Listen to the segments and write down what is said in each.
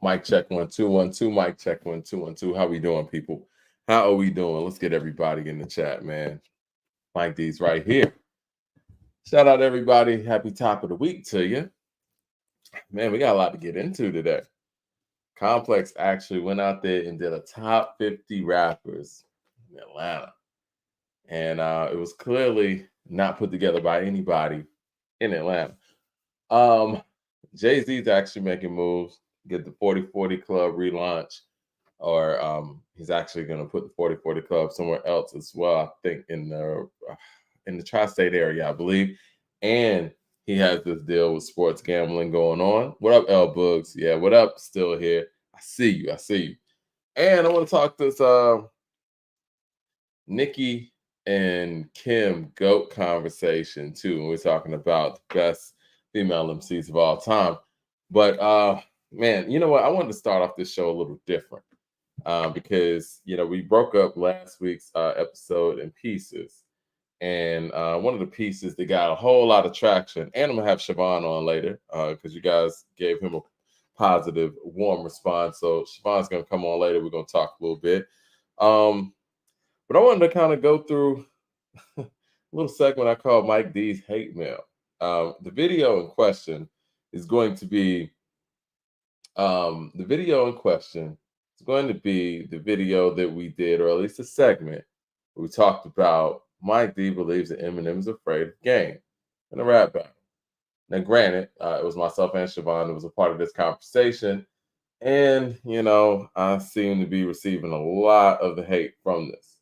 Mic check 1 2 1 2. Mic check 1 2 1 2. How we doing, people? How are we doing? Let's get everybody in the chat, man. Mike D's right here. Shout out everybody. Happy top of the week to you. Man, we got a lot to get into today. Complex actually went out there and did a top 50 rappers in Atlanta. And it was clearly not put together by anybody in Atlanta. Jay-Z's actually making moves, get the 4040 Club relaunch, or he's actually going to put the 4040 Club somewhere else as well. I think in the tri-state area, I believe. And he has this deal with sports gambling going on. What up, L Bugs? Yeah, what up? Still here. I see you. I see you. And I want to talk this Nicki and Kim GOAT conversation too. And we're talking about the best female MCs of all time. But man, you know what? I wanted to start off this show a little different because we broke up last week's episode in pieces, and one of the pieces that got a whole lot of traction. And I'm gonna have Siobhan on later because you guys gave him a positive, warm response. So Siobhan's gonna come on later. We're gonna talk a little bit. But I wanted to kind of go through a little segment I call Mike D's Hate Mail. The video in question is going to be the video that we did, or at least a segment where we talked about Mike D believes that Eminem is afraid of game in a rap battle. Now, granted, it was myself and Siobhan that was a part of this conversation, and I seem to be receiving a lot of the hate from this.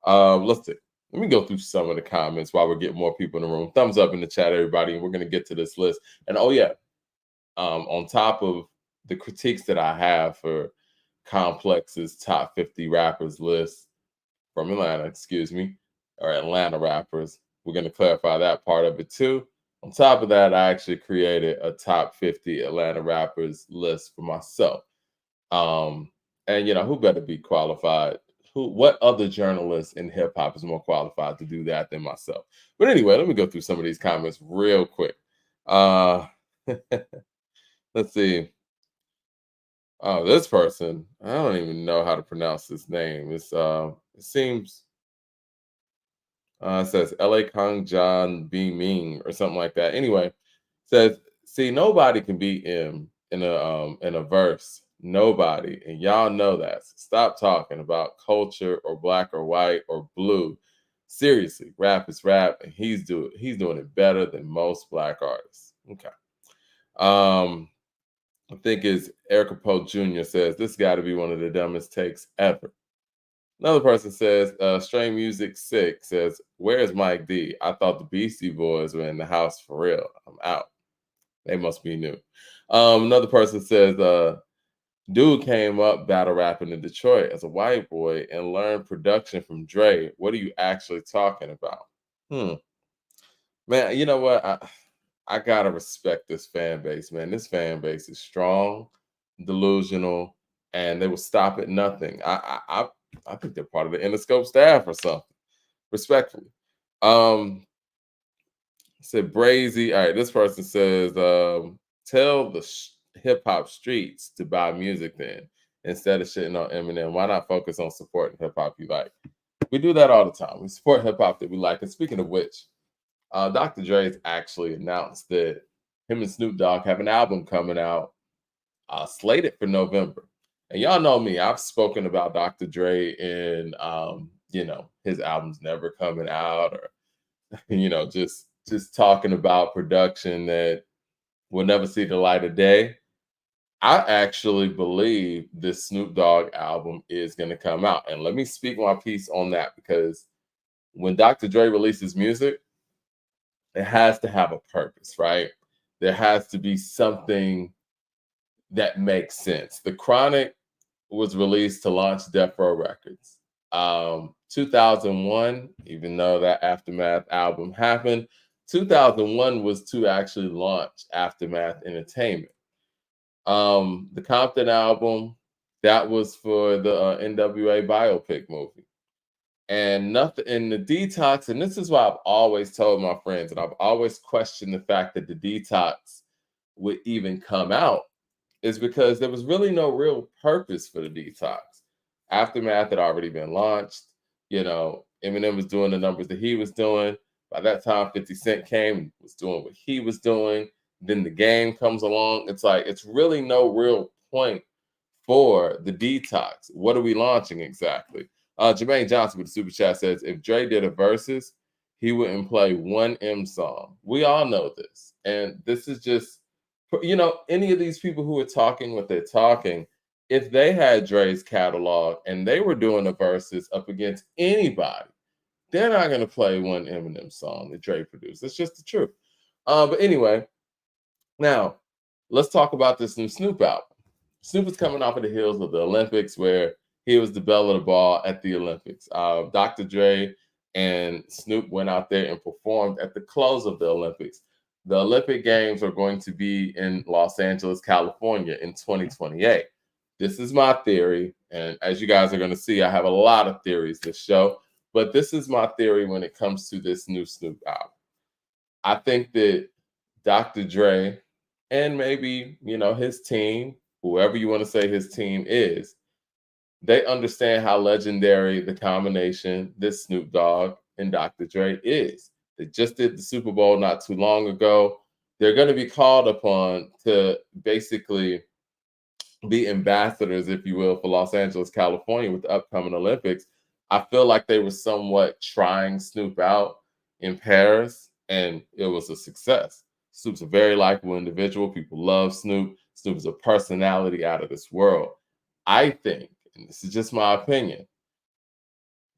Let's see. Let me go through some of the comments while we're getting more people in the room. Thumbs up in the chat, everybody, and we're going to get to this list. And oh yeah, on top of the critiques that I have for Complex's top 50 rappers list from Atlanta, or Atlanta rappers, we're going to clarify that part of it too. On top of that, I actually created a top 50 Atlanta rappers list for myself. And who better be qualified? What other journalist in hip hop is more qualified to do that than myself? But anyway, let me go through some of these comments real quick. Let's see. Oh, this person, I don't even know how to pronounce this name. It seems it says LA Kong John B Ming or something like that. Anyway, says, see, nobody can beat him in a verse. Nobody, and y'all know that. So stop talking about culture or black or white or blue. Seriously, rap is rap, and he's doing it better than most black artists. Okay. I think it's Erica Poe Jr. says this got to be one of the dumbest takes ever. Another person says, Stray Music 6 says, where's Mike D? I thought the Beastie Boys were in the house for real. I'm out. They must be new. Another person says, dude came up battle rapping in Detroit as a white boy and learned production from Dre. What are you actually talking about? Man, you know what? I gotta respect this fan base, man. This fan base is strong, delusional, and they will stop at nothing. I think they're part of the Interscope staff or something. Respectfully. Said Brazy. All right, this person says, tell the hip hop streets to buy music then instead of shitting on Eminem. Why not focus on supporting hip hop you like? We do that all the time. We support hip hop that we like. And speaking of which, Dr. Dre has actually announced that him and Snoop Dogg have an album coming out slated for November. And y'all know me, I've spoken about Dr. Dre and his album's never coming out, or just talking about production that will never see the light of day. I actually believe this Snoop Dogg album is going to come out. And let me speak my piece on that, because when Dr. Dre releases music, it has to have a purpose, right? There has to be something that makes sense. The Chronic was released to launch Death Row Records. 2001, even though that Aftermath album happened, 2001 was to actually launch Aftermath Entertainment. The Compton album, that was for the NWA biopic movie. And nothing in the Detox, and this is why I've always told my friends, and I've always questioned the fact that the Detox would even come out, is because there was really no real purpose for the detox. Aftermath had already been launched. Eminem was doing the numbers that he was doing. By that time, 50 Cent came, was doing what he was doing. Then the game comes along. It's like, it's really no real point for the detox. What are we launching exactly? Jermaine Johnson with the super chat says, if Dre did a versus, he wouldn't play one M song. We all know this. And this is just, any of these people who are talking what they're talking, if they had Dre's catalog and they were doing a versus up against anybody, they're not going to play one Eminem song that Dre produced. That's just the truth. But anyway, now let's talk about this new Snoop album. Snoop is coming off of the heels of the Olympics, where he was the belle of the ball at the Olympics. Dr. Dre and Snoop went out there and performed at the close of the Olympics. The Olympic Games are going to be in Los Angeles, California in 2028. This is my theory. And as you guys are going to see, I have a lot of theories this show. But this is my theory when it comes to this new Snoop album. I think that Dr. Dre and maybe, his team, whoever you want to say his team is, they understand how legendary the combination this Snoop Dogg and Dr. Dre is. They just did the Super Bowl not too long ago. They're going to be called upon to basically be ambassadors, if you will, for Los Angeles, California with the upcoming Olympics. I feel like they were somewhat trying Snoop out in Paris, and it was a success. Snoop's a very likable individual. People love Snoop. Snoop is a personality out of this world. I think, and this is just my opinion,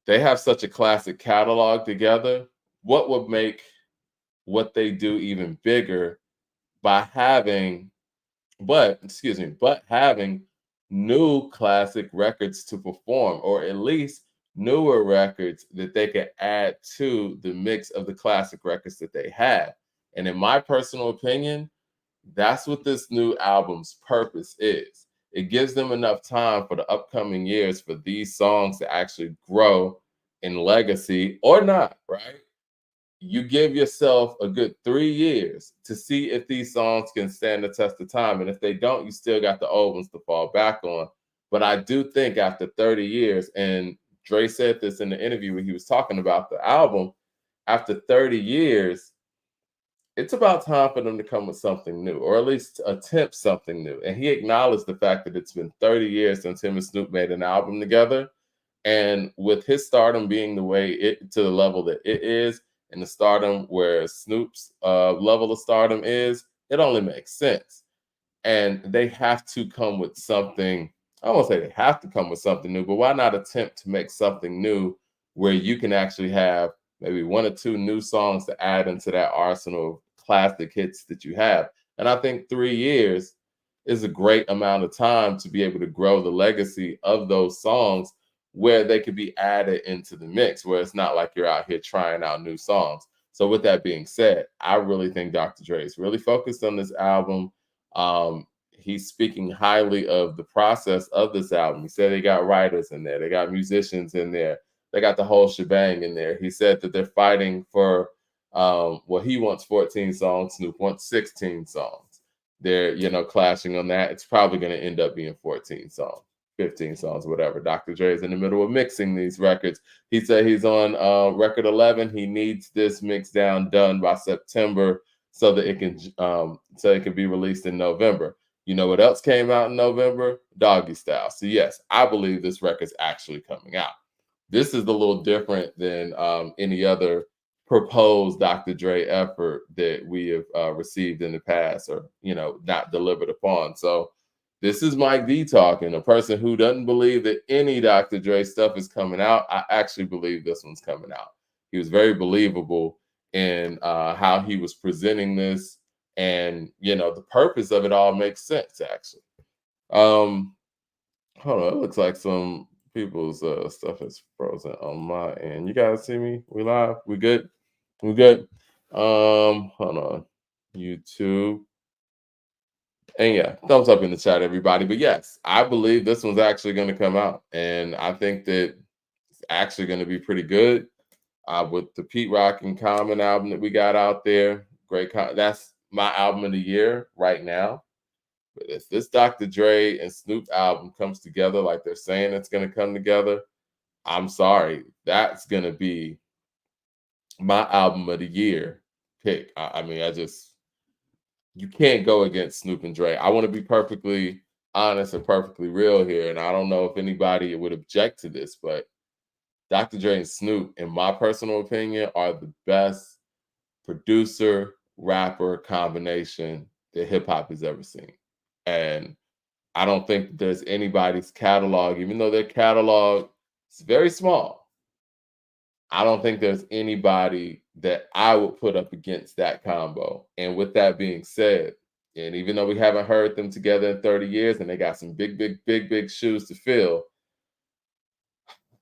they have such a classic catalog together. What would make what they do even bigger by having but having new classic records to perform, or at least newer records that they could add to the mix of the classic records that they have. And in my personal opinion, that's what this new album's purpose is. It gives them enough time for the upcoming years for these songs to actually grow in legacy or not, right? You give yourself a good 3 years to see if these songs can stand the test of time. And if they don't, you still got the old ones to fall back on. But I do think after 30 years, and Dre said this in the interview when he was talking about the album, after 30 years, it's about time for them to come with something new, or at least attempt something new. And he acknowledged the fact that it's been 30 years since him and Snoop made an album together. And with his stardom being the way it to the level that it is, and the stardom where Snoop's level of stardom is, it only makes sense. And they have to come with something. I won't say they have to come with something new, but why not attempt to make something new where you can actually have maybe one or two new songs to add into that arsenal of classic hits that you have? And I think 3 years is a great amount of time to be able to grow the legacy of those songs where they could be added into the mix, where it's not like you're out here trying out new songs. So with that being said, I really think Dr. Dre is really focused on this album. He's speaking highly of the process of this album. He said they got writers in there, they got musicians in there, they got the whole shebang in there. He said that they're fighting for he wants 14 songs, Snoop wants 16 songs. They're clashing on that. It's probably going to end up being 14 songs. 15 songs, whatever. Dr. Dre is in the middle of mixing these records. He said he's on record 11. He needs this mix down done by September so that it can be released in November. You know what else came out in November? Doggy Style. So yes, I believe this record's actually coming out. This is a little different than any other proposed Dr. Dre effort that we have received in the past, or not delivered upon. So this is Mike D talking, a person who doesn't believe that any Dr. Dre stuff is coming out. I actually believe this one's coming out. He was very believable in how he was presenting this, and the purpose of it all makes sense actually. Hold on, it looks like some people's stuff is frozen on my end. You guys see me? We live? We good? We good? Hold on. YouTube. And yeah, thumbs up in the chat, everybody. But yes, I believe this one's actually going to come out. And I think that it's actually going to be pretty good. With the Pete Rock and Common album that we got out there. That's my album of the year right now. But if this Dr. Dre and Snoop album comes together like they're saying it's going to come together, I'm sorry, that's going to be my album of the year pick. I mean, I just you can't go against Snoop and Dre. I want to be perfectly honest and perfectly real here, and I don't know if anybody would object to this, but Dr. Dre and Snoop, in my personal opinion, are the best producer rapper combination that hip hop has ever seen. And I don't think there's anybody's catalog, even though their catalog is very small. I don't think there's anybody that I would put up against that combo. And with that being said, and even though we haven't heard them together in 30 years and they got some big shoes to fill,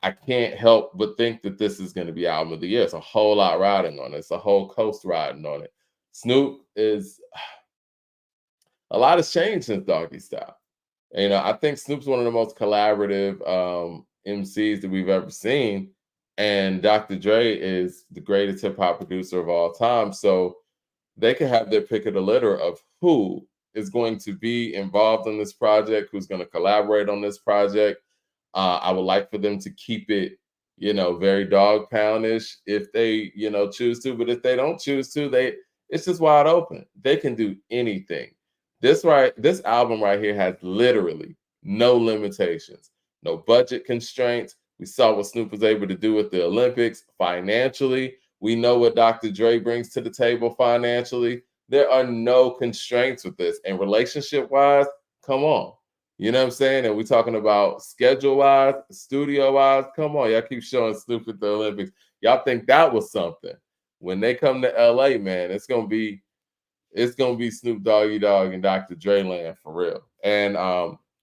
I can't help but think that this is going to be album of the year. It's a whole lot riding on it. It's a whole coast riding on it. Snoop is a lot has changed since Doggy Style. And, I think Snoop's one of the most collaborative MCs that we've ever seen, and Dr. Dre is the greatest hip hop producer of all time. So they can have their pick of the litter of who is going to be involved in this project, who's going to collaborate on this project. I would like for them to keep it, very dog poundish if they, choose to. But if they don't choose to, it's just wide open. They can do anything. This album right here has literally no limitations, no budget constraints. We saw what Snoop was able to do with the Olympics financially. We know what Dr. Dre brings to the table financially. There are no constraints with this. And relationship wise, come on. You know what I'm saying? And we're talking about schedule wise, studio wise. Come on, y'all keep showing Snoop at the Olympics. Y'all think that was something. When they come to LA, man, it's gonna be Snoop Doggy Dogg and Dr. Dre land for real. And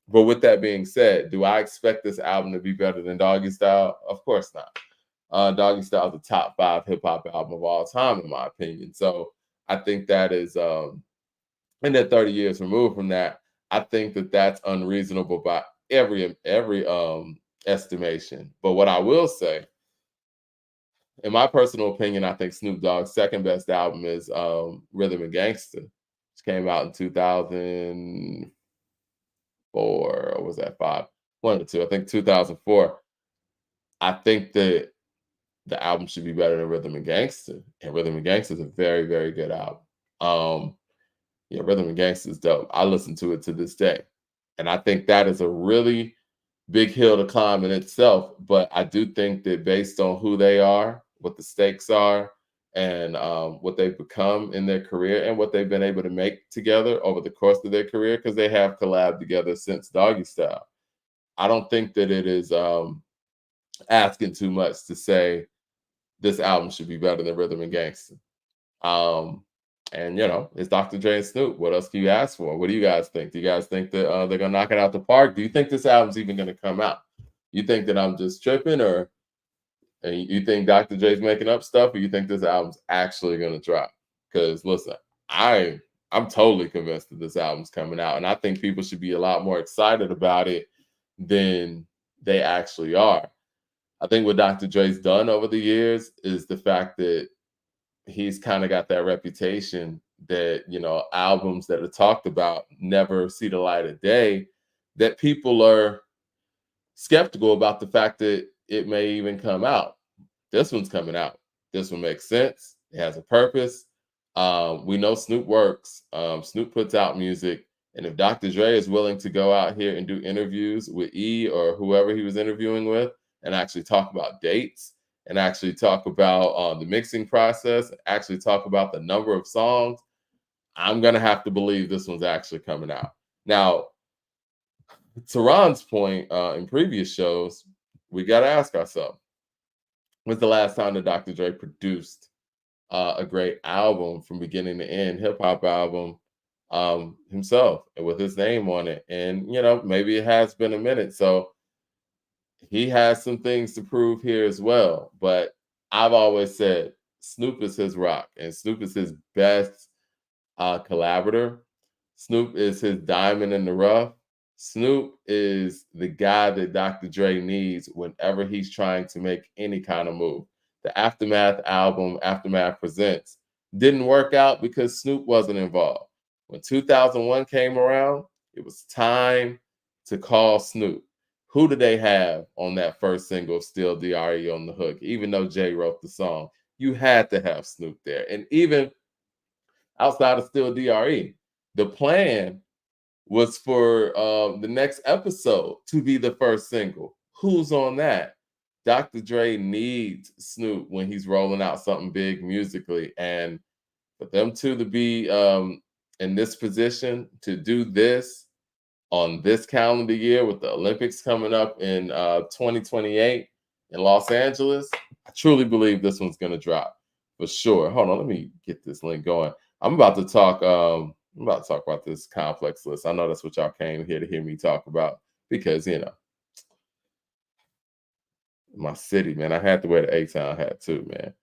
but with that being said, do I expect this album to be better than Doggy Style? Of course not. Doggy Style is the top 5 hip hop album of all time, in my opinion. So I think that is, and then 30 years removed from that, I think that that's unreasonable by every estimation. But what I will say, in my personal opinion, I think Snoop Dogg's second best album is Rhythm and Gangsta, which came out in 2004, or was that five? One or two. I think 2004. I think that the album should be better than Rhythm and Gangsta, and Rhythm and Gangsta is a very, very good album. Um, yeah, Rhythm and Gangsta is dope. I listen to it to this day, and I think that is a really big hill to climb in itself. But I do think that based on who they are, what the stakes are, and what they've become in their career and what they've been able to make together over the course of their career, because they have collabed together since Doggy Style. I don't think that it is asking too much to say this album should be better than Rhythm and Gangsta. Um, and it's Dr. Dre and Snoop. What else can you ask for? What do you guys think? Do you guys think that they're gonna knock it out the park? Do you think this album's even gonna come out? You think that I'm just tripping, or and you think Dr. Dre's making up stuff, or you think this album's actually gonna drop? Because listen, I'm totally convinced that this album's coming out, and I think people should be a lot more excited about it than they actually are. I think what Dr. Dre's done over the years is the fact that he's kind of got that reputation that albums that are talked about never see the light of day, that people are skeptical about the fact that it may even come out. This one's coming out. This one makes sense. It has a purpose. We know Snoop works. Snoop puts out music, and if Dr. Dre is willing to go out here and do interviews with or whoever he was interviewing with, and actually talk about dates, and actually talk about the mixing process, actually talk about the number of songs, I'm gonna have to believe this one's actually coming out. Now, to Ron's point in previous shows, we got to ask ourselves, when's the last time that Dr. Dre produced a great album from beginning to end, hip hop album himself and with his name on it? And maybe it has been a minute, so he has some things to prove here as well. But I've always said Snoop is his rock, and Snoop is his best collaborator. Snoop is his diamond in the rough. Snoop is the guy that Dr. Dre needs whenever he's trying to make any kind of move. The Aftermath album, Aftermath Presents, didn't work out because Snoop wasn't involved. When 2001 came around, It was time to call Snoop. Who did they have on that first single, Still DRE on the hook? Even though Jay wrote the song, you had to have Snoop there. And even outside of Still DRE, the plan was for the next episode to be the first single. Who's on that? Dr. Dre needs Snoop when he's rolling out something big musically. And for them two to be in this position to do this on this calendar year with the Olympics coming up in 2028 in Los Angeles, I truly believe this one's going to drop for sure. Hold on, let me get this link going. I'm about to talk. I'm about to talk about this complex list. I know that's what y'all came here to hear me talk about because my city, man. I had to wear the A-Town hat too, man.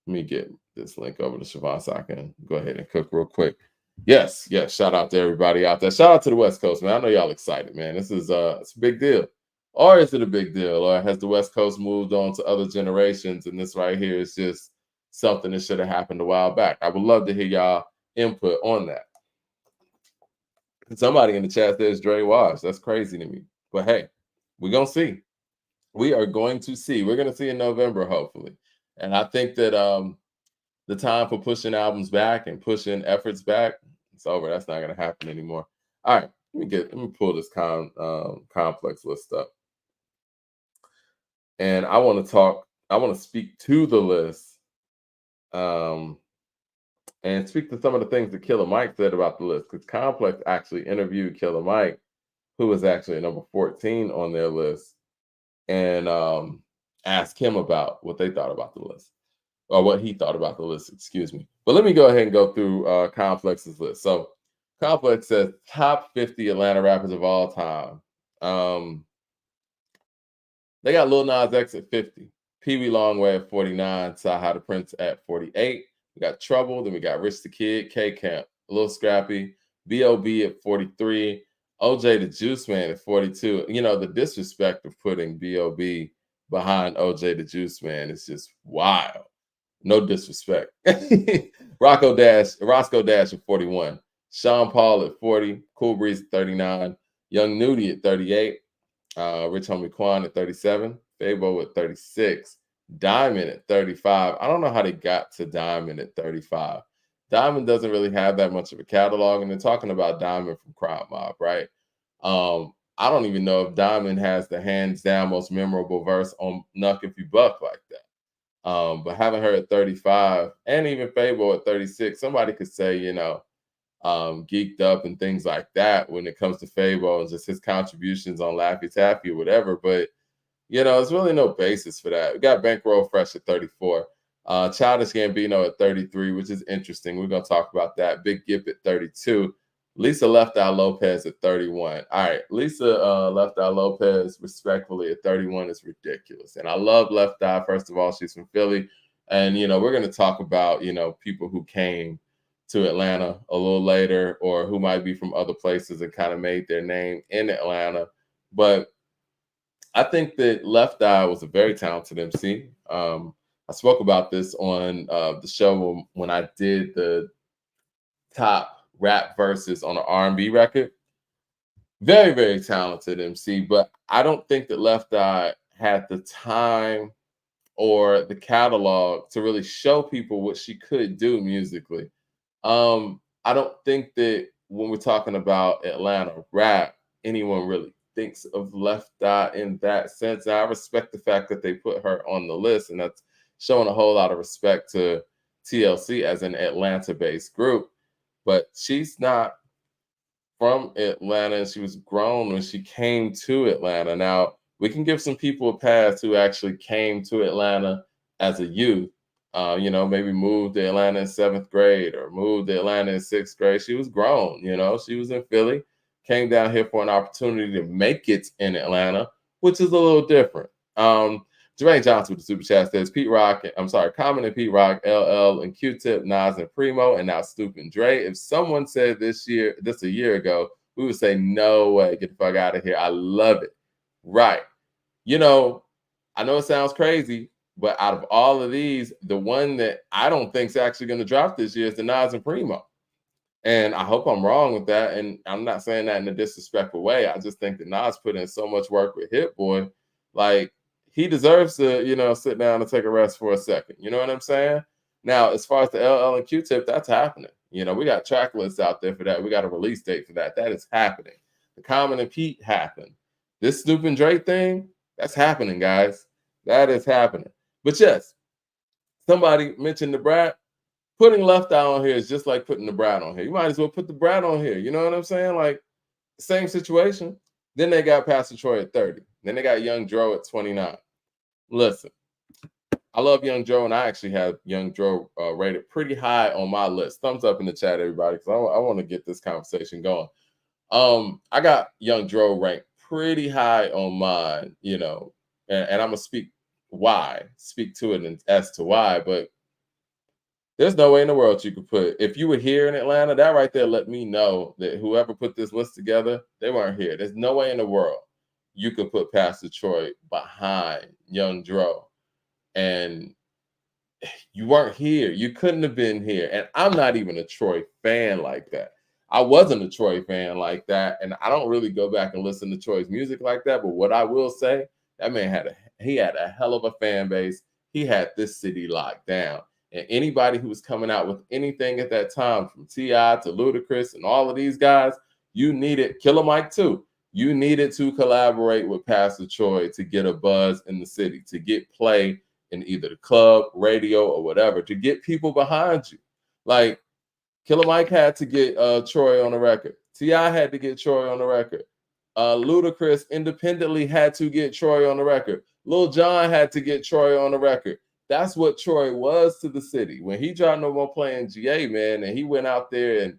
Let me get this link over to Siobhan so I can go ahead and cook real quick. Yes, yes. Shout out to everybody out there. Shout out to the West Coast, man. I know y'all excited, man. This is it's a big deal. Or is it a big deal? Or has the West Coast moved on to other generations? And this right here is just something that should have happened a while back. I would love to hear y'all input on that. Somebody in the chat says Dre Wash. That's crazy to me. But hey, we're gonna see. We are going to see. We're gonna see in November, hopefully. And I think that the time for pushing albums back and pushing efforts back, it's over. That's not gonna happen anymore. All right, let me pull this complex list up. And I want to talk, I want to speak to the list. And speak to some of the things that Killer Mike said about the list. Because Complex actually interviewed Killer Mike, who was actually at number 14 on their list, and asked him about what they thought about the list, or what he thought about the list, excuse me. But let me go ahead and go through Complex's list. So Complex says top 50 Atlanta rappers of all time. They got Lil Nas X at 50, Pee Wee Longway at 49, Saha the Prince at 48. We got Trouble, then we got Rich the Kid, K Camp, a little Scrappy, B.O.B. at 43, OJ the Juice Man at 42. You know, the disrespect of putting B.O.B. behind OJ the Juice Man is just wild. No disrespect. Roscoe Dash at 41, Sean Paul at 40, Cool Breeze at 39, Young Nudie at 38, Rich Homie Quan at 37, Fabo at 36, Diamond at 35. I don't know how they got to Diamond at 35. Diamond doesn't really have that much of a catalog, and they're talking about Diamond from Crowd Mob, right? I don't even know if Diamond has the hands down most memorable verse on Nuck If You Buck like that. But having her at 35 and even Fabo at 36, somebody could say, geeked up and things like that when it comes to Fabo and just his contributions on Laffy Taffy or whatever. But there's really no basis for that. We got Bankroll Fresh at 34, Childish Gambino at 33, which is interesting. We're gonna talk about that. Big Gip at 32, Lisa Left Eye Lopez at 31. All right, Lisa Left Eye Lopez, respectfully, at 31 is ridiculous. And I love Left Eye. First of all, she's from Philly, and we're gonna talk about people who came to Atlanta a little later or who might be from other places and kind of made their name in Atlanta. But I think that Left Eye was a very talented MC. I spoke about this on the show when I did the top rap verses on an R&B record. Very, very talented MC, but I don't think that Left Eye had the time or the catalog to really show people what she could do musically. I don't think that when we're talking about Atlanta rap, anyone really thinks of Left Eye in that sense. And I respect the fact that they put her on the list, and that's showing a whole lot of respect to TLC as an Atlanta-based group. But she's not from Atlanta, and she was grown when she came to Atlanta. Now, we can give some people a pass who actually came to Atlanta as a youth. Maybe moved to Atlanta in 7th grade or moved to Atlanta in 6th grade. She was grown, she was in Philly, came down here for an opportunity to make it in Atlanta, which is a little different. Jermaine Johnson with the super chat says Common and Pete Rock, LL and Q-Tip, Nas and Primo, and now Stoop and Dre. If someone said this a year ago, we would say, no way, get the fuck out of here. I love it. Right. I know it sounds crazy, but out of all of these, the one that I don't think is actually going to drop this year is the Nas and Primo. And I hope I'm wrong with that. And I'm not saying that in a disrespectful way. I just think that Nas put in so much work with Hit Boy. Like, he deserves to, sit down and take a rest for a second. You know what I'm saying? Now, as far as the LL and Q-Tip, that's happening. We got track lists out there for that. We got a release date for that. That is happening. The Common and Pete happened. This Snoop and Drake thing, that's happening, guys. That is happening. But yes, somebody mentioned the Brat. Putting Left Eye on here is just like putting the Brat on here. You might as well put the Brat on here. You know what I'm saying? Like, same situation. Then they got Pastor Troy at 30. Then they got Young Dro at 29. Listen, I love Young Dro, and I actually have Young Dro rated pretty high on my list. Thumbs up in the chat, everybody, because I want to get this conversation going. I got Young Dro ranked pretty high on mine, and I'm gonna speak to it and as to why, but there's no way in the world you could put, if you were here in Atlanta, that right there let me know that whoever put this list together, they weren't here. There's no way in the world you could put Pastor Troy behind Young Dro. And you weren't here. You couldn't have been here. And I'm not even a Troy fan like that. I wasn't a Troy fan like that. And I don't really go back and listen to Troy's music like that. But what I will say, that man had a hell of a fan base. He had this city locked down. And anybody who was coming out with anything at that time, from T.I. to Ludacris and all of these guys, you needed Killer Mike too. You needed to collaborate with Pastor Troy to get a buzz in the city, to get play in either the club, radio, or whatever, to get people behind you. Like, Killer Mike had to get Troy on the record. T.I. had to get Troy on the record. Ludacris independently had to get Troy on the record. Lil Jon had to get Troy on the record. That's what Troy was to the city. When he dropped No More Playing GA, man, and he went out there and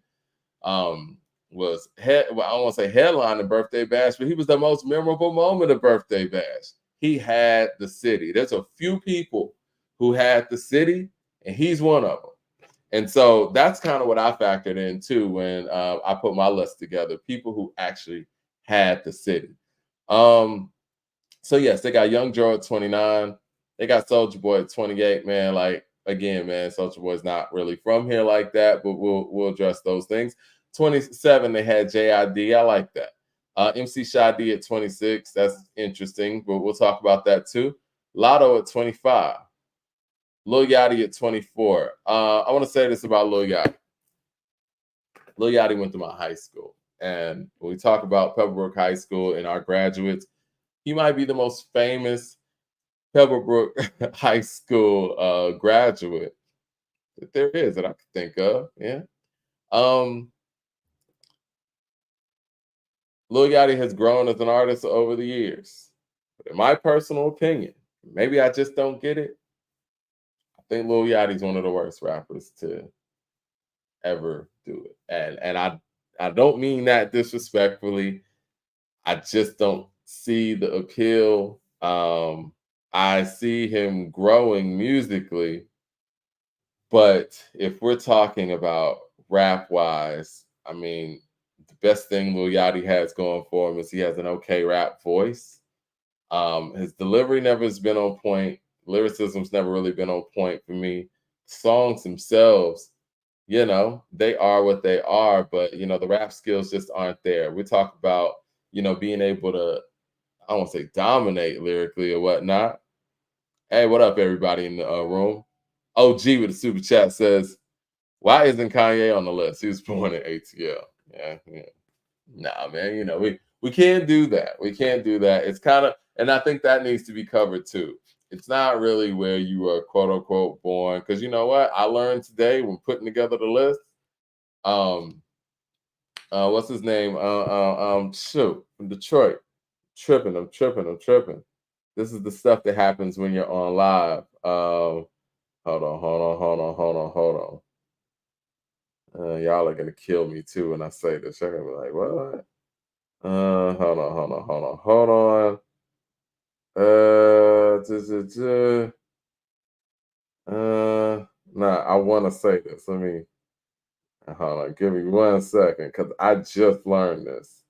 was I don't want to say headlining Birthday Bash, but he was the most memorable moment of Birthday Bash. He had the city. There's a few people who had the city, and he's one of them. And so that's kind of what I factored in too when I put my list together. People who actually had the city. So yes, they got Young Joe at 29. They got Soulja Boy at 28. Man, like, again, man, Soulja Boy's not really from here like that, but we'll address those things. 27, they had JID. I like that. MC Shadi at 26. That's interesting, but we'll talk about that too. Lotto at 25. Lil Yachty at 24. I want to say this about Lil Yachty. Lil Yachty went to my high school. And when we talk about Pebblebrook High School and our graduates, he might be the most famous Pebblebrook High School graduate that there is that I could think of. Yeah. Lil Yachty has grown as an artist over the years. But in my personal opinion, maybe I just don't get it. I think Lil Yachty's one of the worst rappers to ever do it. And I don't mean that disrespectfully. I just don't see the appeal. I see him growing musically, but if we're talking about rap wise, I mean, the best thing Lil Yachty has going for him is he has an okay rap voice. His delivery never has been on point. Lyricism's never really been on point for me. Songs themselves, they are what they are, but the rap skills just aren't there. We talk about, being able to, I don't want to say dominate lyrically or whatnot. Hey, what up, everybody in the room? OG with the super chat says, why isn't Kanye on the list? He was born in ATL. Yeah. Nah, man, we can't do that. We can't do that. It's kind of, and I think that needs to be covered too. It's not really where you were quote unquote born. Because you know what? I learned today when putting together the list. What's his name? Shoot, from Detroit. I'm tripping. This is the stuff that happens when you're on live. Hold on. Y'all are gonna kill me too when I say this. You're gonna be like, what? Hold on. Nah, I want to say this. Let me hold on. Give me 1 second, because I just learned this.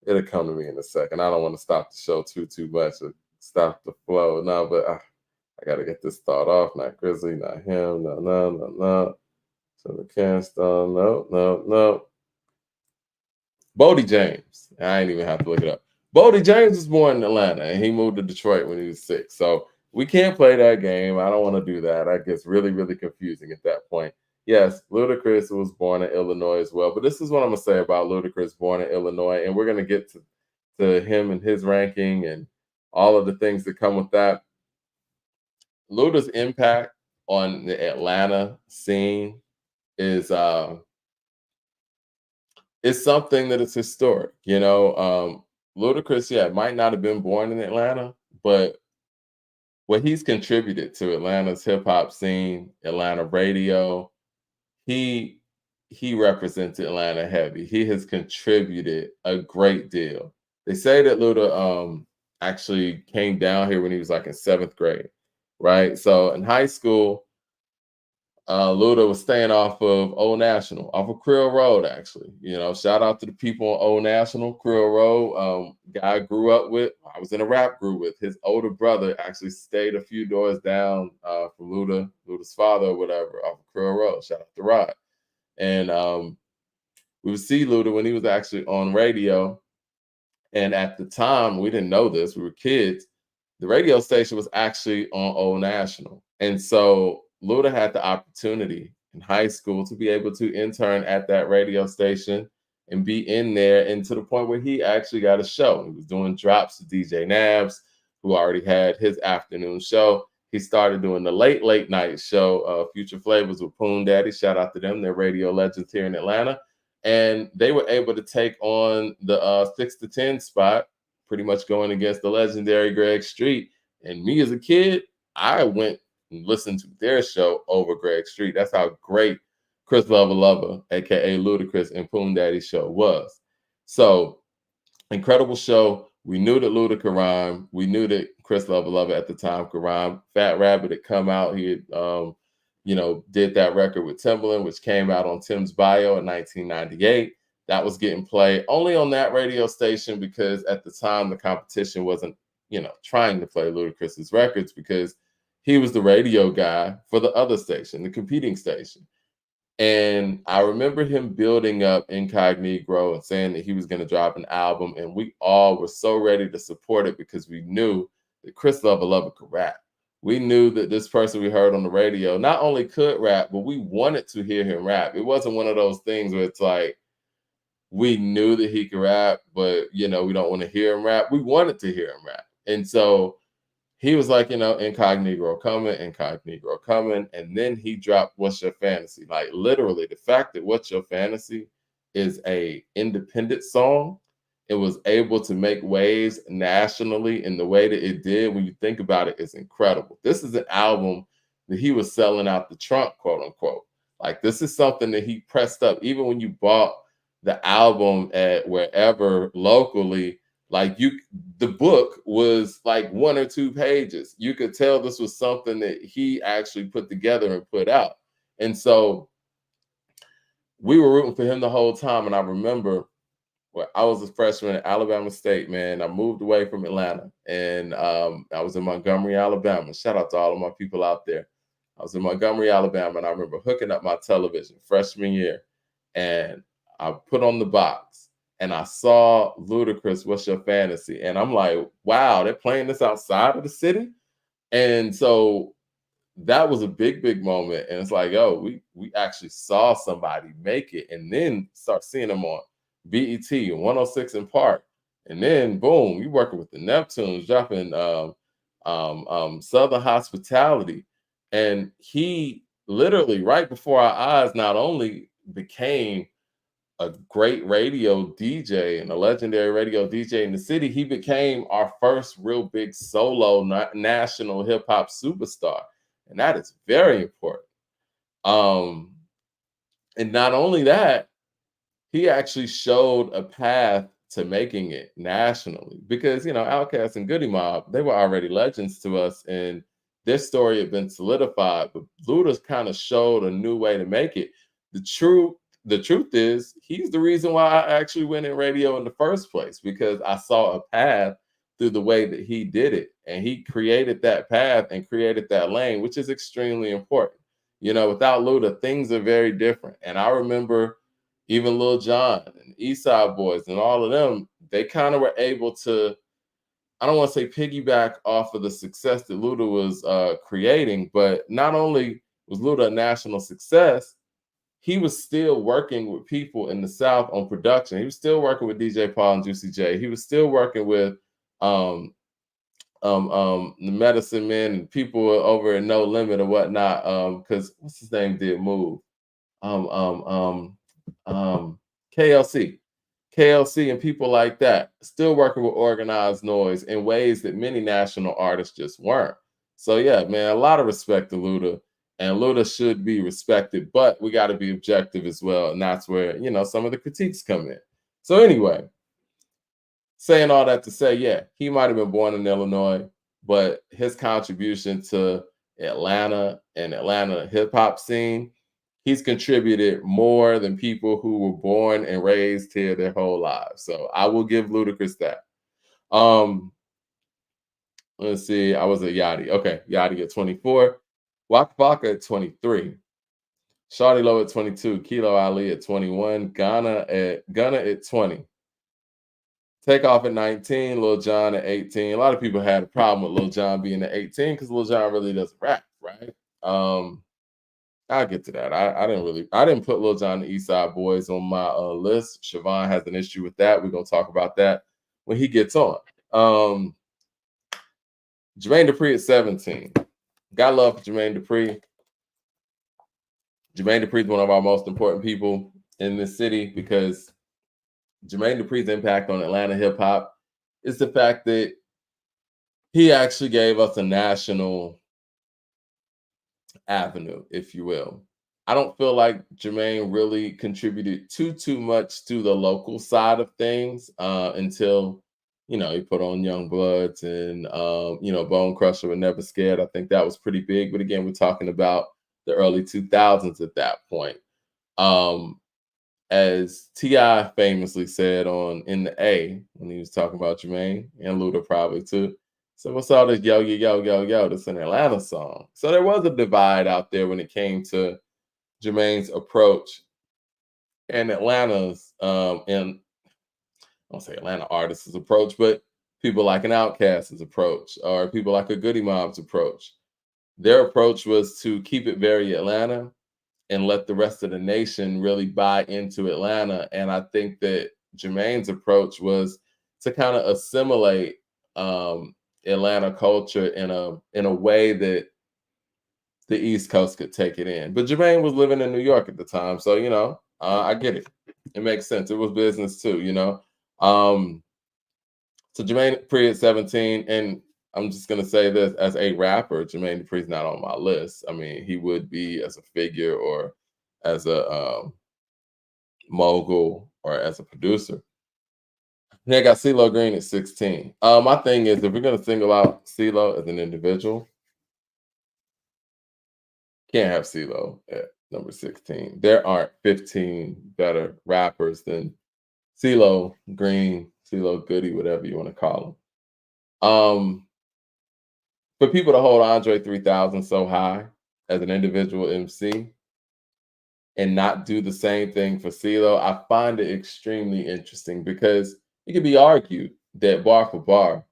It'll come to me in a second. I don't want to stop the show too much or stop the flow. No, but I I gotta get this thought off. Not Grizzly, not him. No, no, no, no. So the cast on. No, no, no. Bodie James. I ain't even have to look it up. Bodie James was born in Atlanta and he moved to Detroit when he was 6. So we can't play that game. I don't want to do that. That gets really, really confusing at that point. Yes, Ludacris was born in Illinois as well. But this is what I'm gonna say about Ludacris born in Illinois, and we're gonna get to him and his ranking and all of the things that come with that. Luda's impact on the Atlanta scene is it's something that is historic. Ludacris, yeah, might not have been born in Atlanta, but what he's contributed to Atlanta's hip hop scene, Atlanta radio, he he represents Atlanta heavy. He has contributed a great deal. They say that Luda actually came down here when he was like in 7th grade, right? So in high school, Luda was staying off of Old National, off of Creel Road, actually. Shout out to the people on Old National, Creel Road. Guy I grew up with, I was in a rap group with. His older brother actually stayed a few doors down from Luda's father or whatever, off of Creel Road. Shout out to Rod. And we would see Luda when he was actually on radio. And at the time, we didn't know this, we were kids. The radio station was actually on Old National. And so Luda had the opportunity in high school to be able to intern at that radio station and be in there, and to the point where he actually got a show. He was doing drops to DJ Nabs, who already had his afternoon show. He started doing the late night show, Future Flavors with Poon Daddy. Shout out to them. They're radio legends here in Atlanta. And they were able to take on the 6 to 10 spot, pretty much going against the legendary Greg Street. And me as a kid, I went and listened to their show over Greg Street. That's how great Chris Lover Lover, aka Ludacris, and Poon Daddy's show was. So incredible show. We knew that Luda could rhyme. We knew that Chris Lover Lover at the time could rhyme. Fat Rabbit had come out. He had, did that record with Timbaland, which came out on Tim's Bio in 1998. That was getting played only on that radio station because at the time the competition wasn't, trying to play Ludacris's records because he was the radio guy for the other station, the competing station. And I remember him building up Incognito and saying that he was going to drop an album. And we all were so ready to support it because we knew that Chris Lover Lover could rap. We knew that this person we heard on the radio not only could rap, but we wanted to hear him rap. It wasn't one of those things where it's like, we knew that he could rap, but, we don't want to hear him rap. We wanted to hear him rap. And so he was like, Incognito coming. And then he dropped What's Your Fantasy? Like literally the fact that What's Your Fantasy is a independent song, it was able to make waves nationally in the way that it did. When you think about it, it's incredible. This is an album that he was selling out the trunk, quote unquote. Like this is something that he pressed up. Even when you bought the album at wherever locally, like the book was like 1 or 2 pages. You could tell this was something that he actually put together and put out. And so we were rooting for him the whole time. And I remember I was a freshman at Alabama State, man. I moved away from Atlanta and I was in Montgomery, Alabama. Shout out to all of my people out there. I was in Montgomery, Alabama, and I remember hooking up my television freshman year, and I put on the box and I saw Ludacris, What's Your Fantasy? And I'm like, wow, they're playing this outside of the city? And so that was a big moment. And it's like, oh, we actually saw somebody make it, and then start seeing them on BET and 106 in Park. And then boom, you working with the Neptunes, dropping Southern Hospitality. And he literally right before our eyes not only became a great radio DJ and a legendary radio DJ in the city, he became our first real big solo national hip hop superstar. And that is very important. And not only that, he actually showed a path to making it nationally because, Outkast and Goody Mob, they were already legends to us and their story had been solidified, but Luda's kind of showed a new way to make it. The truth is he's the reason why I actually went in radio in the first place, because I saw a path through the way that he did it. And he created that path and created that lane, which is extremely important. Without Luda, things are very different. And I remember even Lil Jon and East Side Boys and all of them, they kind of were able to, I don't want to say piggyback off of the success that Luda was creating, but not only was Luda a national success, he was still working with people in the South on production. He was still working with DJ Paul and Juicy J. He was still working with um, the Medicine Men and people over at No Limit or whatnot. Because what's his name did move? Um, um, um, KLC. KLC and people like that, still working with organized noise in ways that many national artists just weren't. So yeah, man, a lot of respect to Luda, and Luda should be respected, but we got to be objective as well, and that's where some of the critiques come in. So anyway, saying all that to say, yeah, he might have been born in Illinois, but his contribution to Atlanta and Atlanta hip hop scene, he's contributed more than people who were born and raised here their whole lives. So I will give Ludacris that. Um, let's see. I was at Yachty. Okay, Yachty at 24. Waka Flocka at 23. Shawty Low at 22. Kilo Ali at 21. Gunna at 20. Takeoff at 19, Lil Jon at 18. A lot of people had a problem with Lil Jon being at 18 because Lil Jon really doesn't rap, right? I'll get to that. I didn't put Lil Jon and East Side Boys on my list. Siobhan has an issue with that. We're gonna talk about that when he gets on. Jermaine Dupri at 17. Got love for Jermaine Dupri. Jermaine Dupri is one of our most important people in this city because Jermaine Dupri's impact on Atlanta hip hop is the fact that he actually gave us a national avenue, if you will. I don't feel like Jermaine really contributed too much to the local side of things until he put on Young Bloods and Bone Crusher and Never Scared. I think that was pretty big. But again, we're talking about the early 2000s at that point. As T.I. famously said on In the A when he was talking about Jermaine and Luda probably too. So what's all this yo, yo, yo, yo, yo? That's an Atlanta song. So there was a divide out there when it came to Jermaine's approach and Atlanta's and I don't say Atlanta artists' approach, but people like an Outkast's approach or people like a Goody Mob's approach. Their approach was to keep it very Atlanta and let the rest of the nation really buy into Atlanta. And I think that Jermaine's approach was to kind of assimilate Atlanta culture in a way that the East Coast could take it in. But Jermaine was living in New York at the time, so I get it. It makes sense. It was business too. So Jermaine Dupri at 17, and I'm just gonna say this as a rapper, Jermaine Dupri's not on my list. I mean, he would be as a figure or as a mogul or as a producer. Then I got CeeLo Green at 16. My thing is, if we're gonna single out CeeLo as an individual, can't have CeeLo at number 16. There aren't 15 better rappers than CeeLo Green, CeeLo Goody, whatever you want to call him. For people to hold Andre 3000 so high as an individual MC and not do the same thing for CeeLo, I find it extremely interesting because it could be argued that bar for bar,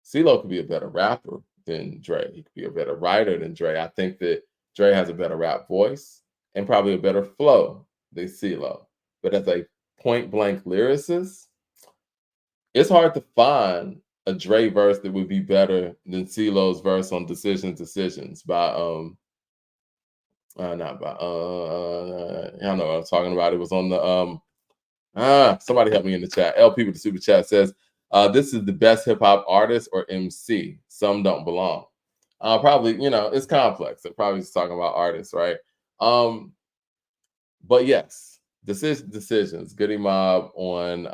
CeeLo could be a better rapper than Dre. He could be a better writer than Dre. I think that Dre has a better rap voice and probably a better flow than CeeLo. But as a point blank lyricist, it's hard to find a Dre verse that would be better than CeeLo's verse on Decisions by not by I don't know what I'm talking about. It was on the somebody help me in the chat. LP with the super chat says this is the best hip hop artist or MC. Some don't belong. Probably, it's complex. They're probably just talking about artists, right? But yes, decisions. Goody Mob on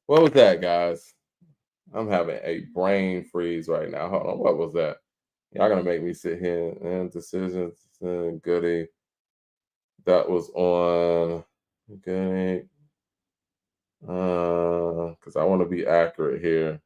what was that, guys? I'm having a brain freeze right now. Hold on, what was that? Y'all gonna make me sit here and decisions and Goody. That was on Goody. Because I want to be accurate here.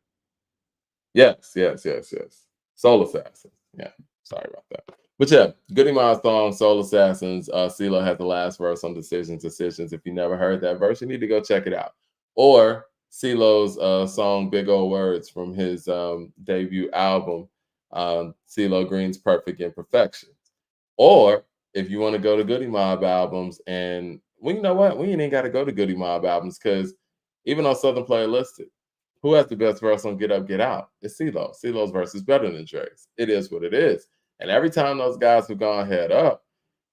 Yes, yes, yes, yes. Soul Assassins. Yeah, sorry about that. But yeah, Goody Mob song, Soul Assassins. CeeLo has the last verse on Decisions, Decisions. If you never heard that verse, you need to go check it out. Or CeeLo's song, Big Old Words, from his debut album, CeeLo Green's Perfect Imperfections. Or if you want to go to Goody Mob albums, and well, you know what? We ain't even got to go to Goody Mob albums because even on Southern Playlisted, who has the best verse on Get Up, Get Out? It's CeeLo. CeeLo's verse is better than Dre's. It is what it is. And every time those guys have gone head up,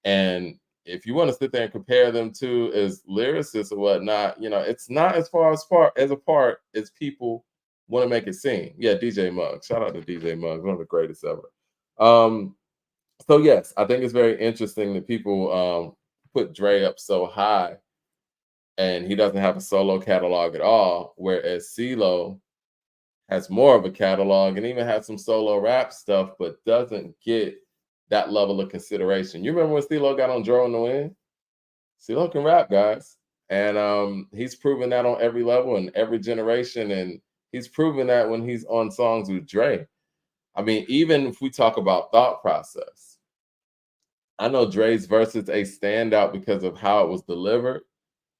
and if you want to sit there and compare them to as lyricists or whatnot, it's not as far as apart as people want to make it seem. Yeah, DJ Muggs. Shout out to DJ Muggs, one of the greatest ever. So yes, I think it's very interesting that people put Dre up so high, and he doesn't have a solo catalog at all, whereas CeeLo has more of a catalog and even has some solo rap stuff, but doesn't get that level of consideration. You remember when CeeLo got on Dro in the Wind? CeeLo can rap, guys. And he's proven that on every level and every generation. And he's proven that when he's on songs with Dre. I mean, even if we talk about thought process, I know Dre's verse is a standout because of how it was delivered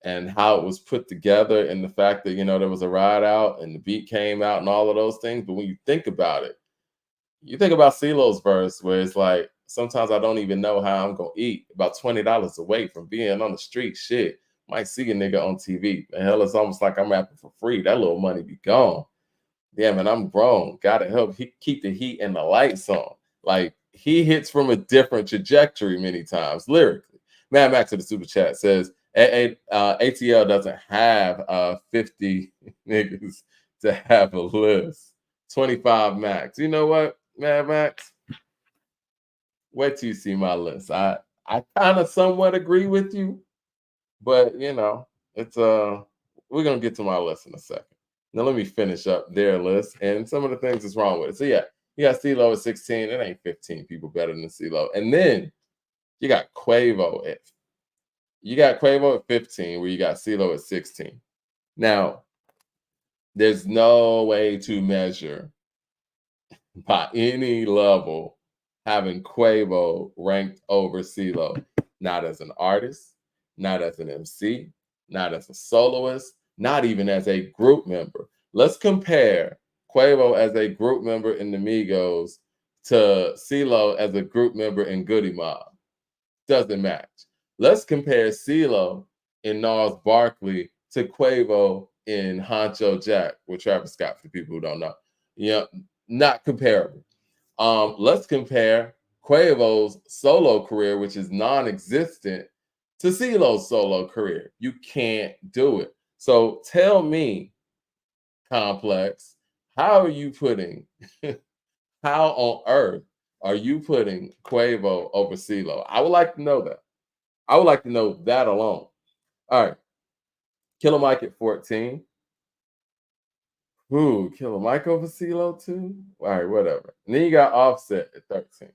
and how it was put together, and the fact that there was a ride out and the beat came out and all of those things. But when you think about it, you think about CeeLo's verse, where it's like, sometimes I don't even know how I'm gonna eat. About $20 away from being on the street. Shit, might see a nigga on TV. The hell, it's almost like I'm rapping for free. That little money be gone. Yeah, man, I'm grown. Gotta help keep the heat and the lights on. Like, he hits from a different trajectory many times lyrically. Mad Max to the super chat says ATL doesn't have 50 niggas to have a list. 25 max. You know what, Mad Max? Wait till you see my list. I kind of somewhat agree with you, but it's we're gonna get to my list in a second. Now let me finish up their list and some of the things that's wrong with it. So yeah, you got CeeLo at 16. It ain't 15 people better than CeeLo. And then you got Quavo at 15, where you got CeeLo at 16. Now, there's no way to measure by any level having Quavo ranked over CeeLo, not as an artist, not as an MC, not as a soloist, not even as a group member. Let's compare Quavo as a group member in the Migos to CeeLo as a group member in Goody Mob. Doesn't match. Let's compare CeeLo in Nas Barkley to Quavo in Honcho Jack with Travis Scott, for the people who don't know. Not comparable. Let's compare Quavo's solo career, which is non-existent, to CeeLo's solo career. You can't do it. So tell me, Complex, how are you putting, how on earth are you putting Quavo over CeeLo? I would like to know that. I would like to know that alone. All right. Killer Mike at 14. Ooh, Killer Mike over CeeLo too? All right, whatever. And then you got Offset at 13.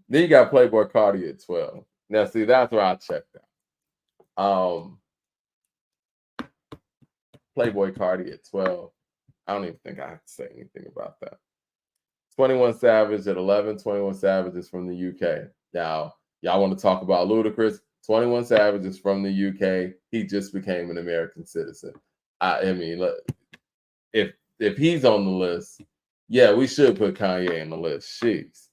Then you got Playboy Cardi at 12. Now, see, that's where I checked out. Playboy Cardi at 12. I don't even think I have to say anything about that. 21 Savage at 11. 21 Savage is from the UK. Now, y'all want to talk about Ludacris? 21 Savage is from the UK. He just became an American citizen. I mean, if he's on the list, yeah, we should put Kanye on the list. Jeez.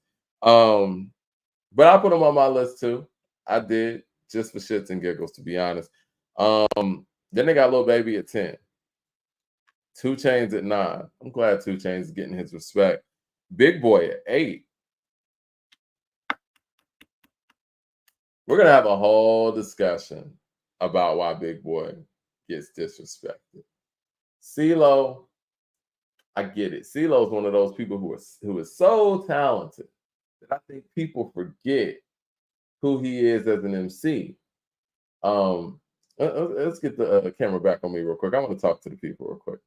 But I put him on my list too. I did, just for shits and giggles, to be honest. Then they got Lil Baby at 10. 2 Chainz at 9. I'm glad 2 Chainz is getting his respect. Big Boy at 8. We're gonna have a whole discussion about why Big Boy gets disrespected. CeeLo, I get it. CeeLo is one of those people who is so talented that I think people forget who he is as an MC. Let's get the camera back on me real quick. I want to talk to the people real quick.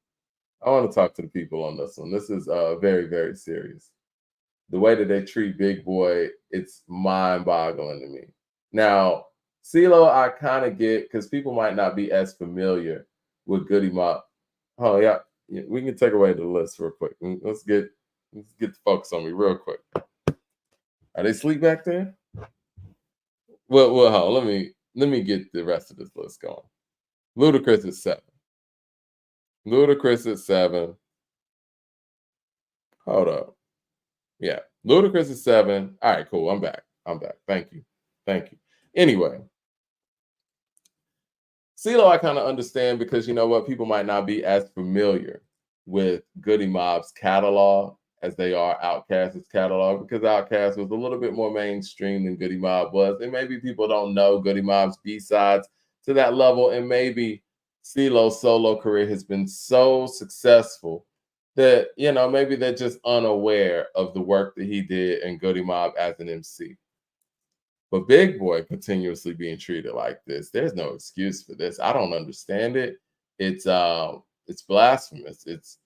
I want to talk to the people on this one. This is very, very serious. The way that they treat Big Boy, it's mind-boggling to me. Now, CeeLo, I kind of get because people might not be as familiar with Goody Mob. Oh yeah, yeah, we can take away the list real quick. Let's get the focus on me real quick. Are they asleep back there? Well, hold on, let me get the rest of this list going. Ludacris is 7. Ludacris is 7. Hold up. Yeah. Ludacris is 7. All right, cool. I'm back. I'm back. Thank you. Thank you. Anyway, CeeLo, I kind of understand because you know what? People might not be as familiar with Goody Mob's catalog as they are Outkast's catalog because Outkast was a little bit more mainstream than Goody Mob was. And maybe people don't know Goody Mob's B-sides to that level. And maybe CeeLo's solo career has been so successful that, you know, maybe they're just unaware of the work that he did in Goody Mob as an MC. But Big Boy continuously being treated like this, there's no excuse for this. I don't understand it. It's blasphemous. It's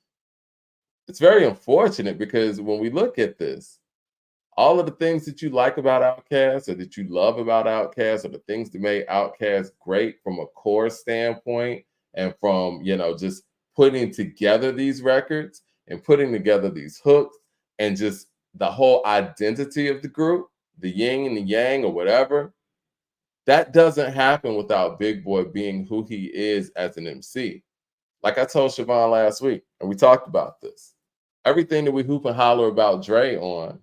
very unfortunate because when we look at this, all of the things that you like about Outkast or that you love about Outkast or the things that made Outkast great from a core standpoint and from, you know, just putting together these records and putting together these hooks and just the whole identity of the group, the yin and the yang or whatever, that doesn't happen without Big Boy being who he is as an MC. Like I told Siobhan last week, and we talked about this. Everything that we hoop and holler about Dre on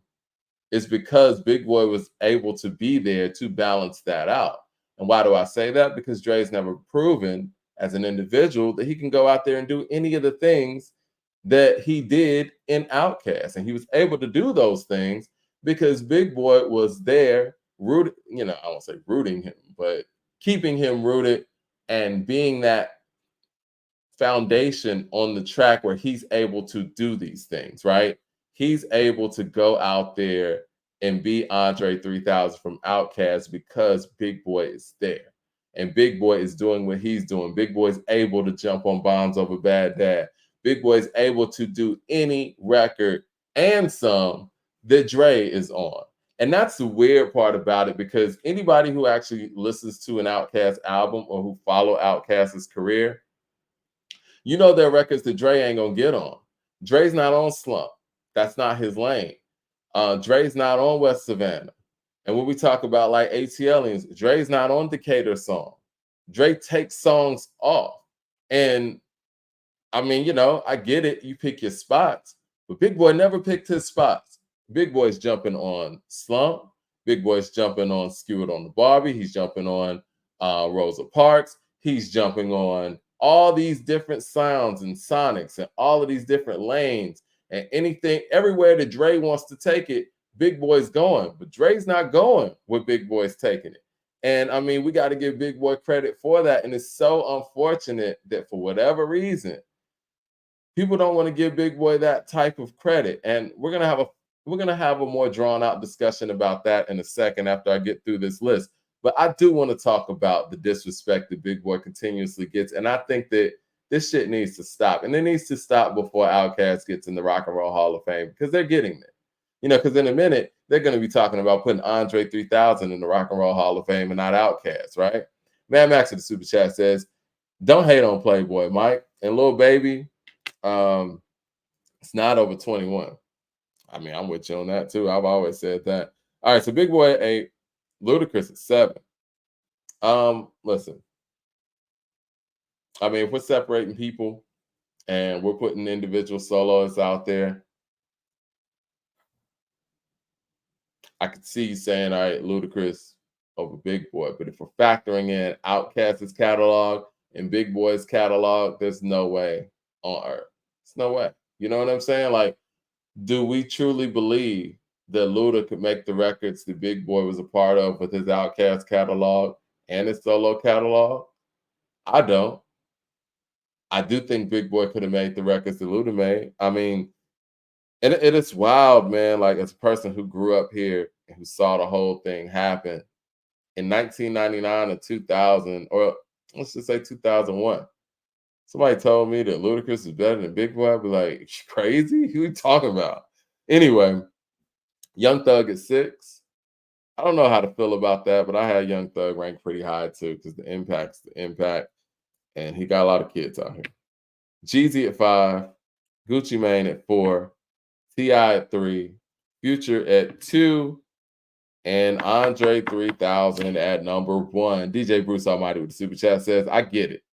is because Big Boy was able to be there to balance that out. And why do I say that? Because Dre's never proven as an individual that he can go out there and do any of the things that he did in Outkast. And he was able to do those things because Big Boy was there rooted, you know, I won't say rooting him, but keeping him rooted and being that foundation on the track where he's able to do these things, right? He's able to go out there and be Andre 3000 from Outkast because Big Boy is there. And Big Boy is doing what he's doing. Big Boy is able to jump on Bombs Over Bad Dad. Big Boy is able to do any record and some that Dre is on. And that's the weird part about it because anybody who actually listens to an Outkast album or who follow Outkast's career, you know there are records that Dre ain't gonna get on. Dre's not on Slump. That's not his lane. Dre's not on West Savannah. And when we talk about like ATLians, Dre's not on Decatur song. Dre takes songs off. And I mean, you know, I get it. You pick your spots, but Big Boy never picked his spots. Big Boy's jumping on Slump. Big Boy's jumping on Skewered on the Barbie. He's jumping on Rosa Parks. He's jumping on all these different sounds and sonics and all of these different lanes and anything, everywhere that Dre wants to take it, Big Boy's going. But Dre's not going where Big Boy's taking it. And I mean, we got to give Big Boy credit for that. And it's so unfortunate that for whatever reason, people don't want to give Big Boy that type of credit. And we're gonna have a more drawn out discussion about that in a second after I get through this list. But I do want to talk about the disrespect that Big Boy continuously gets, and I think that this shit needs to stop, and it needs to stop before Outkast gets in the Rock and Roll Hall of Fame because they're getting there. You know, because in a minute they're going to be talking about putting Andre 3000 in the Rock and Roll Hall of Fame and not Outkast, right? Mad Max in the super chat says, "Don't hate on Playboy, Mike and Lil Baby. It's not over 21." I mean, I'm with you on that too. I've always said that. All right, so Big Boy at 8, Ludacris at 7. Listen, I mean, if we're separating people and we're putting individual soloists out there, I could see you saying, all right, Ludacris over Big Boy. But if we're factoring in Outkast's catalog and Big Boy's catalog, there's no way on earth. There's no way. You know what I'm saying? Like, do we truly believe that Luda could make the records that Big Boy was a part of with his Outkast catalog and his solo catalog? I don't. I do think Big Boy could have made the records that Luda made. I mean, and it is wild, man. Like, as a person who grew up here and who saw the whole thing happen in 1999 and 2000, or let's just say 2001, somebody told me that Ludacris is better than Big Boy. I'd be like, "You crazy? Who you talking about?" Anyway, Young Thug at 6. I don't know how to feel about that, but I had Young Thug ranked pretty high too because the impact, and he got a lot of kids out here. Jeezy at 5, Gucci Mane at 4, T.I. at 3, Future at 2, and Andre 3000 at number 1. DJ Bruce Almighty with the super chat says, I get it.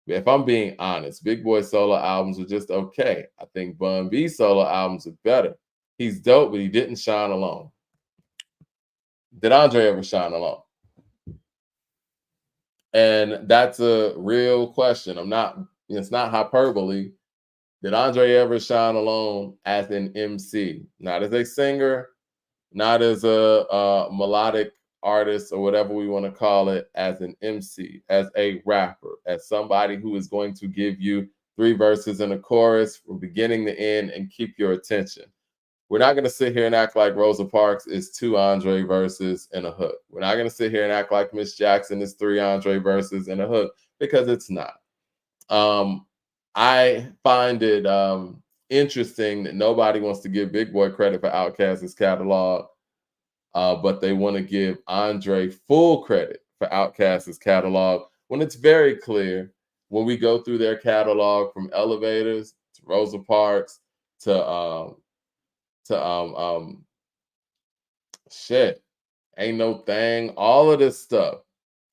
If I'm being honest, Big Boy solo albums are just okay. I think Bun B solo albums are better. He's dope, but he didn't shine alone. Did Andre ever shine alone? And that's a real question. It's not hyperbole. Did Andre ever shine alone as an MC? Not as a singer, not as a melodic artist or whatever we want to call it, as an MC, as a rapper, as somebody who is going to give you 3 verses and a chorus from beginning to end and keep your attention. We're not going to sit here and act like Rosa Parks is 2 Andre verses and a hook. We're not going to sit here and act like Miss Jackson is 3 Andre verses and a hook, because it's not. I find it interesting that nobody wants to give Big Boy credit for Outkast's catalog, but they want to give Andre full credit for Outkast's catalog when it's very clear when we go through their catalog from Elevators to Rosa Parks to shit, Ain't No Thing, all of this stuff.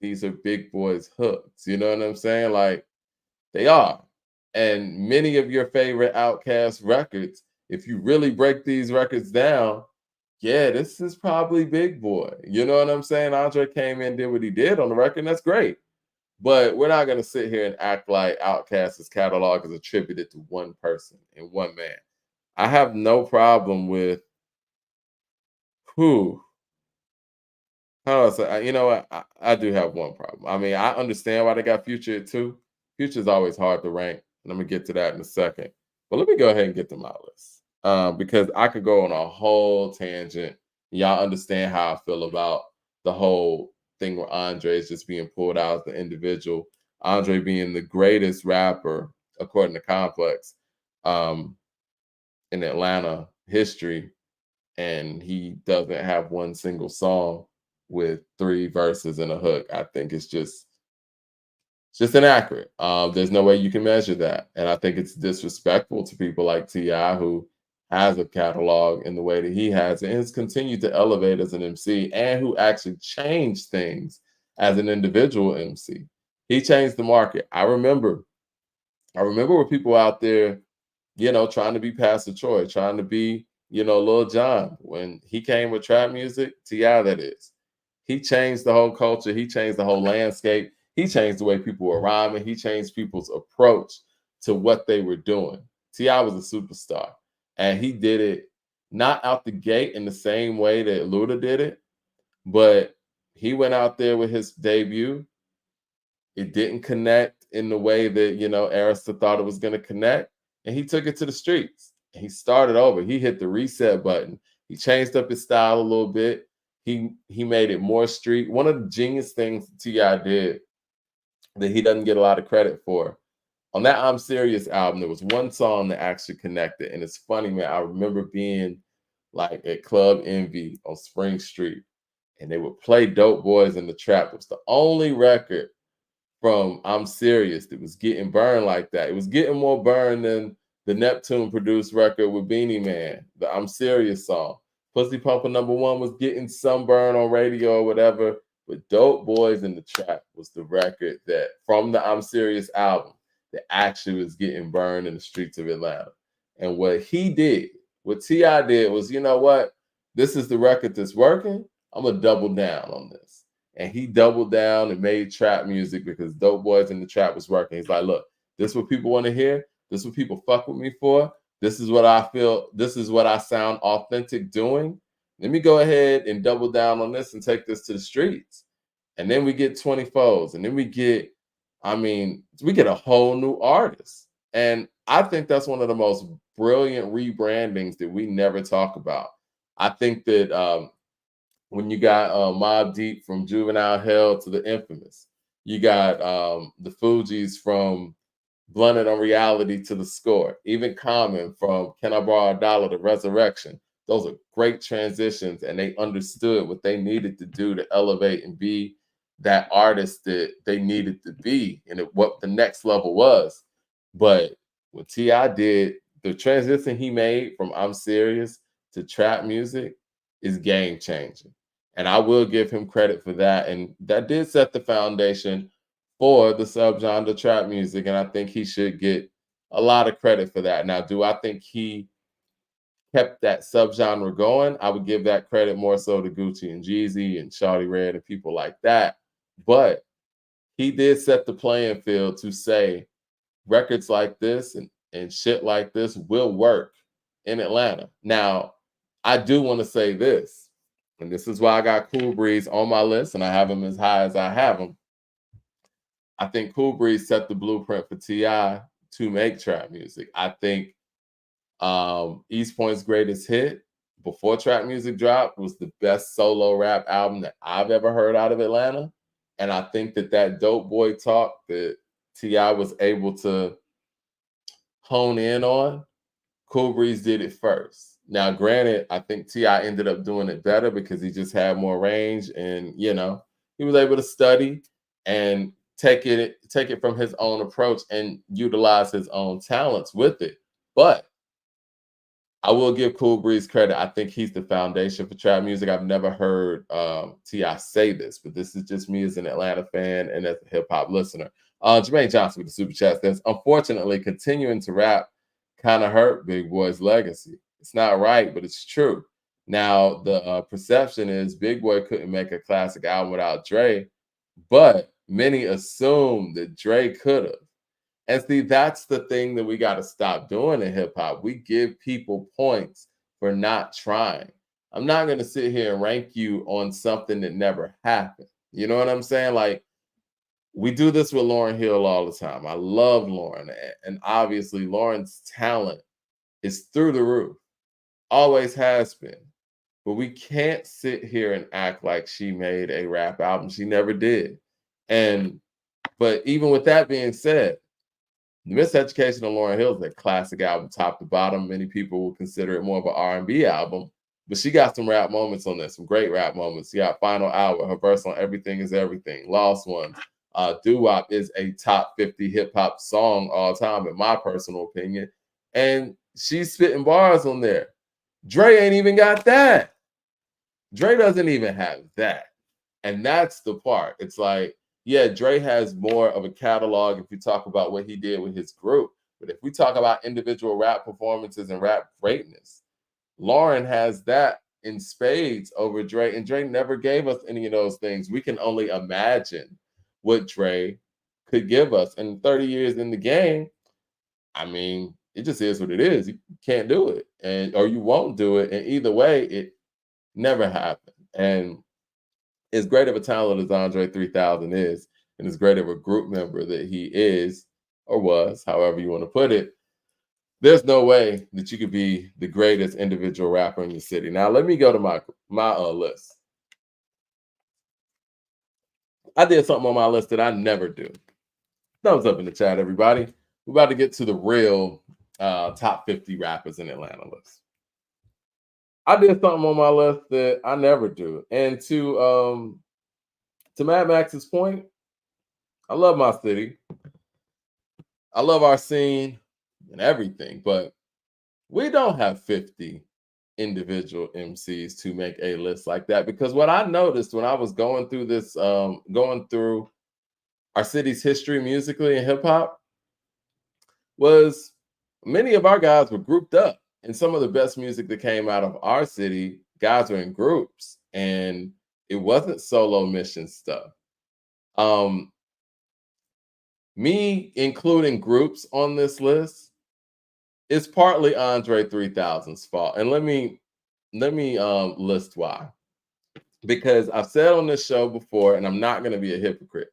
These are Big Boy's hooks. You know what I'm saying? Like, they are. And many of your favorite Outkast records, if you really break these records down, yeah, this is probably Big Boy. You know what I'm saying? Andre came in, did what he did on the record, and that's great. But we're not going to sit here and act like Outkast's catalog is attributed to one person and one man. I have no problem with who. How else? You know what? I do have one problem. I mean, I understand why they got Future at 2. Future is always hard to rank, and I'm gonna get to that in a second. But let me go ahead and get to my list, because I could go on a whole tangent. Y'all understand how I feel about the whole thing where Andre is just being pulled out as the individual. Andre being the greatest rapper according to Complex, um, in Atlanta history, and he doesn't have one single song with 3 verses and a hook. I think it's just inaccurate. There's no way you can measure that, and I think it's disrespectful to people like Ti, who has a catalog in the way that he has, and has continued to elevate as an MC, and who actually changed things as an individual MC. He changed the market. I remember where people out there, trying to be Pastor Troy, trying to be, Lil Jon. When he came with trap music, T.I. that is. He changed the whole culture. He changed the whole landscape. He changed the way people were rhyming. He changed people's approach to what they were doing. T.I. was a superstar. And he did it not out the gate in the same way that Luda did it, but he went out there with his debut. It didn't connect in the way that, Arista thought it was going to connect. And he took it to the streets. He started over. He hit the reset button. He changed up his style a little bit. He made it more street. One of the genius things T.I. did that he doesn't get a lot of credit for. On that I'm Serious album, there was one song that actually connected. And it's funny, man. I remember being like at Club Envy on Spring Street, and they would play Dope Boys in the Trap. It was the only record from I'm Serious that was getting burned like that. It was getting more burned than the Neptune produced record with Beanie Man, the I'm Serious song. Pussy Pumper #1 was getting some burn on radio or whatever, but Dope Boys in the Trap was the record that from the I'm Serious album that actually was getting burned in the streets of Atlanta. And what he did, what T.I. did was, you know what? This is the record that's working. I'm gonna double down on this. And he doubled down and made trap music because Dope Boys in the Trap was working. He's like, look, this is what people want to hear. This is what people fuck with me for. This is what I feel. This is what I sound authentic doing. Let me go ahead and double down on this and take this to the streets. And then we get 24s. And then we get a whole new artist. And I think that's one of the most brilliant rebrandings that we never talk about. I think that when you got Mobb Deep from Juvenile Hell to the Infamous, you got the Fugees from Blunted on Reality to the Score, even Common from Can I Borrow a Dollar to Resurrection Those are great transitions, and they understood what they needed to do to elevate and be that artist that they needed to be, and what the next level was. But what Ti did, the transition he made from "I'm Serious" to trap music is game changing, and I will give him credit for that. And that did set the foundation for the subgenre trap music, and I think he should get a lot of credit for that. Now, do I think he kept that subgenre going? I would give that credit more so to Gucci and Jeezy and Shawty Red and people like that. But he did set the playing field to say records like this and shit like this will work in Atlanta. Now, I do want to say this, and this is why I got Cool Breeze on my list and I have him as high as I have him. I think Cool Breeze set the blueprint for T.I. to make trap music. I think East Point's greatest hit before trap music dropped was the best solo rap album that I've ever heard out of Atlanta. And I think that that dope boy talk that T.I. was able to hone in on, Cool Breeze did it first. Now, granted, I think T.I. ended up doing it better because he just had more range and, he was able to study and take it from his own approach and utilize his own talents with it. But I will give Cool Breeze credit. I think he's the foundation for trap music. I've never heard T.I. say this, but this is just me as an Atlanta fan and as a hip hop listener. Jermaine Johnson with the super chat says, unfortunately, continuing to rap kind of hurt Big Boy's legacy. It's not right, but it's true. Now, the perception is Big Boy couldn't make a classic album without Dre, but many assume that Dre could have. And see, that's the thing that we got to stop doing in hip hop. We give people points for not trying. I'm not going to sit here and rank you on something that never happened. You know what I'm saying? Like, we do this with Lauryn Hill all the time. I love Lauryn, and obviously, Lauryn's talent is through the roof, always has been. But we can't sit here and act like she made a rap album. She never did. But even with that being said, the Miseducation of Lauryn Hill is a classic album, top to bottom. Many people will consider it more of an R&B album, but she got some rap moments on there, some great rap moments. She got Final Hour, her verse on Everything Is Everything, Lost Ones. Doo-Wop is a top 50 hip hop song all time, in my personal opinion. And she's spitting bars on there. Dre ain't even got that. Dre doesn't even have that. And that's the part. It's like, yeah, Dre has more of a catalog if you talk about what he did with his group. But if we talk about individual rap performances and rap greatness, Lauryn has that in spades over Dre. And Dre never gave us any of those things. We can only imagine what Dre could give us. And 30 years in the game, I mean, it just is what it is. You can't do it, or you won't do it. And either way, it never happened. And as great of a talent as Andre 3000 is, and as great of a group member that he is or was, however you want to put it, there's no way that you could be the greatest individual rapper in the city. Now, let me go to my list. I did something on my list that I never do. Thumbs up in the chat, everybody. We're about to get to the real top 50 rappers in Atlanta list. I did something on my list that I never do. And to Mad Max's point, I love my city. I love our scene and everything, but we don't have 50 individual MCs to make a list like that. Because what I noticed when I was going through this, going through our city's history musically and hip hop, was many of our guys were grouped up. And some of the best music that came out of our city, guys were in groups, and it wasn't solo mission stuff. Me including groups on this list is partly Andre 3000's fault. And let me list why. Because I've said on this show before, and I'm not going to be a hypocrite,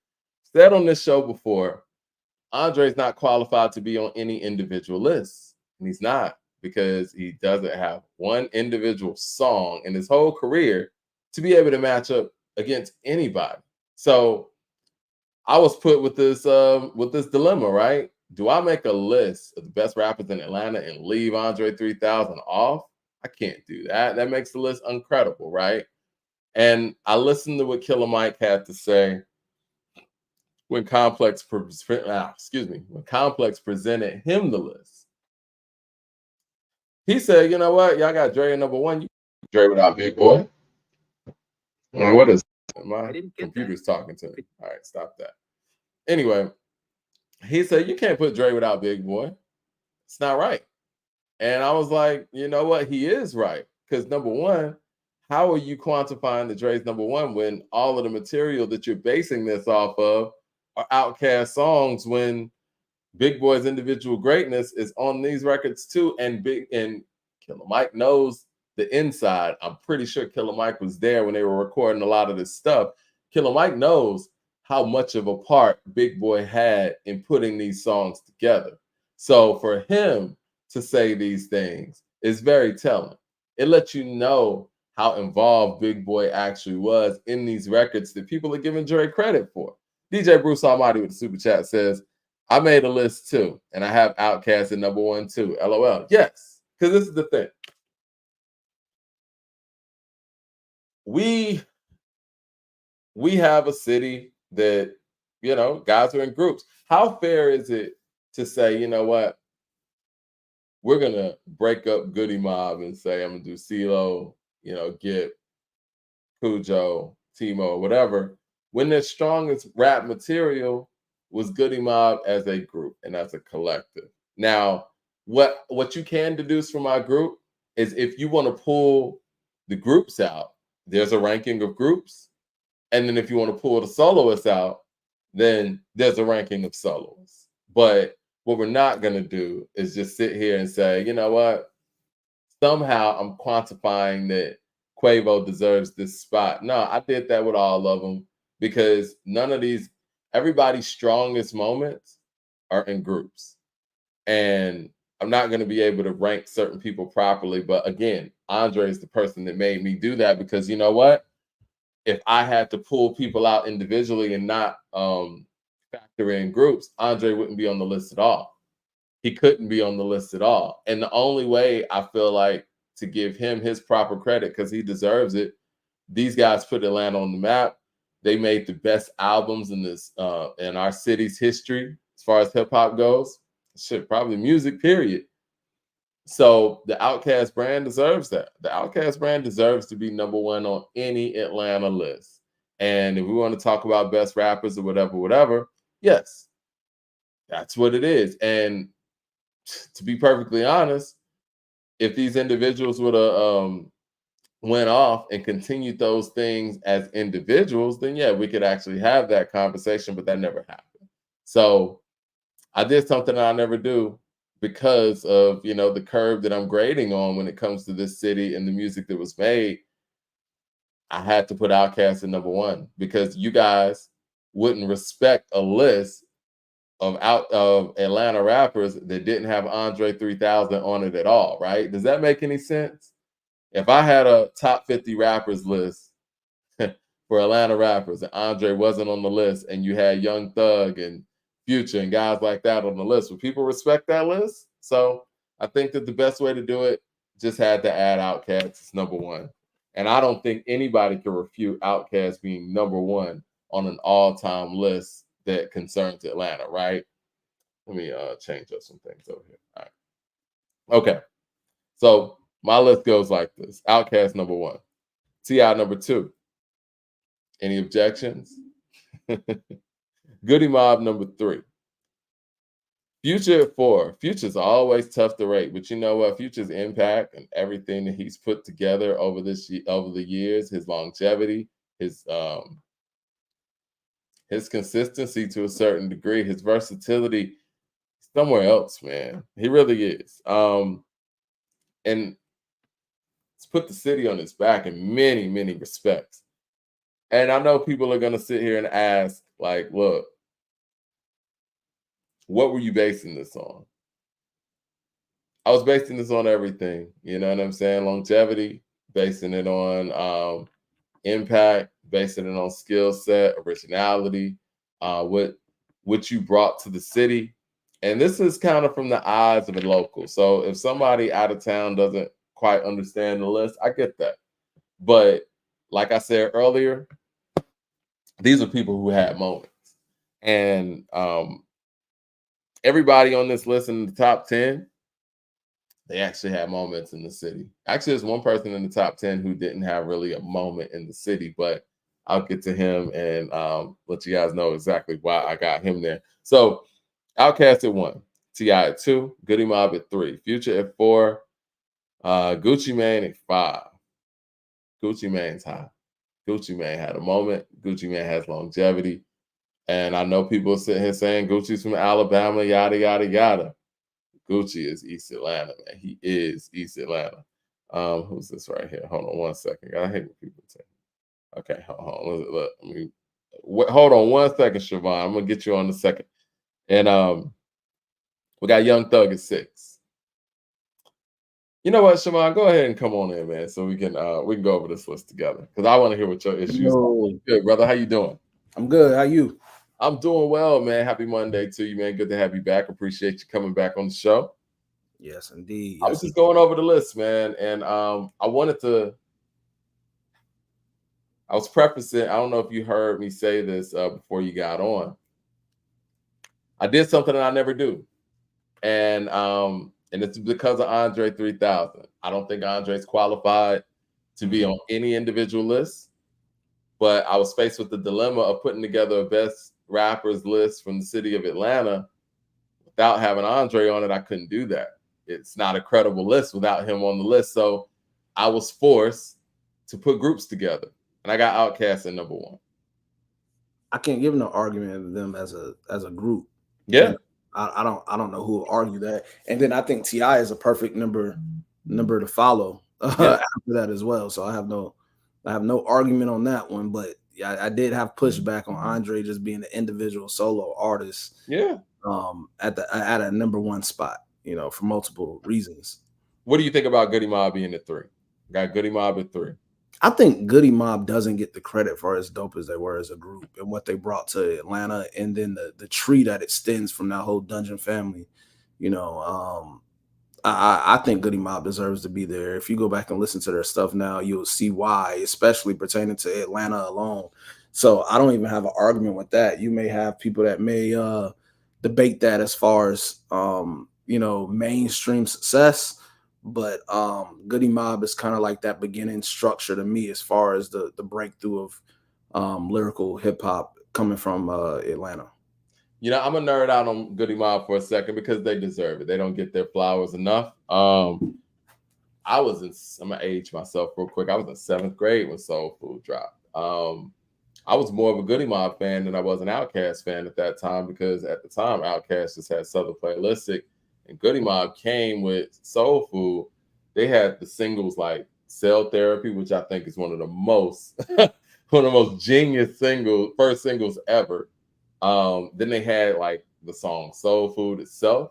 said on this show before, Andre's not qualified to be on any individual list. And he's not, because he doesn't have one individual song in his whole career to be able to match up against anybody. So I was put with this dilemma, right? Do I make a list of the best rappers in Atlanta and leave Andre 3000 off? I can't do that. That makes the list uncredible, right? And I listened to what Killer Mike had to say when when Complex presented him the list. He said, "You know what? Y'all got Dre at number one. You Dre without Big Boy. What is my computer's talking to me? All right, stop that. Anyway, he said you can't put Dre without Big Boy. It's not right." And I was like, you know what? He is right. Because number one, how are you quantifying the Dre's number one when all of the material that you're basing this off of are Outkast songs when Big Boy's individual greatness is on these records too? And Killer Mike knows the inside. I'm pretty sure Killer Mike was there when they were recording a lot of this stuff. Killer Mike knows how much of a part Big Boy had in putting these songs together. So for him to say these things is very telling. It lets you know how involved Big Boy actually was in these records that people are giving Dre credit for. DJ Bruce Almighty with the super chat says, I made a list too, and I have Outkast at number one too. LOL. Yes, because this is the thing. We have a city that, guys are in groups. How fair is it to say, you know what? We're gonna break up Goody Mob and say I'm gonna do CeeLo, Gip, Cujo, Timo, whatever. When their strongest rap material was Goody Mob as a group and as a collective. Now, what you can deduce from our group is if you want to pull the groups out, there's a ranking of groups. And then if you want to pull the soloists out, then there's a ranking of soloists. But what we're not going to do is just sit here and say, you know what? Somehow I'm quantifying that Quavo deserves this spot. No, I did that with all of them because everybody's strongest moments are in groups. And I'm not going to be able to rank certain people properly. But again, Andre is the person that made me do that because you know what? If I had to pull people out individually and not factor in groups, Andre wouldn't be on the list at all. He couldn't be on the list at all. And the only way I feel like to give him his proper credit, because he deserves it, these guys put Atlanta on the map. They made the best albums in our city's history as far as hip hop goes. Shit, probably music, period. So the Outkast brand deserves that. The Outkast brand deserves to be number one on any Atlanta list. And if we want to talk about best rappers or whatever, yes, that's what it is. And to be perfectly honest, if these individuals would have went off and continued those things as individuals, then yeah, we could actually have that conversation, but that never happened. So I did something I never do because of the curve that I'm grading on when it comes to this city and the music that was made. I had to put Outkast at number one because you guys wouldn't respect a list of Atlanta rappers that didn't have Andre 3000 on it at all, right? Does that make any sense? If I had a top 50 rappers list for Atlanta rappers and Andre wasn't on the list and you had Young Thug and Future and guys like that on the list, would people respect that list? So I think that the best way to do it just had to add Outkast as number one. And I don't think anybody can refute Outkast being number one on an all-time list that concerns Atlanta, right? Let me change up some things over here. All right. Okay. So my list goes like this. Outkast number one. T.I. number two. Any objections? Goody Mob number three. Future at four. Future's always tough to rate, but you know what? Future's impact and everything that he's put together over the years, his longevity, his consistency to a certain degree, his versatility, somewhere else, man. He really is. And it's put the city on his back in many, many respects. And I know people are gonna sit here and ask, like, look, what were you basing this on? I was basing this on everything. You know what I'm saying? Longevity, basing it on impact, basing it on skill set, originality, what you brought to the city. And this is kind of from the eyes of a local. So if somebody out of town doesn't quite understand the list. I get that. But like I said earlier, these are people who had moments. And everybody on this list in the top 10, they actually had moments in the city. Actually, there's one person in the top 10 who didn't have really a moment in the city, but I'll get to him and let you guys know exactly why I got him there. So, Outkast at 1, T.I. at 2, Goody Mob at 3, Future at 4, Gucci Mane at 5. Gucci Mane's high. Gucci Mane had a moment. Gucci Mane has longevity. And I know people sitting here saying Gucci's from Alabama, yada, yada, yada. Gucci is East Atlanta, man. He is East Atlanta. Who's this right here? Hold on one second. I hate when people say. Okay, hold on. Hold on one second, Siobhan. I'm gonna get you on the second. And we got Young Thug at 6. You know what, Siobhan? Go ahead and come on in, man, so we can go over this list together because I want to hear what your issues are. Good, brother. How you doing? I'm good. How you? I'm doing well, man. Happy Monday to you, man. Good to have you back. Appreciate you coming back on the show. Yes, indeed. I was just going over the list, man, and I was prefacing. I don't know if you heard me say this before you got on. I did something that I never do, and it's because of Andre 3000. I don't think Andre's qualified to be on any individual list, but I was faced with the dilemma of putting together a best rappers list from the city of Atlanta without having Andre on it. I couldn't do that. It's not a credible list without him on the list. So I was forced to put groups together, and I got Outkast at number 1. I can't give no argument of them as a group. Yeah, you know, I don't know who will argue that. And then I think T.I. is a perfect number to follow after that as well. So I have no argument on that one. But yeah, I did have pushback on Andre just being an individual solo artist. Yeah. At a number 1 spot, for multiple reasons. What do you think about Goody Mob being at 3? Got Goody Mob at 3. I think Goody Mob doesn't get the credit for as dope as they were as a group and what they brought to Atlanta, and then the tree that extends from that whole Dungeon family. I think Goody Mob deserves to be there. If you go back and listen to their stuff now, you'll see why, especially pertaining to Atlanta alone. So I don't even have an argument with that. You may have people that may debate that as far as mainstream success. But Goody Mob is kind of like that beginning structure to me as far as the breakthrough of lyrical hip hop coming from Atlanta. I'm a nerd out on Goody Mob for a second because they deserve it. They don't get their flowers enough. I'm gonna age myself real quick. I was in 7th grade when Soul Food dropped. I was more of a Goody Mob fan than I was an Outkast fan at that time because at the time Outkast just had Southern Playalistic. And Goody Mob came with Soul Food. They had the singles like Cell Therapy, which I think is one of the most genius first singles ever. Then they had like the song Soul Food itself.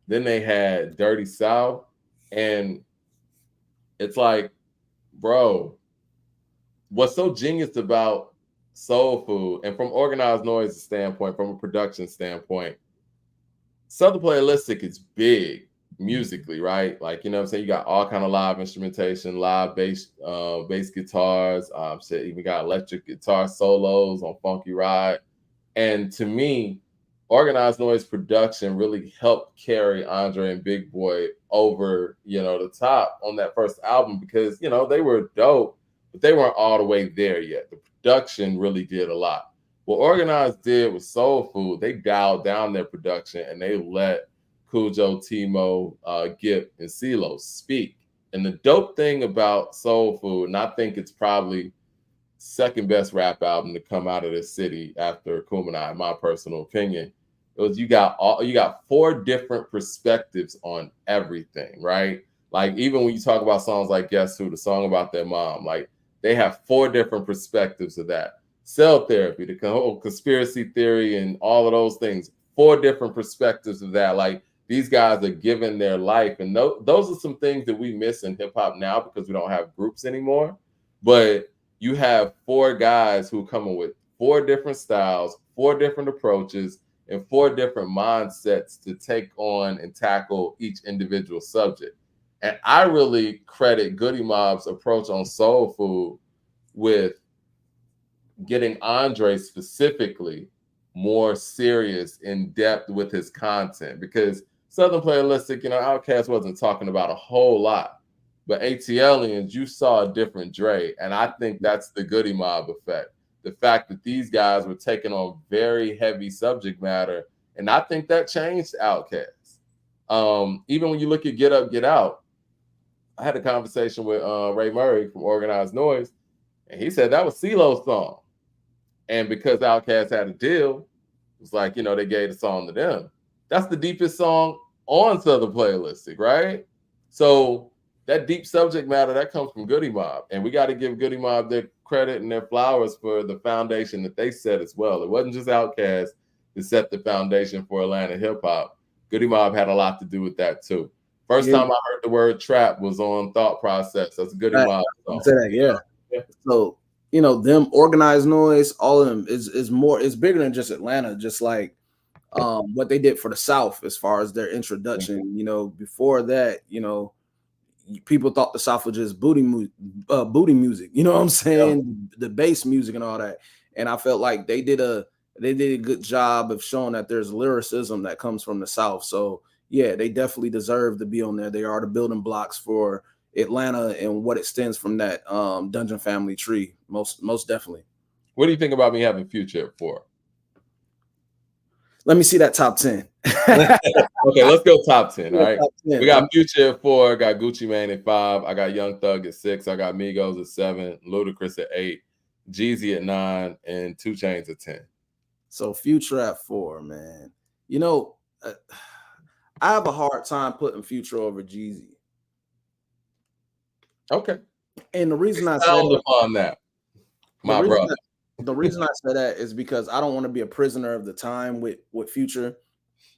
Then they had Dirty South. And it's like, bro, what's so genius about Soul Food, and from Organized Noise standpoint, from a production standpoint, Southern Playalistic is big musically, right? Like, you know what I'm saying? You got all kind of live instrumentation, live bass guitars, even got electric guitar solos on Funky Ride. And to me, Organized Noise production really helped carry Andre and Big Boy over, the top on that first album because, they were dope, but they weren't all the way there yet. The production really did a lot. What Organized did with Soul Food, they dialed down their production and they let Cujo, Timo, Gip, and CeeLo speak. And the dope thing about Soul Food, and I think it's probably second best rap album to come out of this city after Kumina, in my personal opinion, it was you got 4 different perspectives on everything, right? Like even when you talk about songs like Guess Who, the song about their mom, like they have 4 different perspectives of that. Cell Therapy, the whole conspiracy theory and all of those things, 4 different perspectives of that. Like these guys are giving their life. And those are some things that we miss in hip hop now because we don't have groups anymore. But you have 4 guys who come in with 4 different styles, 4 different approaches, and 4 different mindsets to take on and tackle each individual subject. And I really credit Goody Mob's approach on Soul Food with getting Andre specifically more serious, in depth with his content, because Southern Playalistic, Outkast wasn't talking about a whole lot, but ATLians, you saw a different Dre, and I think that's the Goody Mob effect. The fact that these guys were taking on very heavy subject matter, and I think that changed Outkast. Even when you look at Get Up, Get Out, I had a conversation with Ray Murray from Organized Noise, and he said that was CeeLo's song. And because Outkast had a deal, it was like, they gave the song to them. That's the deepest song on Southern Playalistic, right? So that deep subject matter, that comes from Goody Mob. And we got to give Goody Mob their credit and their flowers for the foundation that they set as well. It wasn't just Outkast that set the foundation for Atlanta hip hop. Goody Mob had a lot to do with that too. First time I heard the word trap was on Thought Process. That's a Goody Mob song. Say that, yeah. So, them Organized Noise, all of them is more, it's bigger than just Atlanta, just like what they did for the South as far as their introduction. Before that, people thought the South was just booty music, you know what I'm saying? The bass music and all that. And I felt like they did a good job of showing that there's lyricism that comes from the South. So yeah, they definitely deserve to be on there. They are the building blocks for Atlanta and what extends from that Dungeon family tree. Most definitely. What do you think about me having Future at 4? Let me see that top 10. Okay, let's go top 10. All right. 10. We got Future at 4, got Gucci Mane at 5. I got Young Thug at 6. I got Migos at 7, Ludacris at 8, Jeezy at 9, and 2 Chainz at 10. So Future at 4, man. I have a hard time putting Future over Jeezy. Okay. And the reason I said on that, my brother. The reason I say that is because I don't want to be a prisoner of the time with Future.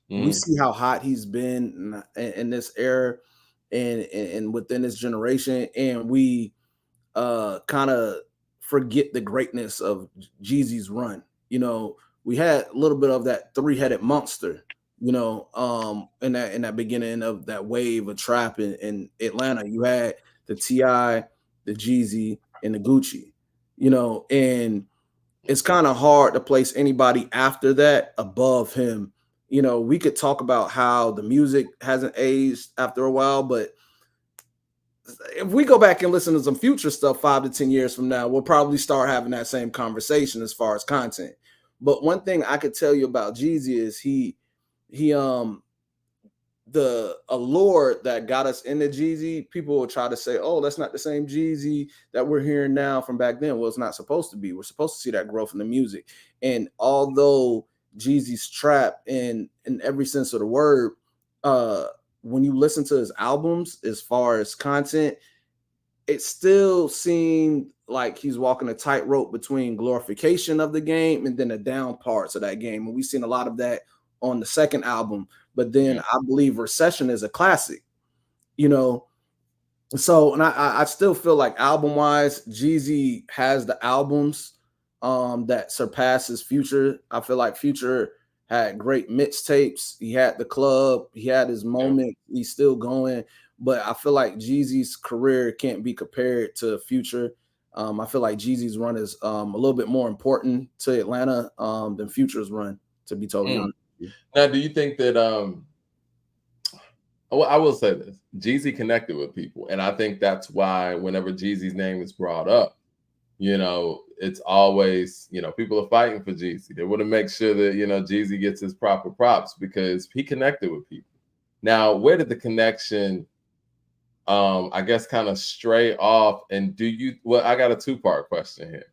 We see how hot he's been in this era and within this generation, and we kind of forget the greatness of Jeezy's run. We had a little bit of that 3-headed monster, in that beginning of that wave of trap in Atlanta. You had the T.I., the Jeezy, and the Gucci, and it's kind of hard to place anybody after that above him. We could talk about how the music hasn't aged after a while, but if we go back and listen to some Future stuff 5 to 10 years from now, we'll probably start having that same conversation as far as content. But one thing I could tell you about Jeezy is he the allure that got us into Jeezy, people will try to say, oh, that's not the same Jeezy that we're hearing now from back then. Well, it's not supposed to be. We're supposed to see that growth in the music. And although Jeezy's trap in every sense of the word, when you listen to his albums, as far as content, it still seemed like he's walking a tightrope between glorification of the game and then the down parts of that game. And we've seen a lot of that on the second album. But then I believe Recession is a classic, So, and I still feel like album-wise, Jeezy has the albums that surpasses Future. I feel like Future had great mixtapes. He had the club. He had his moment. He's still going. But I feel like Jeezy's career can't be compared to Future. I feel like Jeezy's run is a little bit more important to Atlanta than Future's run, to be totally honest. Now, do you think that well, I will say this, Jeezy connected with people, and I think that's why whenever Jeezy's name is brought up, it's always, people are fighting for Jeezy. They want to make sure that, Jeezy gets his proper props because he connected with people. Now, where did the connection, I guess, kind of stray off? And I got a 2-part question here.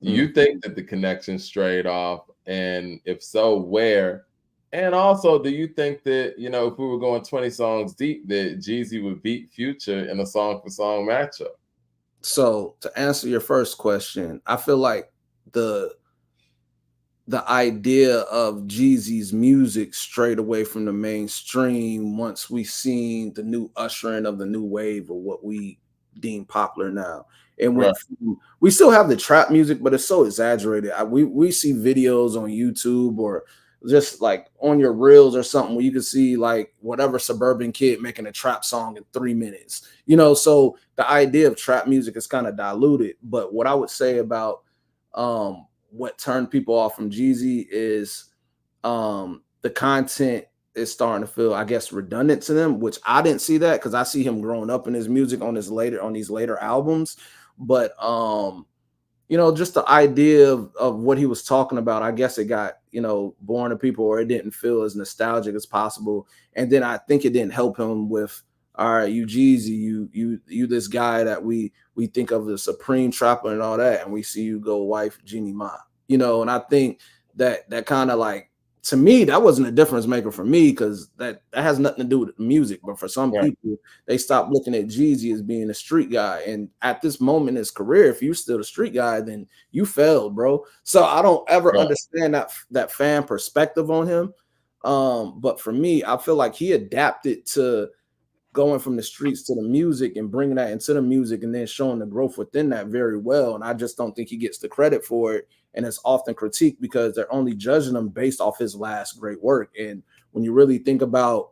Do you think that the connection strayed off? And if so, where? And also, do you think that, if we were going 20 songs deep, that Jeezy would beat Future in a song-for-song matchup? So, to answer your first question, I feel like the idea of Jeezy's music strayed away from the mainstream once we seen the new ushering of the new wave of what we deem popular now. And we still have the trap music, but it's so exaggerated. We see videos on YouTube or just like on your reels or something where you can see like whatever suburban kid making a trap song in 3 minutes, so the idea of trap music is kind of diluted. But what I would say about what turned people off from Jeezy is the content is starting to feel, I guess, redundant to them, which I didn't see that because I see him growing up in his music on these later albums. But just the idea of what he was talking about, I guess it got, born to people, or it didn't feel as nostalgic as possible. And then I think it didn't help him with, all right, you Jeezy, you this guy that we think of the supreme trapper and all that, and we see you go wife Jeannie Ma, and I think that kind of like, to me, that wasn't a difference maker for me, because that has nothing to do with the music. But for some Right. people, they stop looking at Jeezy as being a street guy. And at this moment in his career, if you're still a street guy, then you failed, bro. So I don't ever Right. understand that fan perspective on him. But for me, I feel like he adapted to going from the streets to the music and bringing that into the music, and then showing the growth within that very well. And I just don't think he gets the credit for it. And it's often critiqued because they're only judging him based off his last great work. And when you really think about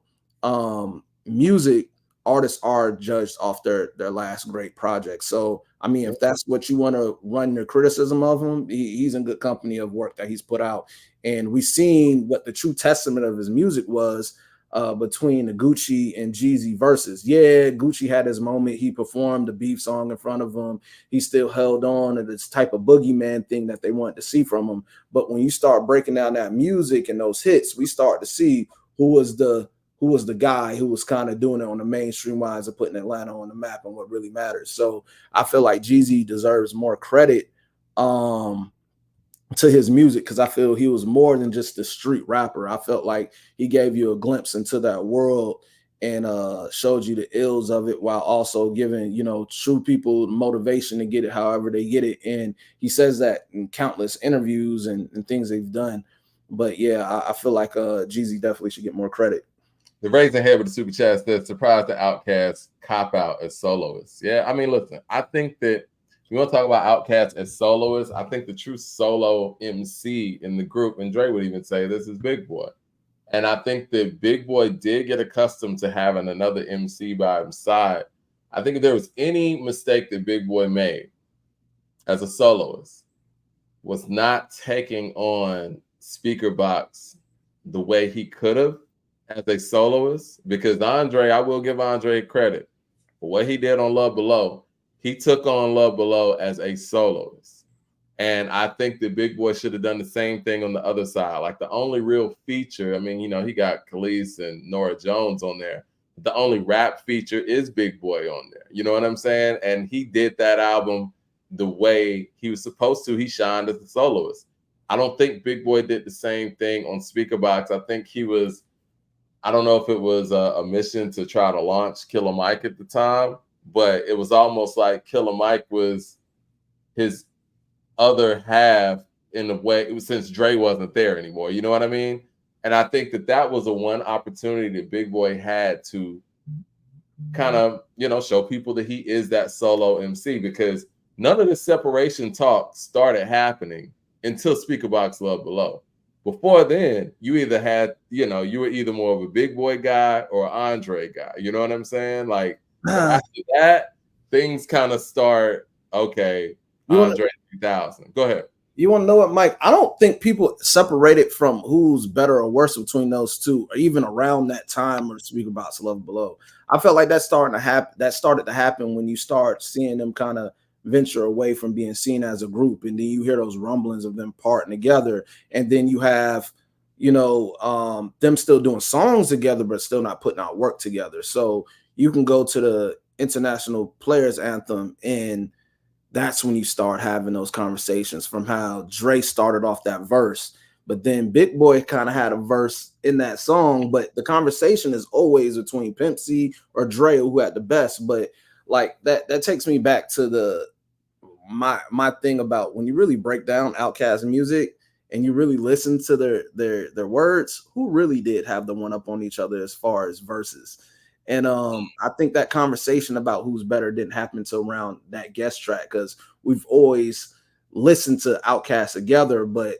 music, artists are judged off their last great project. So I mean, if that's what you want to run your criticism of him, he's in good company of work that he's put out. And we've seen what the true testament of his music was between the Gucci and Jeezy verses. Yeah, Gucci had his moment. He performed the beef song in front of him. He still held on to this type of boogeyman thing that they wanted to see from him. But when you start breaking down that music and those hits, we start to see who was the guy who was kind of doing it on the mainstream wise of putting Atlanta on the map and what really matters. So I feel like Jeezy deserves more credit to his music, because I feel he was more than just a street rapper. I felt like he gave you a glimpse into that world and showed you the ills of it, while also giving, true people motivation to get it however they get it. And he says that in countless interviews and things they've done. But yeah, I feel like Jeezy definitely should get more credit. The raising head with the super chat says, surprised the Outkast cop out as soloists. Yeah, I mean, listen, I think that you want to talk about Outkast as soloists. I think the true solo MC in the group, and Dre would even say this, is Big Boy. And I think that Big Boy did get accustomed to having another MC by his side. I think if there was any mistake that Big Boy made as a soloist, was not taking on Speaker Box the way he could have as a soloist. Because Andre, I will give Andre credit for what he did on Love Below. He took on Love Below as a soloist. And I think that Big Boy should have done the same thing on the other side. Like the only real feature, I mean, he got Khalees and Nora Jones on there. The only rap feature is Big Boy on there. You know what I'm saying? And he did that album the way he was supposed to. He shined as a soloist. I don't think Big Boy did the same thing on Speaker Box. I think he was, I don't know if it was a mission to try to launch Killer Mike at the time, but it was almost like Killer Mike was his other half in a way. It was, since Dre wasn't there anymore. You know what I mean? And I think that was a one opportunity that Big Boy had to kind of, show people that he is that solo MC, because none of the separation talk started happening until Speaker Box Love Below. Before then, you either had, you were either more of a Big Boy guy or Andre guy. You know what I'm saying? Like, but after that, things kind of start, okay, Andre 3000. Go ahead. You want to know what, Mike? I don't think people separate it from who's better or worse between those two, or even around that time or Speaker Box Love Below. I felt like that started to happen when you start seeing them kind of venture away from being seen as a group, and then you hear those rumblings of them parting together, and then you have, them still doing songs together, but still not putting out work together. So you can go to the International Players Anthem, and that's when you start having those conversations, from how Dre started off that verse, but then Big Boy kind of had a verse in that song, but the conversation is always between Pimp C or Dre, who had the best. But like that takes me back to my thing about when you really break down Outkast music and you really listen to their words, who really did have the one up on each other as far as verses. And I think that conversation about who's better didn't happen until around that guest track, because we've always listened to Outkast together, but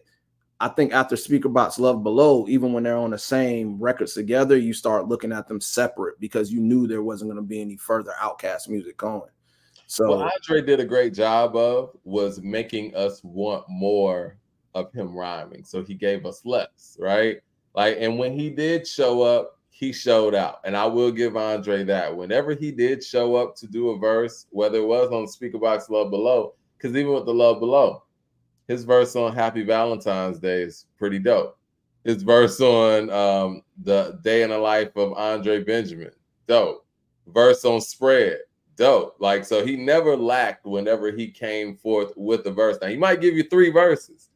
I think after Speaker Box Love Below, even when they're on the same records together, you start looking at them separate because you knew there wasn't going to be any further Outkast music going. What So Andre did a great job of was making us want more of him rhyming. So he gave us less, right? Like, and when he did show up, he showed out. And I will give Andre that. Whenever he did show up to do a verse, whether it was on Speaker Box Love Below, because even with the Love Below, his verse on Happy Valentine's Day is pretty dope. His verse on the Day in the Life of Andre Benjamin, dope. Verse on Spread, dope. Like, so he never lacked whenever he came forth with the verse. Now, he might give you 3 verses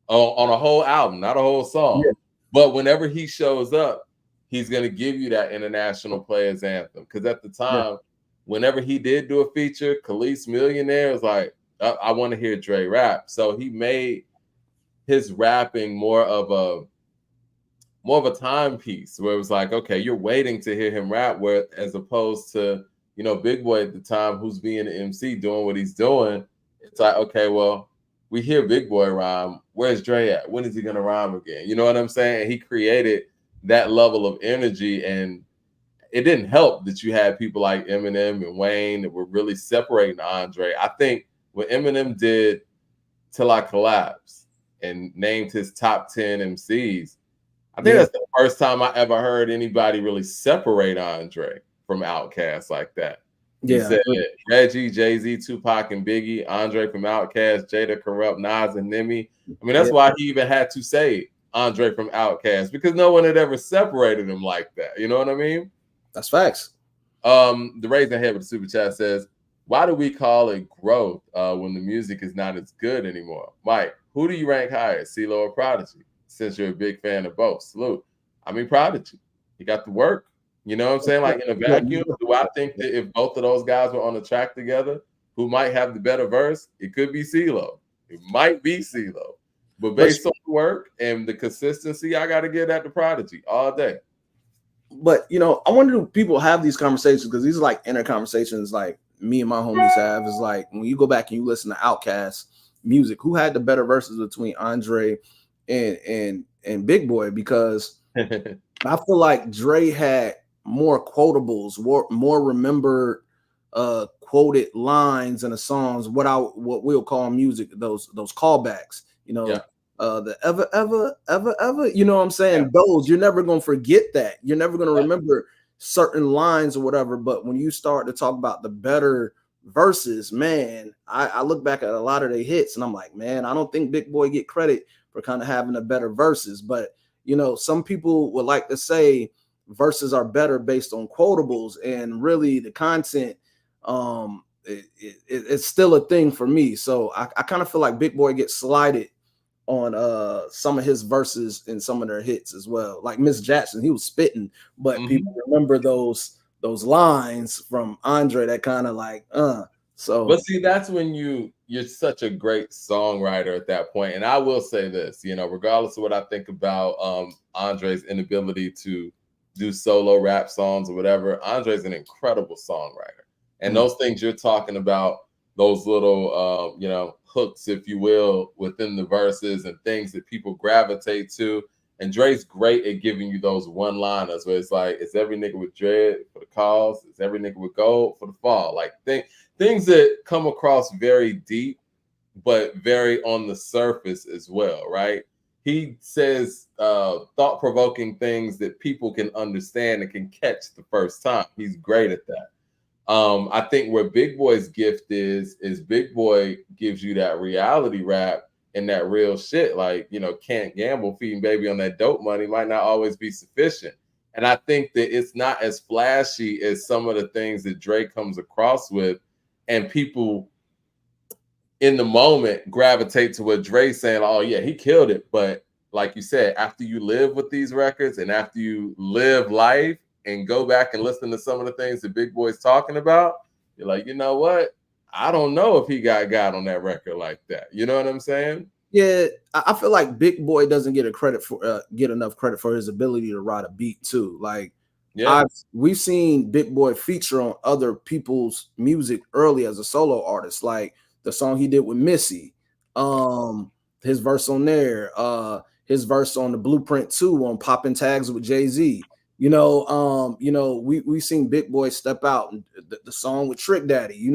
on a whole album, not a whole song. yeah, But whenever he shows up, he's going to give you that international players anthem. Because at the yeah, time, whenever he did do a feature, Khalees Millionaire was like, I want to hear Dre rap. So he made his rapping more of a timepiece where it was like, okay, you're waiting to hear him rap, where as opposed to, Big Boy at the time who's being the MC doing what he's doing. It's like, okay, well, we hear Big Boy rhyme. Where's Dre at? When is he gonna rhyme again? You know what I'm saying? And he created that level of energy, and it didn't help that you had people like Eminem and Wayne that were really separating Andre. I think when Eminem did Till I Collapse and named his top 10 MCs, I think yeah, that's the first time I ever heard anybody really separate Andre from Outkast like that. He yeah. said Reggie, Jay-Z, Tupac, and Biggie, Andre from Outkast, Jada, Corrupt, Nas, and Nimi. I mean, that's Yeah, why he even had to say Andre from Outkast, because no one had ever separated him like that. You know what I mean? that's facts. The raising head with the super chat says, "Why do we call it growth when the music is not as good anymore?" Mike, who do you rank higher, CeeLo or Prodigy? Since you're a big fan of both, salute. I mean, Prodigy, he got the work. You know what I'm saying? Like in a vacuum, do I think that if both of those guys were on the track together, who might have the better verse? It could be CeeLo. It might be CeeLo. But But based on the work and the consistency, I got to give that to Prodigy all day. I wonder do people have these conversations because these are like inner conversations like me and my homies have. Is like when you go back and you listen to Outkast music, who had the better verses between Andre and Big Boy? Because I feel like Dre had more quotables, more remembered quoted lines in the songs, what we'll call music, those callbacks, Yeah. The ever, you know what I'm saying? Yeah. Those you're never gonna forget that. You're never gonna remember certain lines or whatever. But when you start to talk about the better verses, man, I look back at a lot of their hits and I'm like, man, I don't think Big Boy get credit for kind of having the better verses. But some people would like to say verses are better based on quotables, and really the content it's still a thing for me. So I kind of feel like Big Boy gets slighted on some of his verses and some of their hits as well. Like Miss Jackson, he was spitting, but Mm-hmm. people remember those lines from Andre that kind of like so But see, that's when you're such a great songwriter at that point. And I will say this, regardless of what I think about Andre's inability to do solo rap songs or whatever, Andre's an incredible songwriter. And those things you're talking about, those little hooks, if you will, within the verses and things that people gravitate to. And Dre's great at giving you those one-liners where it's like, it's every nigga with dread for the cause, it's every nigga with gold for the fall. Like things that come across very deep, but very on the surface as well, right? He says thought-provoking things that people can understand and can catch the first time. He's great at that. I think where Big Boy's gift is Big Boy gives you that reality rap and that real shit. Like, can't gamble, feeding baby on that dope money might not always be sufficient. And I think that it's not as flashy as some of the things that Drake comes across with, and people in the moment gravitate to what Dre's saying. Oh yeah, he killed it. But like you said, after you live with these records and after you live life and go back and listen to some of the things that Big Boy's talking about, you're like, you know what? I don't know if he got on that record like that. You know what I'm saying? yeah, I feel like Big Boy doesn't get enough credit for his ability to ride a beat too. Like Yeah. we've seen Big Boy feature on other people's music early as a solo artist, like the song he did with Missy, his verse on there. his verse on the Blueprint 2 on Poppin' Tags with Jay-Z. We've seen Big Boy step out and the song with Trick Daddy.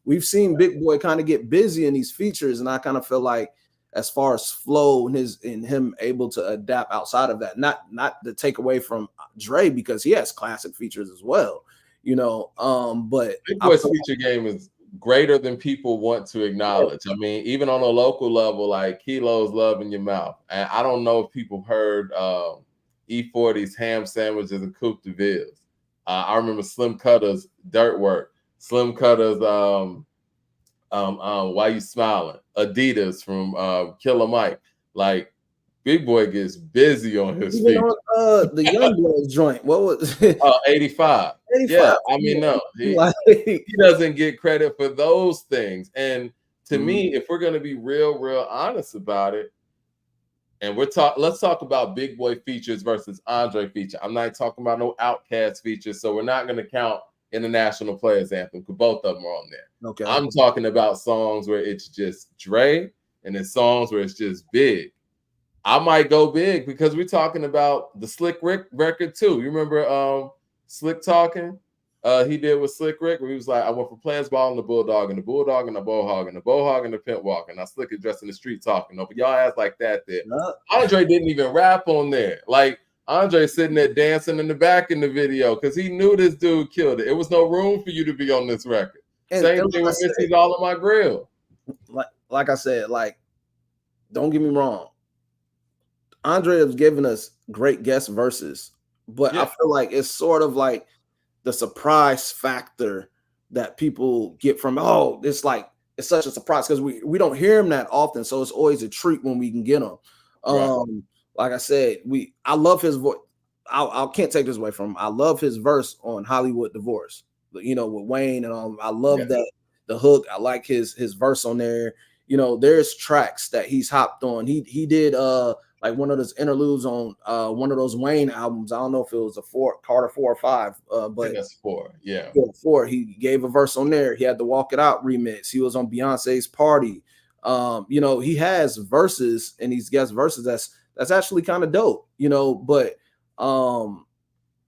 We've seen Big Boy kind of get busy in these features, and I kind of feel like as far as flow and him able to adapt outside of that, not to take away from Dre because he has classic features as well. But Big I Boy's feel feature game is greater than people want to acknowledge. I mean, even on a local level, like Kilo's Love in Your Mouth. And I don't know if people heard E40's Ham Sandwiches and Coupe de Villes. I remember Slim Cutter's Dirt Work, Slim Cutter's Why You Smiling, Adidas from Killer Mike. Like, Big Boy gets busy on his even feet. on the Youngboy joint. What was it? 85. 85. Yeah, I mean, no, Like, he doesn't get credit for those things. And to Mhm. me, if we're going to be real honest about it, and let's talk about Big Boy features versus Andre feature. I'm not talking about no Outcast features, so we're not going to count International Players Anthem because both of them are on there. Okay. I'm talking about songs where it's just Dre and then songs where it's just Big. I might go Big because we're talking about the Slick Rick record too. You remember Slick Talking? He did with Slick Rick, where he was like, I went from Players Ball and the Bulldog and the Bulldog and the Bowhog and the Bowhog and the Pimp Walk. And I Slick is dressed in the street talking. No, but y'all ass like that there. Andre didn't even rap on there. Like, Andre sitting there dancing in the back in the video because he knew this dude killed it. It was no room for you to be on this record. Same thing with Missy's All on My Grill. Like I said, like, don't get me wrong. Andre has given us great guest verses, but I feel like it's sort of like the surprise factor that people get from, it's like it's such a surprise because we don't hear him that often, so it's always a treat when we can get him. Like I said, I love his voice. I can't take this away from him. I love his verse on Hollywood Divorce, with Wayne, and I love that the hook. I like his verse on there. There's tracks that he's hopped on. He did like one of those interludes on one of those Wayne albums. I don't know if it was Carter 4 or 5, but that's 4. Yeah, 4. He gave a verse on there. He had the Walk It Out remix. He was on Beyonce's Party. He has verses and these guest verses that's actually kind of dope. But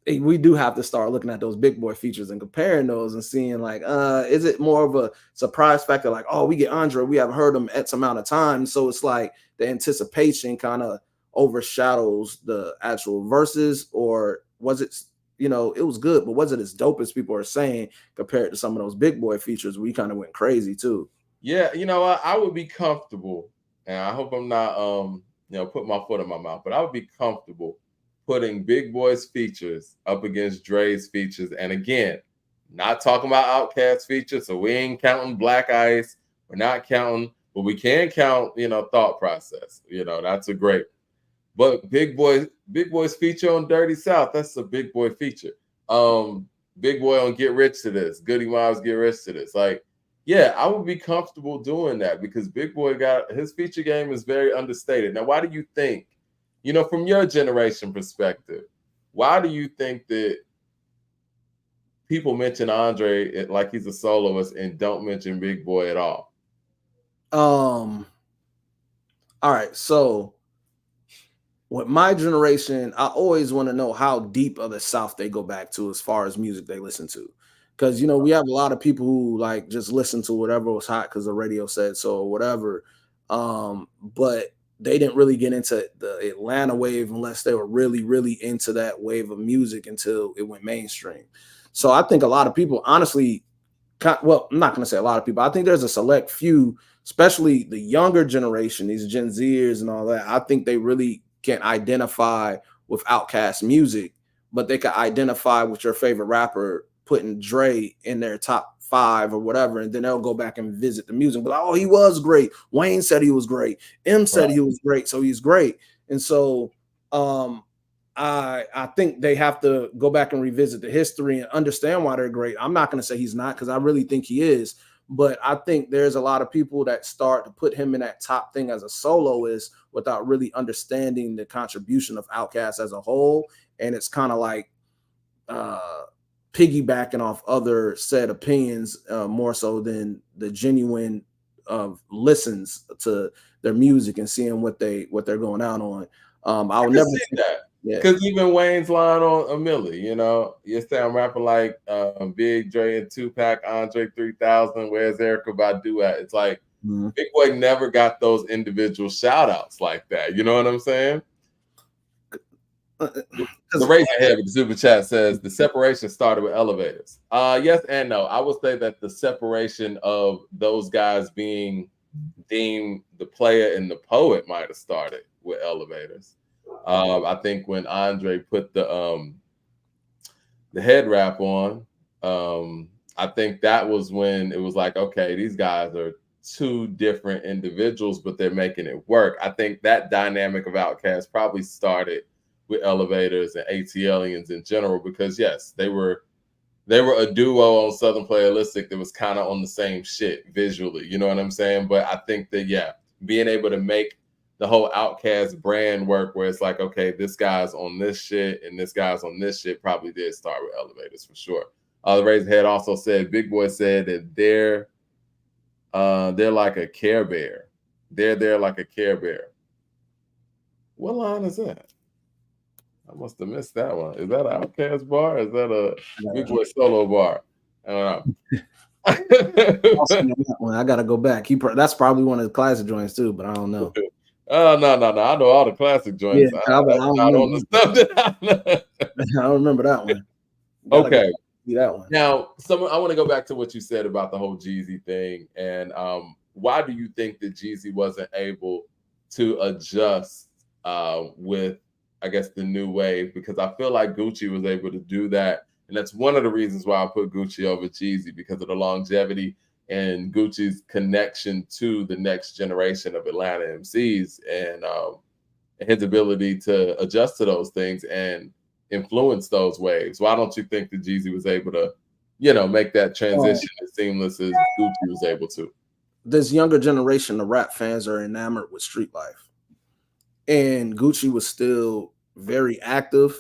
we do have to start looking at those Big Boy features and comparing those and seeing like, is it more of a surprise factor? Like, we get Andre, we haven't heard him X amount of time. So it's like the anticipation kind of overshadows the actual verses, or was it, it was good, but was it as dope as people are saying compared to some of those Big Boy features? We kind of went crazy too. Yeah, I would be comfortable, and I hope I'm not put my foot in my mouth, but I would be comfortable putting Big Boy's features up against Dre's features. And again, not talking about Outkast features, so we ain't counting Black Ice. We're not counting, but we can count, Thought Process. That's a great. But Big Boy's feature on Dirty South, that's a Big Boy feature. Big Boy on Get Rich to This, Goody Mobb's Get Rich to This. Like, yeah, I would be comfortable doing that because Big Boy his feature game is very understated. Now, why do you think, from your generation perspective, why do you think that people mention Andre like he's a soloist and don't mention Big Boy at all? All right, so with my generation, I always want to know how deep of the South they go back to as far as music they listen to. Because, we have a lot of people who like just listen to whatever was hot because the radio said so or whatever. But they didn't really get into the Atlanta wave unless they were really, really into that wave of music until it went mainstream. So I think a lot of people, honestly, well, I'm not going to say a lot of people. I think there's a select few, especially the younger generation, these Gen Zers and all that. I think they really can't identify with Outkast music, but they can identify with your favorite rapper putting Dre in their top 5 or whatever, and then they'll go back and visit the music. But like, he was great. Wayne said he was great. M said he was great, so he's great. And so I think they have to go back and revisit the history and understand why they're great. I'm not going to say he's not, because I really think he is. But I think there's a lot of people that start to put him in that top thing as a soloist without really understanding the contribution of Outkast as a whole. And it's kind of like piggybacking off other said opinions more so than the genuine listens to their music and seeing what they're going out on. I I'll can never see that. yeah. Because even Wayne's line on a Millie, you know, you say I'm rapping like Big Dre and Tupac, Andre 3000, where's Erica Badu at? It's like Big Boy never got those individual shout outs like that. You know what I'm saying? The raise your head with the super chat says the separation started with elevators. Yes and no. I would say that the separation of those guys being deemed the player and the poet might have started with elevators. I think when Andre put the head wrap on, I think that was when it was like, okay, these guys are two different individuals, but they're making it work. I think that dynamic of Outkast probably started with elevators and ATLians in general, because yes, they were a duo on Southern Playalistic that was kind of on the same shit visually. You know what I'm saying? But I think that, yeah, being able to make the whole Outkast brand work where it's like, okay, this guy's on this shit and this guy's on this shit probably did start with elevators for sure. The Raised Head also said, Big Boy said that they're like a Care Bear. They're like a Care Bear. What line is that? I must have missed that one. Is that an Outkast bar? Is that a Big Boy solo bar? I don't know. That one. I gotta go back. That's probably one of the classic joints too, but I don't know. Oh no. I know all the classic joints. Yeah, I don't remember that one. Okay. That one. Now, I want to go back to what you said about the whole Jeezy thing, and why do you think that Jeezy wasn't able to adjust with, I guess, the new wave? Because I feel like Gucci was able to do that, and that's one of the reasons why I put Gucci over Jeezy, because of the longevity and Gucci's connection to the next generation of Atlanta MCs, and his ability to adjust to those things and influence those waves. Why don't you think that Jeezy was able to, make that transition as seamless as Gucci was able to? This younger generation of rap fans are enamored with street life, and Gucci was still very active.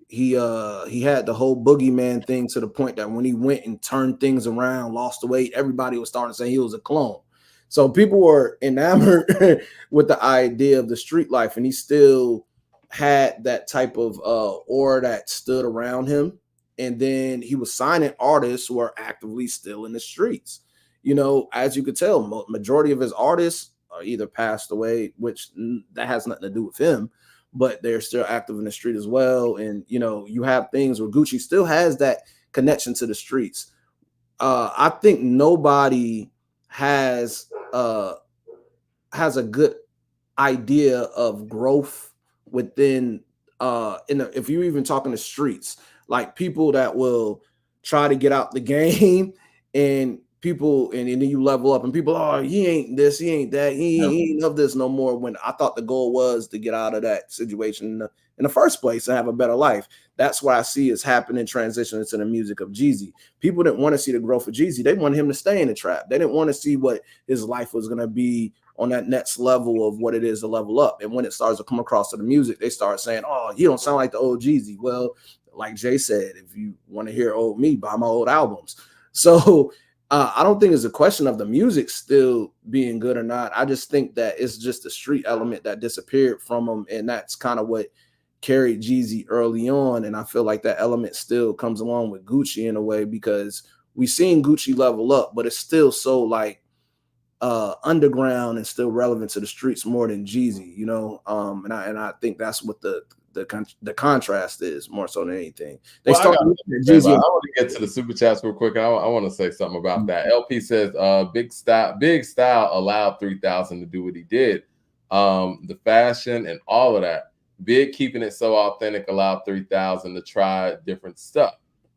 He had the whole boogeyman thing to the point that when he went and turned things around, lost the weight, everybody was starting to say he was a clone. So people were enamored with the idea of the street life, and he still had that type of aura that stood around him. And then he was signing artists who are actively still in the streets. You know, as you could tell, majority of his artists are either passed away, which that has nothing to do with him, but they're still active in the street as well. And you have things where Gucci still has that connection to the streets. I think nobody has a good idea of growth within if you're even talking the streets, like people that will try to get out the game and people and then you level up and people, oh, he ain't this, he ain't that, he ain't of this no more, when I thought the goal was to get out of that situation in the first place and have a better life. That's what I see is happening, transitioning to the music of Jeezy. People didn't want to see the growth of Jeezy. They wanted him to stay in the trap. They didn't want to see what his life was going to be on that next level of what it is to level up. And when it starts to come across to the music, they start saying, oh, you don't sound like the old Jeezy. Well, like Jay said, if you want to hear old me, buy my old albums. So I don't think it's a question of the music still being good or not. I just think that it's just the street element that disappeared from him. And that's kind of what carried Jeezy early on. And I feel like that element still comes along with Gucci in a way, because we've seen Gucci level up, but it's still so like underground and still relevant to the streets more than Jeezy, and I think that's what the contrast is more so than anything. I want to get to the super chats real quick. I want to say something about that. LP says, Big Style allowed 3000 to do what he did. The fashion and all of that. Big keeping it so authentic allowed 3000 to try different stuff.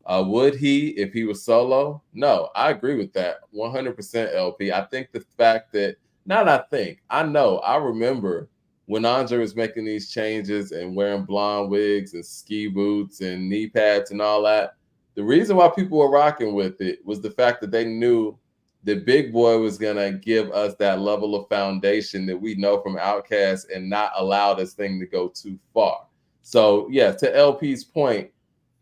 Would he if he was solo? No, I agree with that 100%, LP. I think the fact that, I remember when Andre was making these changes and wearing blonde wigs and ski boots and knee pads and all that, the reason why people were rocking with it was the fact that they knew that Big Boy was going to give us that level of foundation that we know from Outkast and not allow this thing to go too far. So, yeah, to LP's point,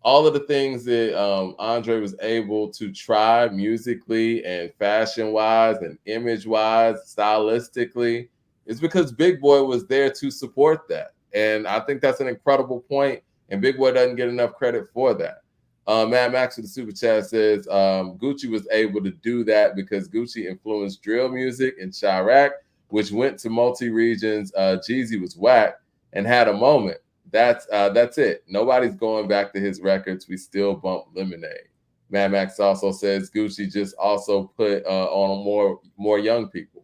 all of the things that Andre was able to try musically and fashion wise and image wise, stylistically, is because Big Boy was there to support that. And I think that's an incredible point, and Big Boy doesn't get enough credit for that. Mad Max with the super chat says Gucci was able to do that because Gucci influenced drill music in Chirac, which went to multi regions. Jeezy was whack and had a moment. That's it. Nobody's going back to his records. We still bump Lemonade. Mad Max also says Gucci just also put on more younger people.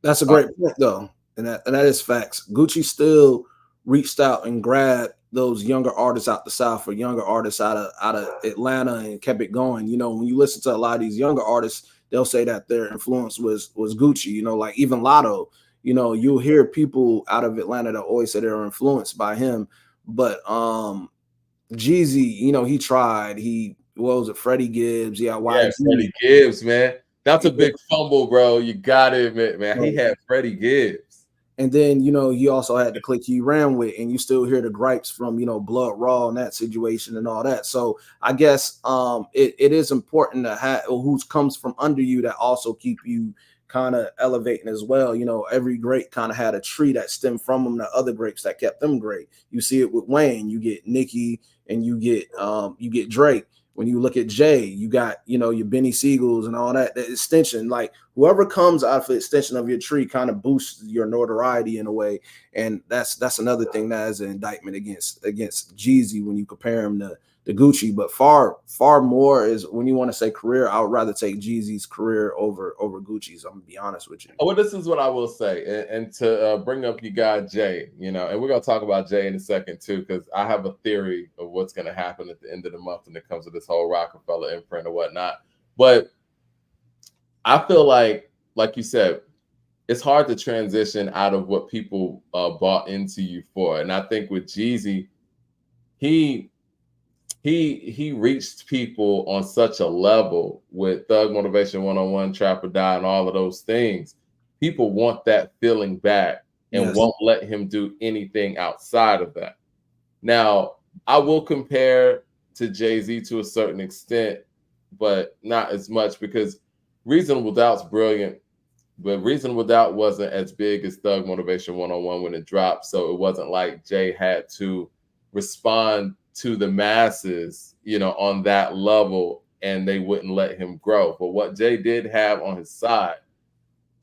That's a Uh, great point, though, and that is facts. Gucci still reached out and grabbed those younger artists out the South, or younger artists out of Atlanta, and kept it going. You know, when you listen to a lot of these younger artists, they'll say that their influence was Gucci. You know, like even Lotto. You know, you'll hear people out of Atlanta that always say they're influenced by him, but Jeezy, you know, he tried. He what was it, Freddie Gibbs? Yeah, yeah, YG. Freddie Gibbs, man. That's a big fumble, bro. You gotta admit, man. He Yeah. had Freddie Gibbs. And then, you know, he also had the clique he ran with, and you still hear the gripes from, you know, Blood Raw and that situation and all that. So I guess it is important to have who comes from under you that also keep you kind of elevating as well. You know, every great kind of had a tree that stemmed from them, the other grapes that kept them great. You see it with Wayne, you get Nicki, and you get Drake. When you look at Jay, you got, you know, your Benny Siegels and all that, the extension, like whoever comes out of the extension of your tree kind of boosts your notoriety in a way. And that's another thing that is an indictment against Jeezy when you compare him to Gucci. But far more is when you want to say career, I would rather take Jeezy's career over Gucci's. I'm gonna be honest with you. Well, this is what I will say, and to bring up you guy Jay, you know, and we're gonna talk about Jay in a second too, because I have a theory of what's gonna happen at the end of the month when it comes to this whole Rockefeller imprint or whatnot. But I feel like you said, it's hard to transition out of what people bought into you for, and I think with Jeezy, he he reached people on such a level with Thug Motivation 101, Trap or Die, and all of those things. People want that feeling back and Yes. won't let him do anything outside of that. Now, I will compare to Jay-Z to a certain extent, but not as much because Reasonable Doubt's brilliant, but Reasonable Doubt wasn't as big as Thug Motivation 101 when it dropped. So it wasn't like Jay had to respond to the masses, you know, on that level and they wouldn't let him grow. But what Jay did have on his side,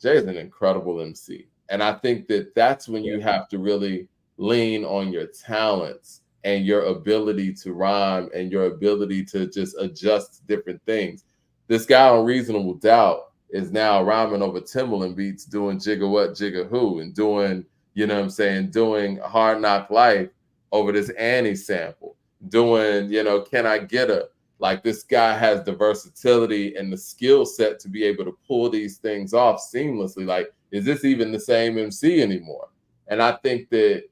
Jay is an incredible MC. And I think that that's when you have to really lean on your talents and your ability to rhyme and your ability to just adjust different things. This guy on Reasonable Doubt is now rhyming over Timbaland beats, doing Jigga What, Jigga Who, and doing, you know what I'm saying, doing Hard Knock Life over this Annie sample, doing, you know, Can I Get Her? Like this guy has the versatility and the skill set to be able to pull these things off seamlessly. Like, is this even the same MC anymore? And I think that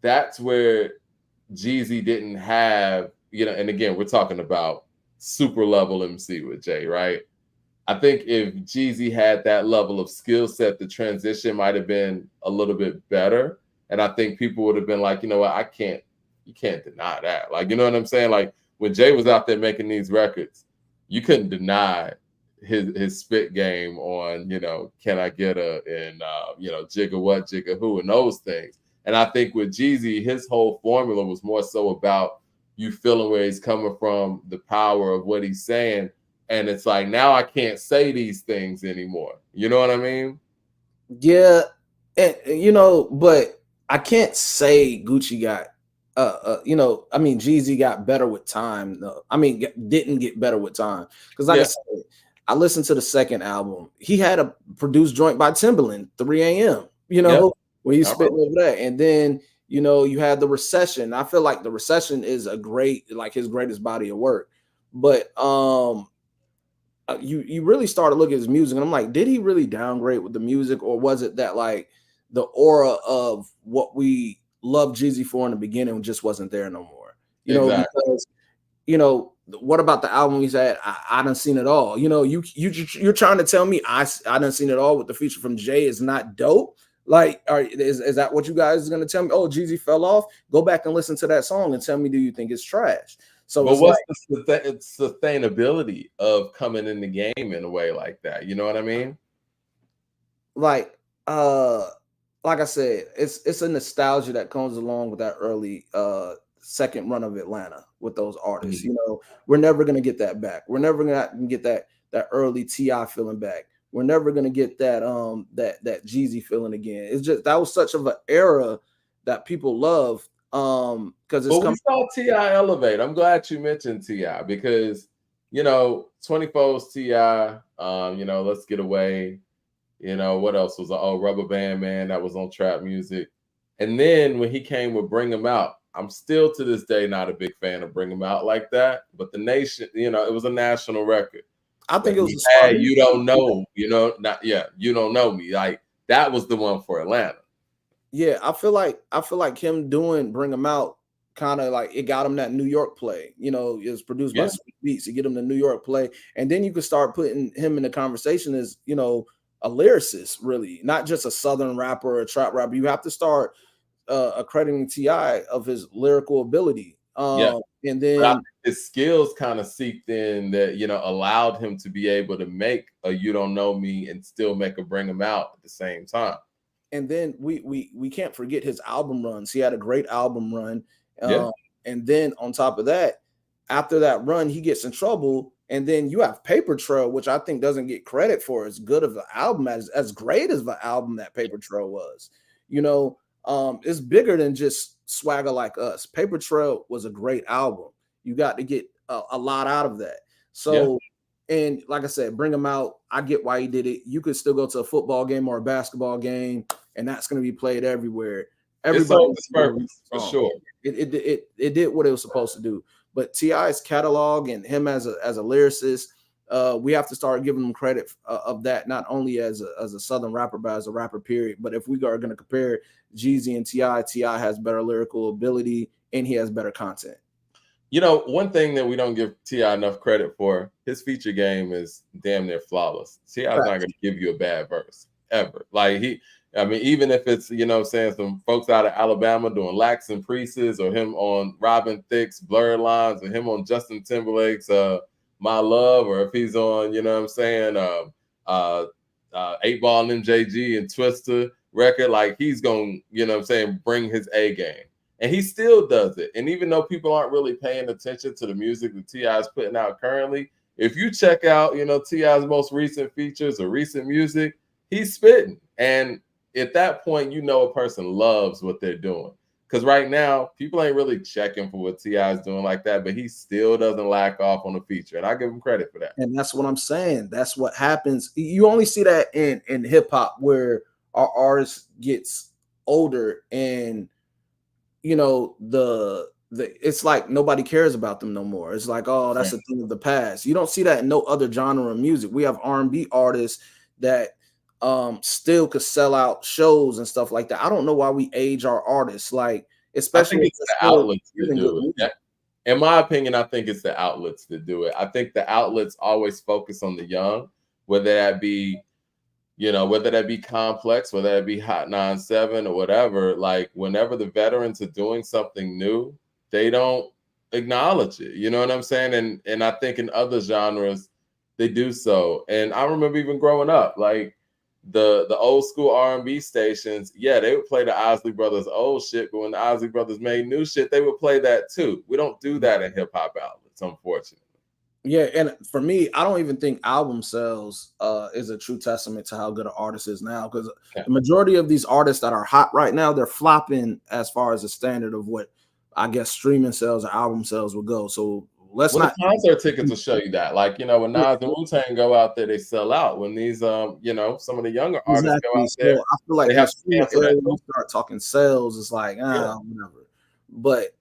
that's where Jeezy didn't have, you know, and again, we're talking about super level MC with Jay, right? I think if Jeezy had that level of skill set, the transition might have been a little bit better. And I think people would have been like, you know what, you can't deny that. Like, you know what I'm saying? Like when Jay was out there making these records, you couldn't deny his spit game on, you know, Can I Get a and you know, Jigga What, Jigga Who, and those things. And I think with Jeezy, his whole formula was more so about you feeling where he's coming from, the power of what he's saying. And it's like now I can't say these things anymore. You know what I mean? Yeah, and you know, but I can't say Gucci got you know, I mean Jeezy got better with time though. I mean didn't get better with time. Because like I Yeah. said, I listened to the second album. He had a produced joint by Timbaland, 3 a.m. You Yep. know, when he's spitting over that. And then, you know, you had the Recession. I feel like the Recession is a great, like his greatest body of work. But you really start to look at his music and I'm like, did he really downgrade with the music, or was it that like the aura of what we loved Jeezy for in the beginning just wasn't there no more? You know, Exactly. because you know, what about the album he said, I done seen it all. You know, you're trying to tell me I done seen it all with the feature from Jay is not dope. Like, is that what you guys are gonna tell me? Oh, Jeezy fell off. Go back and listen to that song and tell me, do you think it's trash? So But it's what's like the sustainability of coming in the game in a way like that? You know what I mean? like uh like I said, it's a nostalgia that comes along with that early second run of Atlanta with those artists. Mhm. You know, we're never gonna get that back. We're never gonna get that early Ti feeling back. We're never gonna get that Jeezy feeling again. It's just that was such of an era that people love because it's But we coming. saw Ti elevate. I'm glad you mentioned Ti because 24's Ti. Let's get away. What else was Rubber Band Man that was on trap music. And then when he came with Bring 'Em Out, I'm still to this day not a big fan of Bring 'Em Out like that. But the nation, it was a national record. I But think it was he a smart had move. You Don't Know, not yeah, You Don't Know Me. Like that was the one for Atlanta. Yeah, I feel like him doing Bring 'Em Out kind of like it got him that New York play. You know, it was produced by Yeah. Sweet Beats to get him the New York play, and then you could start putting him in the conversation as a lyricist, really, not just a Southern rapper or a trap rapper. You have to start accrediting Ti of his lyrical ability, Yeah. and But I then think his skills kind of seeped in that, allowed him to be able to make a You Don't Know Me and still make a Bring 'Em Out at the same time. we can't forget his album runs. He had a great album run, Yeah. um, and then on top of that, after that run, he gets in trouble, and then you have Paper Trail, which I think doesn't get credit for as good of an album as great as the album that Paper Trail was. It's bigger than just Swagger Like Us. Paper Trail was a great album. You got to get a lot out of that. Yeah. So and like I said, bring him out. I get why he did it. You could still go to a football game or a basketball game, and that's going to be played everywhere. It Everybody served wants its to hear this purpose for song. sure. It did what it was supposed to do. But Ti's catalog and him as a lyricist, we have to start giving him credit of that, not only as a Southern rapper, but as a rapper. Period. But if we are going to compare Jeezy and Ti has better lyrical ability and he has better content. One thing that we don't give T.I. enough credit for, his feature game is damn near flawless. T.I.'s not going to give you a bad verse ever. Like even if it's, saying some folks out of Alabama doing Lax and Priestess or him on Robin Thicke's Blurred Lines or him on Justin Timberlake's My Love, or if he's on, 8 Ball and MJG and Twister record, like he's going to, bring his A game. And he still does it. And even though people aren't really paying attention to the music that T.I. is putting out currently, if you check out, T.I.'s most recent features or recent music, he's spitting. And at that point, a person loves what they're doing. Because right now, people ain't really checking for what T.I. is doing like that, but he still doesn't lack off on a feature. And I give him credit for that. And that's what I'm saying. That's what happens. You only see that in hip hop where our artist gets older and the it's like nobody cares about them no more. It's like, oh, that's a thing of the past. You don't see that in no other genre of music. We have R&B artists that still could sell out shows and stuff like that. I don't know why we age our artists, like I think especially if it's they're the still outlets that giving good do it. music. In my opinion, I think it's the outlets that do it. I think the outlets always focus on the young, whether that be Complex, whether that be Hot 97 or whatever. Like whenever the veterans are doing something new, they don't acknowledge it. You know what I'm saying? And I think in other genres, they do so. And I remember even growing up, like the old school R&B stations, yeah, they would play the Isley Brothers old shit, but when the Isley Brothers made new shit, they would play that too. We don't do that in hip hop outlets, unfortunately. Yeah, and for me, I don't even think album sales is a true testament to how good an artist is now, because Yeah. the majority of these artists that are hot right now, they're flopping as far as the standard of what I guess streaming sales or album sales would go. So let's Well, not. the concert tickets will show you that. Like, when Nas and Wu-Tang go out there, they sell out. When these, some of the younger artists go Exactly. out there, So I feel like they in the have to streaming cancel era, that when tour. you start talking sales, it's like Yeah. whatever. But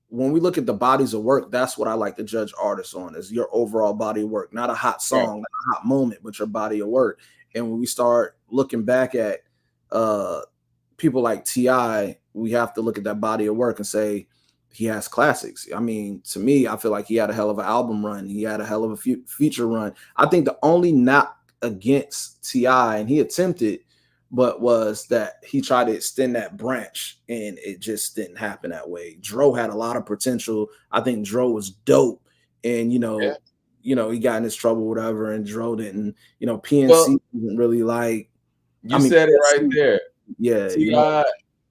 when we look at the bodies of work, that's what I like to judge artists on, is your overall body of work, not a hot Right. song, not a hot moment, but your body of work. And when we start looking back at people like Ti, we have to look at that body of work and say he has classics. I mean, to me, I feel like he had a hell of an album run. He had a hell of a feature run. I think the only knock against Ti, and he attempted, but was that he tried to extend that branch and it just didn't happen that way. Dro had a lot of potential. I think Dro was dope, and Yeah. he got in his trouble, whatever, and Dro didn't. Well, PNC wasn't really like. I you mean, said it right PNC, there. yeah,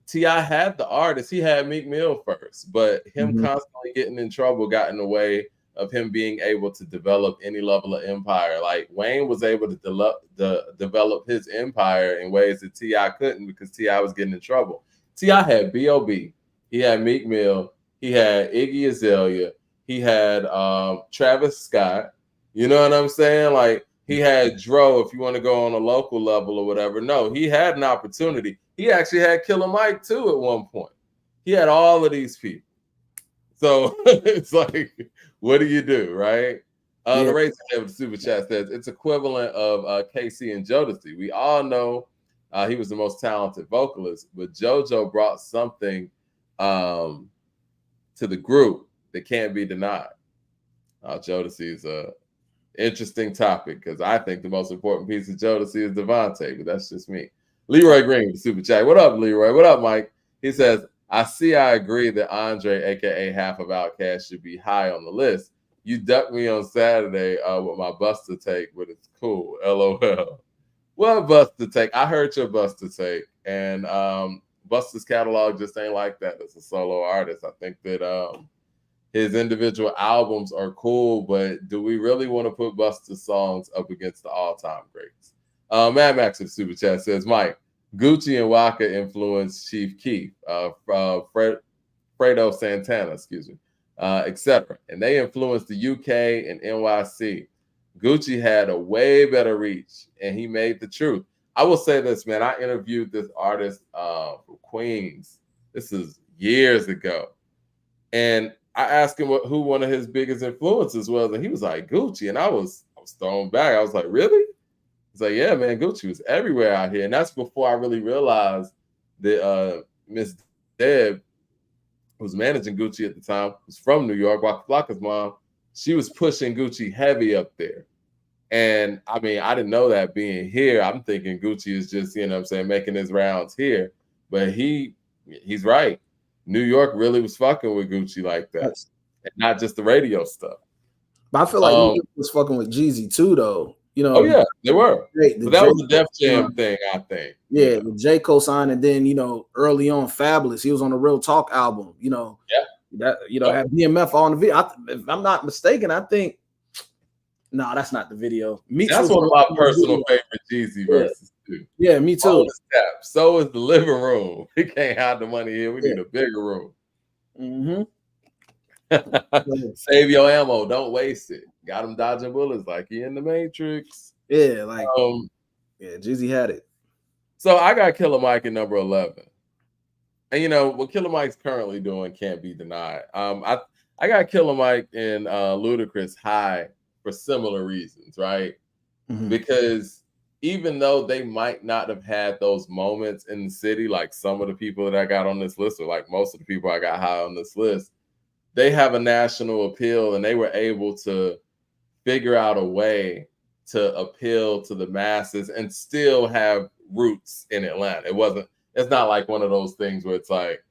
Ti had the artist. He had Meek Mill first, but him mhm. constantly getting in trouble got in the way of him being able to develop any level of empire. Like Wayne was able to develop his empire in ways that Ti couldn't because Ti was getting in trouble. Ti had B.O.B. He had Meek Mill. He had Iggy Azalea. He had Travis Scott. You know what I'm saying? Like he had Dro, if you want to go on a local level or whatever. No, he had an opportunity. He actually had Killer Mike too at one point. He had all of these people. So it's like, what do you do, right? Yeah, The Racing Head with the Super Chat says it's equivalent of KC and Jodeci. We all know he was the most talented vocalist, but JoJo brought something to the group that can't be denied. Jodeci is a interesting topic because I think the most important piece of Jodeci is Devontae, but that's just me. Leroy Green with the super chat. What up, Leroy? What up, Mike? He says, I agree that Andre, aka Half of Outcast, should be high on the list. You ducked me on Saturday with my Buster take, but it's cool. LOL. What Buster take? I heard your Buster take, and Buster's catalog just ain't like that as a solo artist. I think that his individual albums are cool, but do we really want to put Buster's songs up against the all-time greats? Mad Max in Super Chat says, Mike, Gucci and Waka influenced Chief Keef, Fredo Santana, excuse me, etc. And they influenced the UK and NYC. Gucci had a way better reach, and he made the truth. I will say this, man. I interviewed this artist from Queens. This is years ago. And I asked him who one of his biggest influences was, and he was like Gucci. And I was thrown back. I was like, really? He's like, yeah, man, Gucci was everywhere out here. And that's before I really realized that Miss Deb, who was managing Gucci at the time, was from New York. Waka Flocka's mom, she was pushing Gucci heavy up there. And I mean, I didn't know that being here. I'm thinking Gucci is just, you know what I'm saying, making his rounds here. But he's right. New York really was fucking with Gucci like that. And not just the radio stuff. But I feel like he was fucking with Jeezy too, though. Oh yeah, they were. But that was a Def Jam thing, I think. Yeah, the J. Cole sign, and then early on, Fabulous. He was on the Real Talk album. That had BMF on the video. If I'm not mistaken, I think. No, that's not the video. That's one of my personal favorite Jeezy verses too. Yeah, me too. All the steps. So is the living room. We can't hide the money here. We need a bigger room. Mm-hmm. Save your ammo. Don't waste it. Got him dodging bullets like he in the Matrix. Yeah, Jeezy had it. So I got Killer Mike at number 11. And what Killer Mike's currently doing can't be denied. I got Killer Mike and Ludacris high for similar reasons, right? Mm-hmm. Because even though they might not have had those moments in the city, like some of the people that I got on this list, or like most of the people I got high on this list, they have a national appeal, and they were able to figure out a way to appeal to the masses and still have roots in Atlanta. It's not like one of those things where it's like,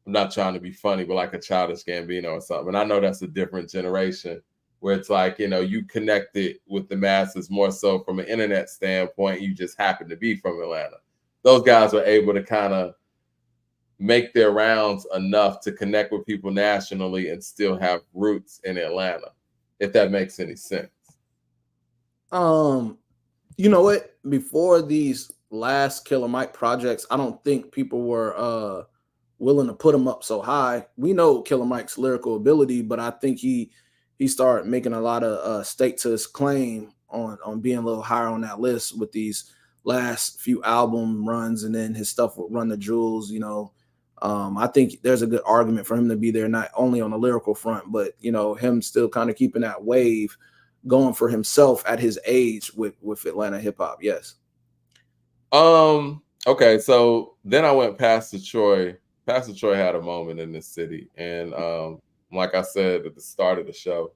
I'm not trying to be funny, but like a Childish Gambino or something. And I know that's a different generation where it's like, you connected with the masses more so from an internet standpoint. You just happen to be from Atlanta. Those guys were able to kind of make their rounds enough to connect with people nationally and still have roots in Atlanta, if that makes any sense. You know what? Before these last Killer Mike projects, I don't think people were willing to put him up so high. We know Killer Mike's lyrical ability, but I think he started making a lot of stake to his claim on being a little higher on that list with these last few album runs, and then his stuff with Run the Jewels. I think there's a good argument for him to be there, not only on the lyrical front, but him still kind of keeping that wave going for himself at his age with Atlanta hip hop. Yes. Okay, so then I went past the Troy. Pastor Troy had a moment in this city, and like I said at the start of the show,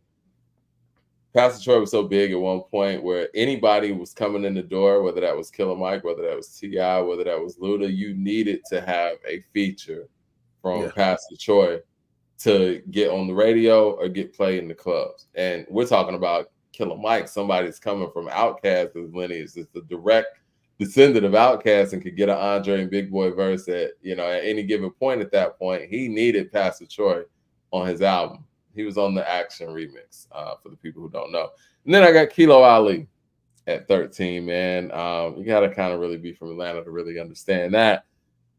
Pastor Troy was so big at one point where anybody was coming in the door, whether that was Killer Mike, whether that was T.I., whether that was Luda, you needed to have a feature from Yeah. Pastor Troy to get on the radio or get played in the clubs. And we're talking about Killer Mike, somebody that's coming from Outkast's lineage, is the direct descendant of Outkast and could get an Andre and Big Boy verse at, at any given point. At that point, he needed Pastor Troy on his album. He was on the Action remix, for the people who don't know. And then I got Kilo Ali at 13, man. You got to kind of really be from Atlanta to really understand that.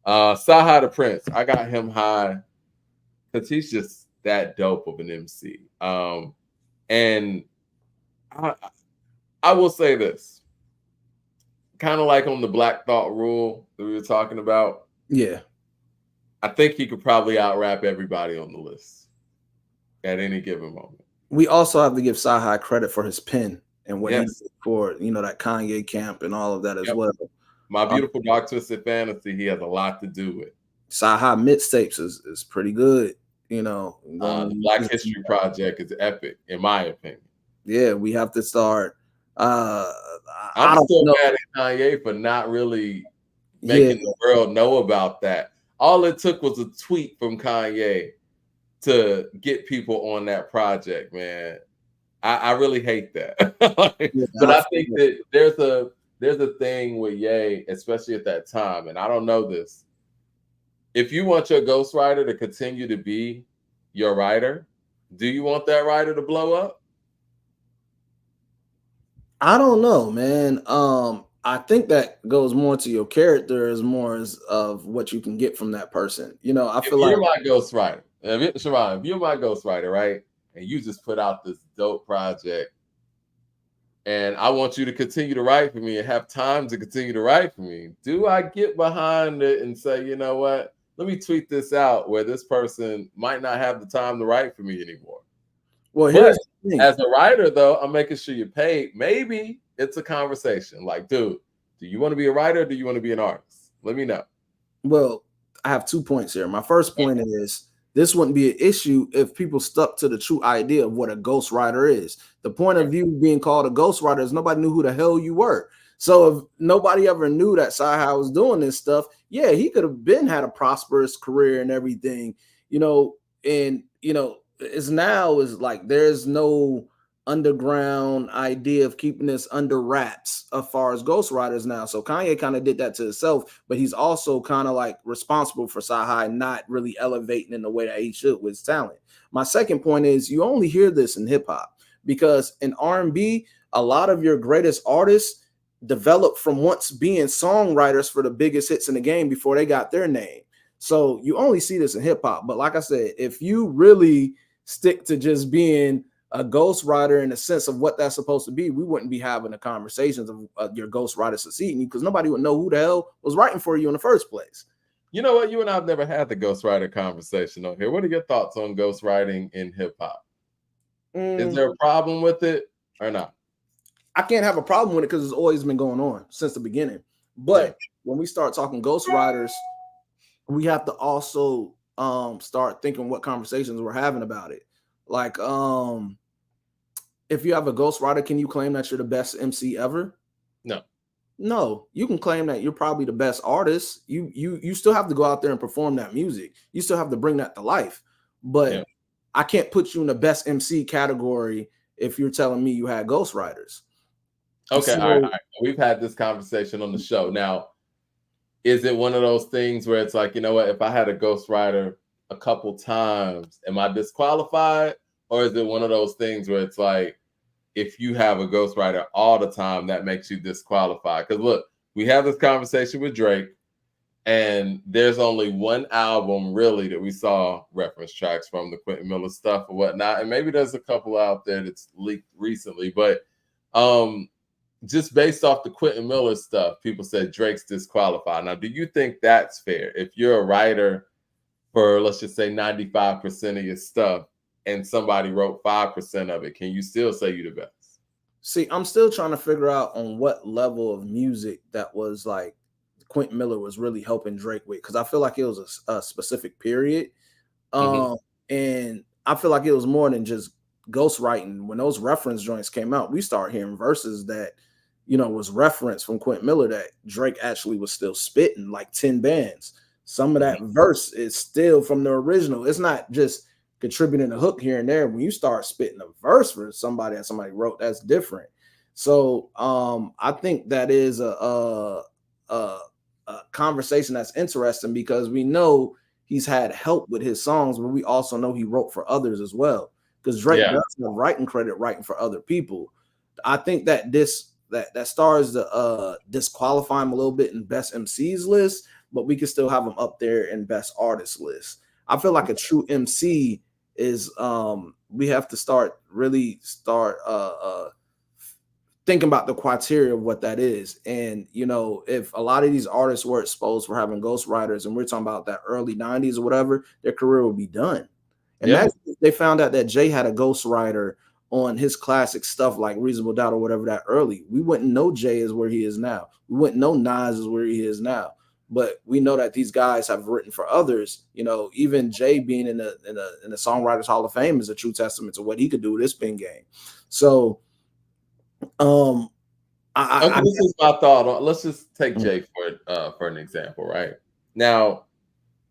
Saha the Prince, I got him high because he's just that dope of an MC. And I will say this, kind of like on the Black Thought rule that we were talking about. Yeah. I think he could probably out-rap everybody on the list at any given moment. We also have to give Saha credit for his pen and what he Yes. did for, that Kanye camp and all of that as Yep. well. My Beautiful Dark Twisted Fantasy, he has a lot to do with. Saha mixtapes is pretty good, The Black History Project is epic, in my opinion. Yeah, we have to start. I'm still mad at Kanye for not really making the world know about that. All it took was a tweet from Kanye to get people on that project, man. I really hate that. But I think that there's a thing with Ye, especially at that time, and I don't know this. If you want your ghostwriter to continue to be your writer, do you want that writer to blow up? I don't know, man. I think that goes more to your character as more as of what you can get from that person. I feel like you're my ghostwriter. Sharon, if you're my ghostwriter, right? And you just put out this dope project, and I want you to continue to write for me and have time to continue to write for me. Do I get behind it and say, you know what? Let me tweet this out where this person might not have the time to write for me anymore. Well, here's the thing. As a writer, though, I'm making sure you're paid. Maybe it's a conversation. Like, dude, do you want to be a writer or do you want to be an artist? Let me know. Well, I have 2 points here. My first point is this wouldn't be an issue if people stuck to the true idea of what a ghostwriter is. The point of view being called a ghostwriter is nobody knew who the hell you were. So if nobody ever knew that Saha was doing this stuff, yeah, he could have had a prosperous career and everything, and it's like there's no underground idea of keeping this under wraps as far as ghostwriters now. So Kanye kind of did that to himself, but he's also kind of like responsible for Saha not really elevating in the way that he should with his talent. My second point is you only hear this in hip hop because in R&B, a lot of your greatest artists developed from once being songwriters for the biggest hits in the game before they got their name. So you only see this in hip hop. But like I said, if you really stick to just being a ghostwriter in the sense of what that's supposed to be, we wouldn't be having the conversations of your ghostwriter succeeding because nobody would know who the hell was writing for you in the first place. You know what? You and I have never had the ghostwriter conversation on here. What are your thoughts on ghostwriting in hip hop? Is there a problem with it or not? I can't have a problem with it because it's always been going on since the beginning. But when we start talking ghostwriters, we have to also start thinking what conversations we're having about it. Like, if you have a ghostwriter, can you claim that you're the best MC ever? No, you can claim that you're probably the best artist. You still have to go out there and perform that music. You still have to bring that to life. But I can't put you in the best MC category if you're telling me you had ghostwriters. Okay, all right. We've had this conversation on the show. Now, is it one of those things where it's like, you know what, if I had a ghostwriter a couple times, am I disqualified? Or is it one of those things where it's like, if you have a ghostwriter all the time, that makes you disqualified? Because look, we have this conversation with Drake, and there's only one album really that we saw reference tracks from, the Quentin Miller stuff or whatnot. And maybe there's a couple out there that's leaked recently, but just based off the Quentin Miller stuff, people said Drake's disqualified. Now, do you think that's fair? If you're a writer for, let's just say, 95% of your stuff, and somebody wrote 5% of it, can you still say you're the best? See, I'm still trying to figure out on what level of music that was like Quentin Miller was really helping Drake with, because I feel like it was a specific period. And I feel like it was more than just ghostwriting, when those reference joints came out, we started hearing verses that, you know, was referenced from Quentin Miller that Drake actually was still spitting like 10 bands. Some of that verse is still from the original. It's not just contributing a hook here and there. When you start spitting a verse for somebody that somebody wrote, that's different. So I think that is a conversation that's interesting because we know he's had help with his songs, but we also know he wrote for others as well. Because Drake does have writing credit writing for other people. I think that that stars the disqualify him a little bit in best MCs list, but we can still have him up there in best artist list. I feel like a true MC is we have to start thinking about the criteria of what that is. And you know, if a lot of these artists were exposed for having ghostwriters, and we're talking about that early 90s or whatever, their career will be done. Imagine if they found out that Jay had a ghostwriter on his classic stuff like Reasonable Doubt or whatever that early. We wouldn't know Jay is where he is now. We wouldn't know Nas is where he is now. But we know that these guys have written for others. You know, even Jay being in the Songwriters Hall of Fame is a true testament to what he could do with this pen game. So okay, this is my thought. Let's just take Jay for an example, right? Now,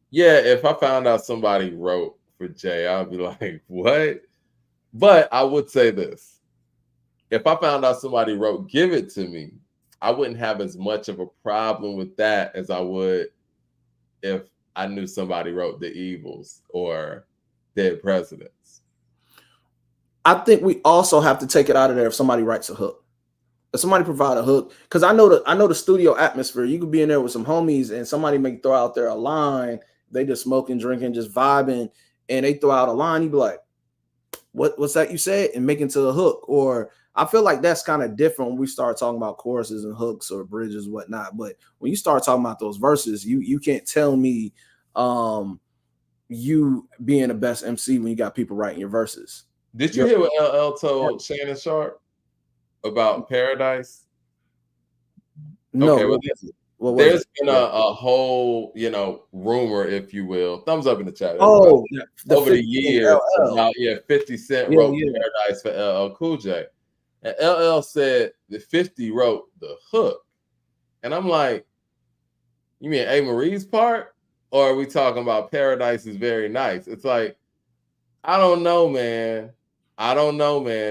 yeah, if I found out somebody wrote for Jay, I'd be like, what? But I would say this. If I found out somebody wrote Give It To Me, I wouldn't have as much of a problem with that as I would if I knew somebody wrote The Evils or Dead Presidents. I think we also have to take it out of there if somebody writes a hook. If somebody provide a hook, because I know the studio atmosphere. You could be in there with some homies and somebody may throw out there a line. They just smoking, drinking, just vibing, and they throw out a line. You be like, what's that you said? And make it to a hook. Or I feel like that's kind of different when we start talking about choruses and hooks or bridges, whatnot. But when you start talking about those verses, you can't tell me you being the best MC when you got people writing your verses. Did you hear what LL told Shannon Sharp about Paradise? No. Okay, well, there's been a whole, rumor, if you will. Thumbs up in the chat. Oh, over the years, about 50 Cent wrote Paradise for LL Cool J, and LL said that 50 wrote the hook, and I'm like, you mean A. Marie's part, or are we talking about Paradise is very nice? It's like, I don't know, man.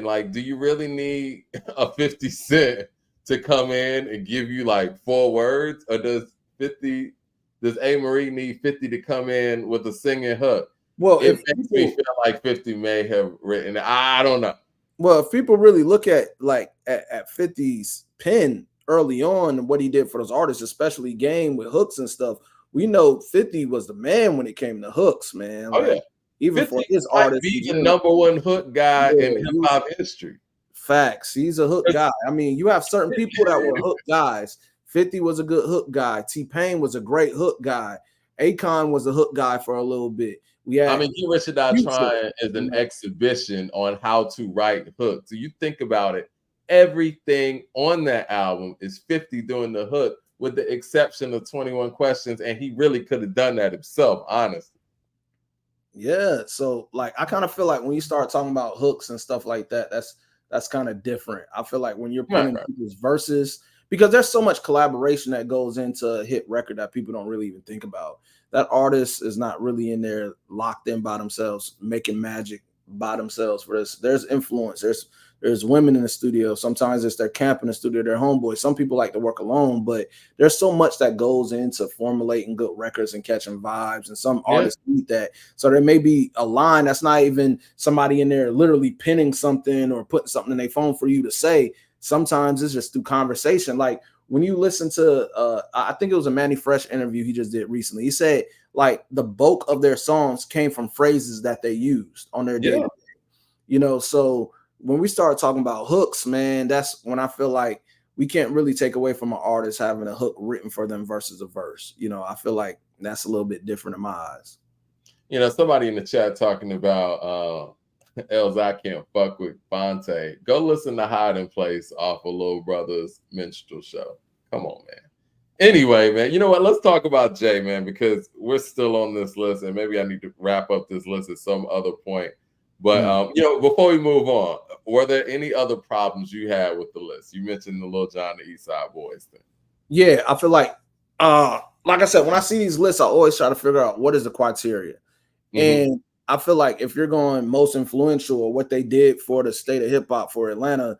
Like, do you really need a 50 Cent to come in and give you like 4 words, or does A. Marie need 50 to come in with a singing hook? Well, it makes me feel like 50 may have written it. I don't know. Well, if people really look at at 50's pen early on and what he did for those artists, especially Game with hooks and stuff, we know 50 was the man when it came to hooks, man. Like, yeah. Even for his artists, be the #1 hook guy in hip hop history. Facts. He's a hook guy. I mean, you have certain people that were hook guys. 50 was a good hook guy. T-Pain was a great hook guy. Akon was a hook guy for a little bit. Get Rich or Die Trying is an exhibition on how to write hooks. So you think about it, everything on that album is 50 doing the hook, with the exception of 21 Questions, and he really could have done that himself, honestly. Yeah, so like I kind of feel like when you start talking about hooks and stuff like that, that's kind of different. I feel like when you're putting people's verses, because there's so much collaboration that goes into a hit record that people don't really even think about. That artist is not really in there locked in by themselves, making magic by themselves for this. There's influence. There's women in the studio. Sometimes it's their camp in the studio, their homeboys. Some people like to work alone, but there's so much that goes into formulating good records and catching vibes. And some artists need that. So there may be a line that's not even somebody in there literally pinning something or putting something in their phone for you to say. Sometimes it's just through conversation. Like when you listen to, I think it was a Manny Fresh interview he just did recently. He said like the bulk of their songs came from phrases that they used on their day. So when we start talking about hooks, man, that's when I feel like we can't really take away from an artist having a hook written for them versus a verse. I feel like that's a little bit different in my eyes. Somebody in the chat talking about Els, I Can't Fuck With Fonte. Go listen to Hiding Place off of Lil Brother's Minstrel Show. Come on, man. Anyway, man, you know what? Let's talk about Jay, man, because we're still on this list, and maybe I need to wrap up this list at some other point. But Mhm. before we move on, were there any other problems you had with the list? You mentioned the Lil Jon, the East Side Boys thing. Yeah, I feel like I said, when I see these lists, I always try to figure out what is the criteria. Hmm. And I feel like if you're going most influential or what they did for the state of hip hop for Atlanta,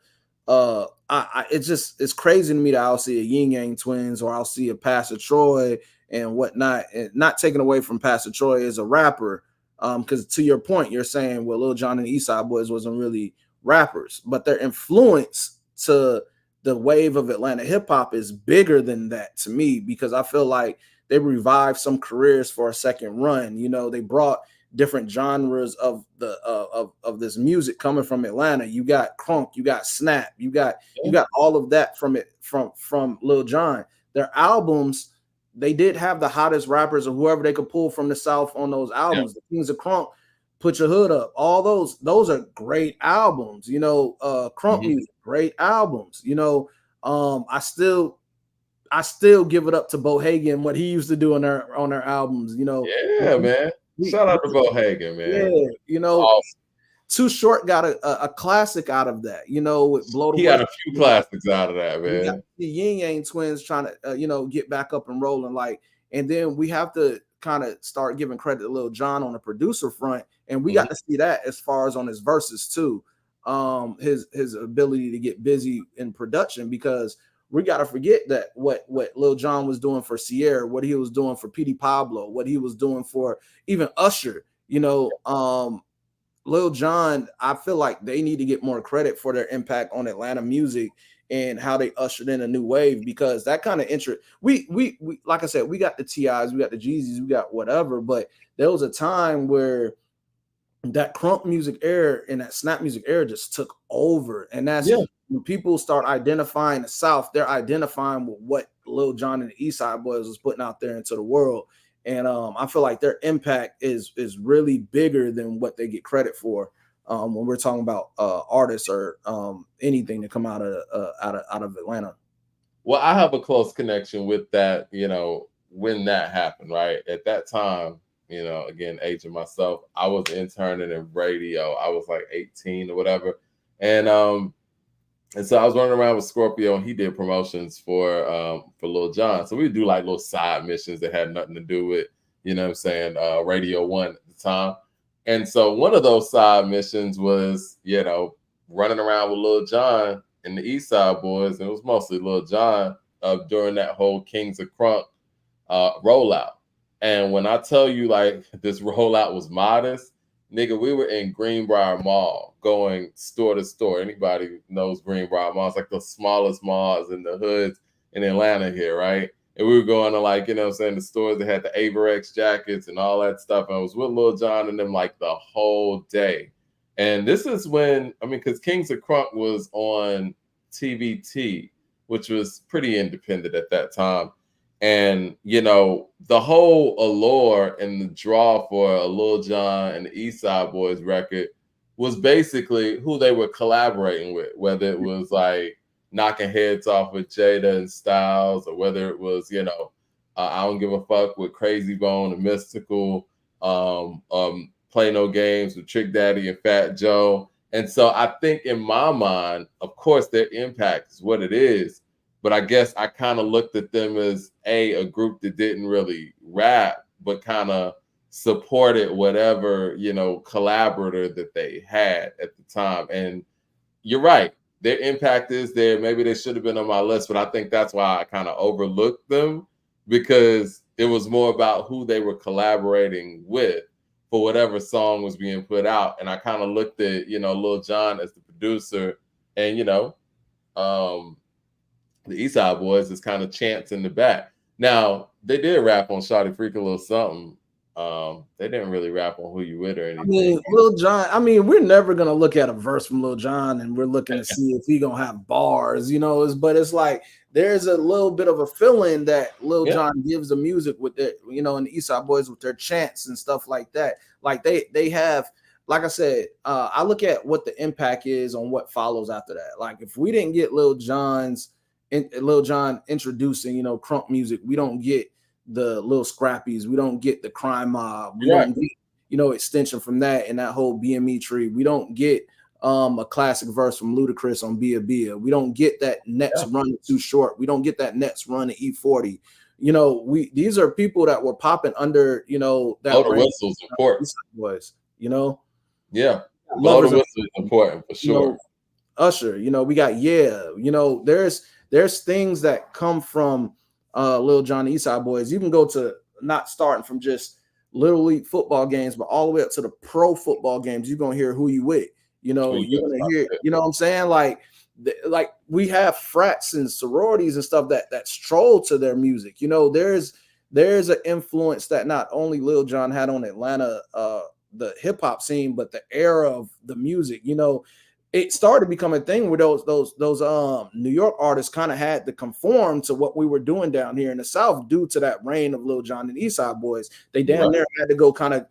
it's crazy to me that I'll see a Yin Yang Twins or I'll see a Pastor Troy and whatnot. And not taken away from Pastor Troy as a rapper, because to your point, you're saying well, Lil Jon and the East Side Boys wasn't really rappers, but their influence to the wave of Atlanta hip hop is bigger than that to me because I feel like they revived some careers for a second run. They brought different genres of the of this music coming from Atlanta. You got crunk, you got snap, you got all of that from Lil Jon. Their albums, they did have the hottest rappers or whoever they could pull from the South on those Yeah. albums. The Kings of Crunk, Put Your Hood Up, all those are great albums. Crunk Hmm. music, great albums. I still give it up to Bo Hagen what he used to do on their albums. Yeah, man. We, Shout out to Bo Hagen, man. yeah, Awesome. Too Short got a classic out of that. With Blow the He got Whistle. a few classics out of that, We got man. the Yin Yang Twins trying to get back up and rolling, and then we have to kind of start giving credit to Lil Jon on the producer front, and we Hmm. got to see that as far as on his verses too. His ability to get busy in production, because we got to forget that what Lil Jon was doing for Sierra, what he was doing for Petey Pablo, what he was doing for even Usher. Lil Jon, I feel like they need to get more credit for their impact on Atlanta music and how they ushered in a new wave, because that kind of interest. We like I said, we got the TIs, we got the Jeezys, we got whatever, but there was a time where that crunk music era and that snap music era just took over, and that's Yeah. when people start identifying the South. They're identifying with what Lil Jon and the East Side Boys was putting out there into the world, and I feel like their impact is really bigger than what they get credit for when we're talking about artists or anything that come out of Atlanta. Well, I have a close connection with that, when that happened, right? At that time, again, aging myself, I was interning in radio. I was like 18 or whatever. And so I was running around with Scorpio, and he did promotions for Lil Jon. So we would do like little side missions that had nothing to do with, what I'm saying, Radio One at the time. And so one of those side missions was, running around with Lil Jon and the East Side Boys, and it was mostly Lil Jon during that whole Kings of Crunk rollout. And when I tell you, like, this rollout was modest, nigga, we were in Greenbrier Mall going store to store. Anybody knows Greenbrier Mall? It's like the smallest malls in the hoods in Atlanta here, right? And we were going to, like, what I'm saying, the stores that had the Averex jackets and all that stuff. And I was with Lil Jon and them like the whole day. And this is when, because Kings of Crunk was on TVT, which was pretty independent at that time. And the whole allure and the draw for a Lil Jon and the East Side Boys record was basically who they were collaborating with, whether it was like knocking heads off with Jada and Styles, or whether it was I Don't Give a Fuck with Crazy Bone and Mystical, Play No Games with Trick Daddy and Fat Joe. And so I think in my mind, of course, their impact is what it is. But I guess I kind of looked at them as a group that didn't really rap, but kind of supported whatever, collaborator that they had at the time. And you're right. Their impact is there. Maybe they should have been on my list, but I think that's why I kind of overlooked them, because it was more about who they were collaborating with for whatever song was being put out. And I kind of looked at, Lil Jon as the producer, and, um, the East Side Boys is kind of chants in the back. Now, they did rap on Shawty Freak a Little Something. They didn't really rap on Who You With or anything. Lil Jon, we're never gonna look at a verse from Lil Jon and we're looking to see if he gonna have bars, but it's like there's a little bit of a feeling that Lil Yeah. Jon gives the music with it, and the East Side Boys with their chants and stuff like that. Like they have, like I said, I look at what the impact is on what follows after that. Like if we didn't get Lil Jon introducing, crunk music, we don't get the Little Scrappies, we don't get the Crime Mob, we You're right. don't get extension from that and that whole BME tree. We don't get a classic verse from Ludacris on Bia Bia. We don't get that next run too short. We don't get that next run at E40. These are people that were popping under, that the whistle's important. Was, Yeah. Blow the Lovers whistle is important for sure. Usher, we got there's things that come from Lil Jon and Eastside Boys. You can go to, not starting from just little league football games, but all the way up to the pro football games. You're gonna hear Who You With. You're gonna hear, what I'm saying? Like we have frats and sororities and stuff that stroll to their music. There's an influence that not only Lil Jon had on Atlanta, the hip hop scene, but the era of the music. It started to become a thing where those New York artists kind of had to conform to what we were doing down here in the South due to that reign of Lil Jon and Eastside Boys. They damn near had to go kind of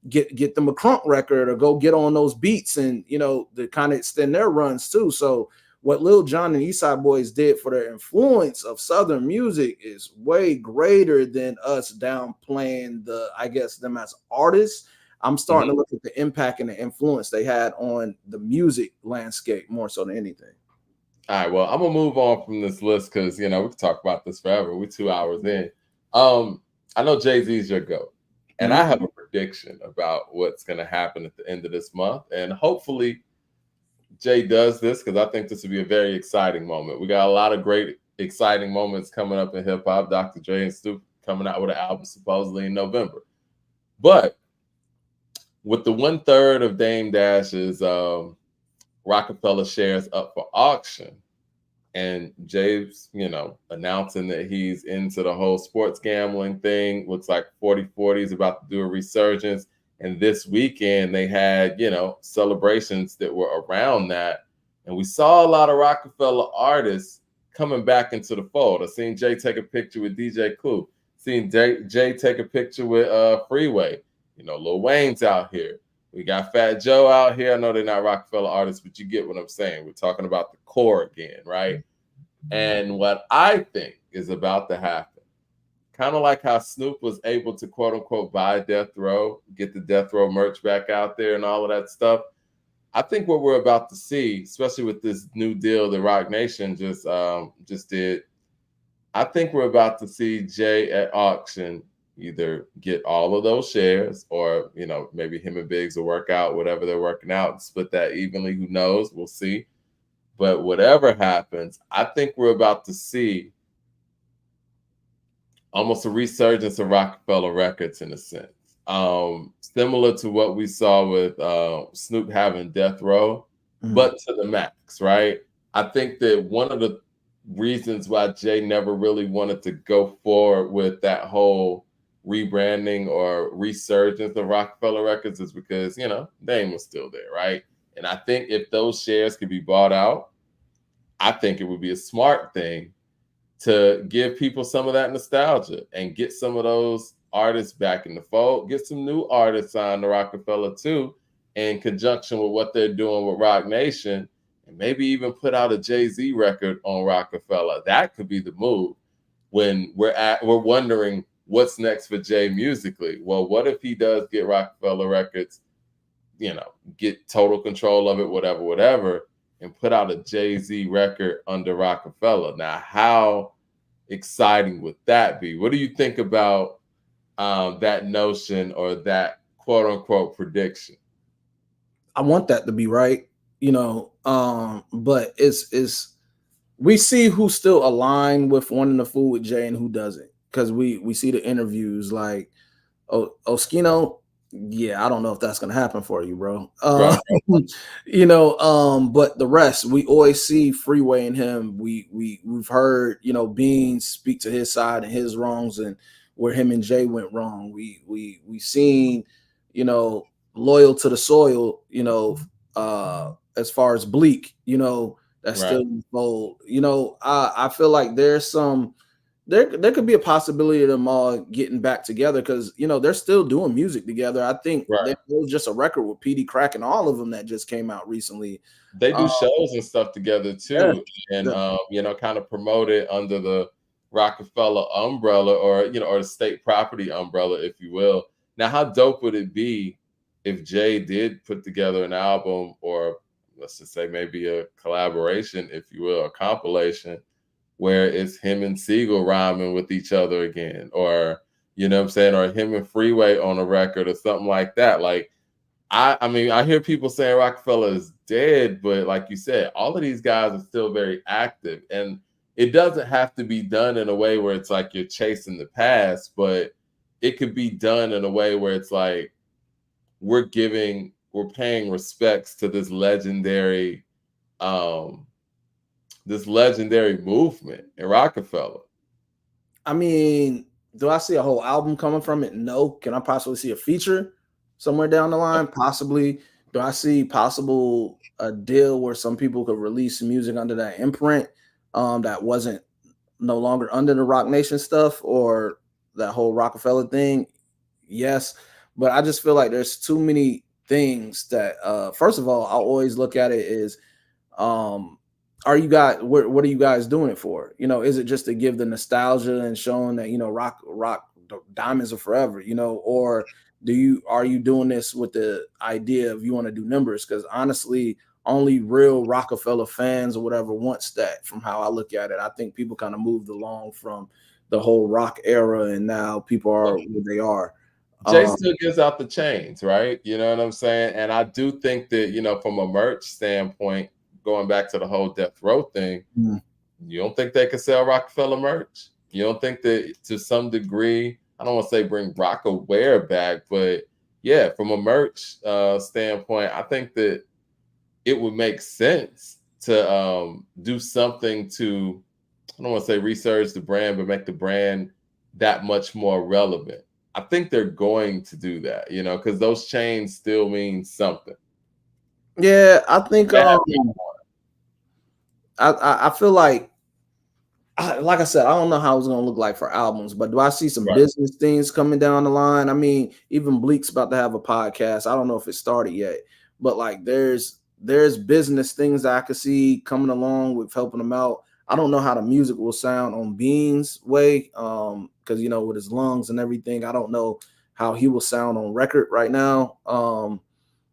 get them a crunk record or go get on those beats and to kind of extend their runs too. So what Lil Jon and Eastside Boys did for their influence of Southern music is way greater than us downplaying them as artists. I'm starting to look at the impact and the influence they had on the music landscape more so than anything. All right, well, I'm gonna move on from this list because we can talk about this forever. We're 2 hours in. I know Jay-Z's your GOAT, and I have a prediction about what's gonna happen at the end of this month, and hopefully Jay does this because I think this will be a very exciting moment. We got a lot of great, exciting moments coming up in hip hop. Dr. Dre and Snoop coming out with an album supposedly in November, but with the 1/3 of Dame Dash's Rockefeller shares up for auction, and Jay's, announcing that he's into the whole sports gambling thing. Looks like 40/40 is about to do a resurgence. And this weekend they had, celebrations that were around that. And we saw a lot of Rockefeller artists coming back into the fold. I seen Jay take a picture with DJ Clue. Seen Jay take a picture with Freeway. Lil Wayne's out here. We got Fat Joe out here. I know they're not Rockefeller artists, but you get what I'm saying. We're talking about the core again, right? And what I think is about to happen, kind of like how Snoop was able to, quote unquote, buy Death Row, get the Death Row merch back out there and all of that stuff. I think what we're about to see, especially with this new deal that Roc Nation just did, I think we're about to see Jay at auction either get all of those shares or, maybe him and Biggs will work out whatever they're working out and split that evenly. Who knows? We'll see. But whatever happens, I think we're about to see almost a resurgence of Rockefeller Records in a sense. Similar to what we saw with Snoop having Death Row, but to the max, right? I think that one of the reasons why Jay never really wanted to go forward with that whole rebranding or resurgence of Rockefeller Records is because, Dame was still there, right? And I think if those shares could be bought out, I think it would be a smart thing to give people some of that nostalgia and get some of those artists back in the fold, get some new artists signed to Rockefeller too, in conjunction with what they're doing with Roc Nation, and maybe even put out a Jay-Z record on Rockefeller. That could be the move when we're wondering what's next for Jay musically. Well, what if he does get Rockefeller Records, get total control of it, whatever, and put out a Jay-Z record under Rockefeller? Now, how exciting would that be? What do you think about that notion or that quote-unquote prediction? I want that to be right, but it's we see who's still aligned with wanting to fool with Jay and who doesn't, because we see the interviews like Oskino. Yeah, I don't know if that's gonna happen for you, bro. Right. But the rest, we always see Freeway and him. We've heard, Beans speak to his side and his wrongs and where him and Jay went wrong. We seen, Loyal to the Soil, as far as Bleak, that's still involved. I feel like there's some. There could be a possibility of them all getting back together because they're still doing music together. I think there was just a record with PD Crack and all of them that just came out recently. They do shows and stuff together too, and kind of promote it under the Rockefeller umbrella or the state property umbrella, if you will. Now, how dope would it be if Jay did put together an album, or let's just say maybe a collaboration, if you will, a compilation, where it's him and Siegel rhyming with each other again, or you know what I'm saying, or him and Freeway on a record or something like that. Like I mean, I hear people saying Rockefeller is dead, but like you said, all of these guys are still very active. And it doesn't have to be done in a way where it's like you're chasing the past, but it could be done in a way where it's like we're paying respects to um this legendary movement in Rockefeller. I mean, do I see a whole album coming from it? No. Can I possibly see a feature somewhere down the line? Possibly. Do I see possible a deal where some people could release music under that imprint that wasn't no longer under the Rock Nation stuff or that whole Rockefeller thing? Yes. But I just feel like there's too many things that first of all, I always look at it is um are you guys what are you guys doing it for? You know, is it just to give the nostalgia and showing that, you know, rock diamonds are forever, you know, or are you doing this with the idea of you want to do numbers? Because honestly, only real Rockefeller fans or whatever wants that. From how I look at it, I think people kind of moved along from the whole rock era and now people are where they are. Jay um still gives out the chains, right? You know what I'm saying? And I do think that, you know, from a merch standpoint, going back to the whole Death Row thing, mm, you don't think they could sell Rockefeller merch? You don't think that to some degree, I don't want to say bring Rockaware back, but yeah, from a merch standpoint, I think that it would make sense to do something to, I don't want to say research the brand, but make the brand that much more relevant. I think they're going to do that, you know, because those chains still mean something. yeah, I think I feel like like I said, I don't know how it's gonna look like for albums, but do I see some Right. business things coming down the line? I mean, even Bleak's about to have a podcast. I don't know if it started yet, but like there's business things that I could see coming along with helping them out. I don't know how the music will sound on Bean's way, because you know, with his lungs and everything, I don't know how he will sound on record right now.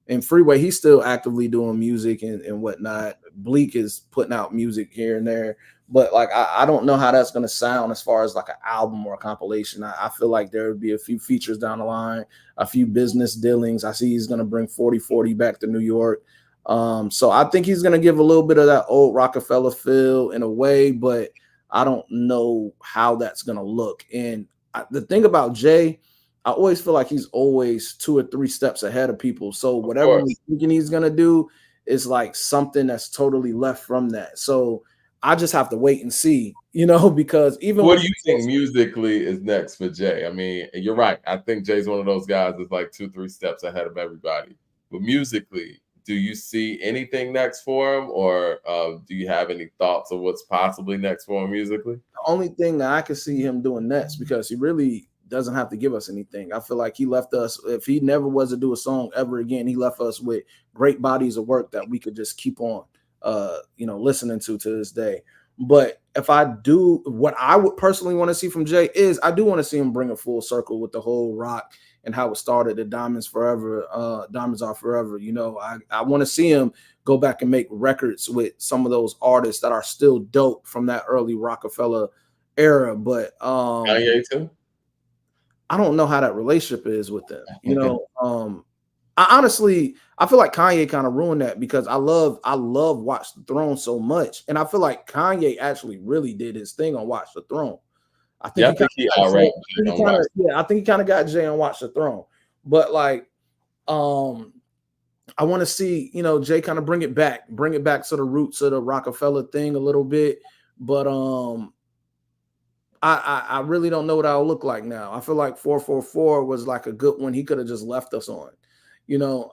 And Freeway, he's still actively doing music and whatnot. Bleak is putting out music here and there, but like I don't know how that's gonna sound as far as like an album or a compilation. I feel like there would be a few features down the line, a few business dealings. I see he's gonna bring 4040 back to New York. So I think he's gonna give a little bit of that old Rockefeller feel in a way, but I don't know how that's gonna look. And the thing about Jay, I always feel like he's always 2 or 3 steps ahead of people. So Of whatever we're course. thinking he's gonna do is like something that's totally left from that. So I just have to wait and see, you know, because even What with do you think musically is next for Jay? I mean, you're right. I think Jay's one of those guys that's like 2, 3 steps ahead of everybody. But musically, do you see anything next for him, or do you have any thoughts of what's possibly next for him musically? the only thing that I could see him doing next, because he really doesn't have to give us anything. I feel like he left us, if he never was to do a song ever again, he left us with great bodies of work that we could just keep on you know, listening to this day. But if I do, what I would personally want to see from Jay is I do want to see him bring a full circle with the whole rock and how it started, the Diamonds Forever, Diamonds Are Forever. You know, I want to see him go back and make records with some of those artists that are still dope from that early Rockefeller era. But Kanye too. I don't know how that relationship is with them. You know, I honestly I feel like Kanye kind of ruined that because I love Watch the Throne so much, and I feel like Kanye actually really did his thing on Watch the Throne. I think Yeah, I he kind think he of outranked Jay on Watch. I think he kind of got Jay on Watch the Throne, but like um I want to see, you know, Jay kind of bring it back to the roots of the Rockefeller thing a little bit. But I really don't know what I'll look like now. I feel like 444 was like a good one. He could have just left us on, you know.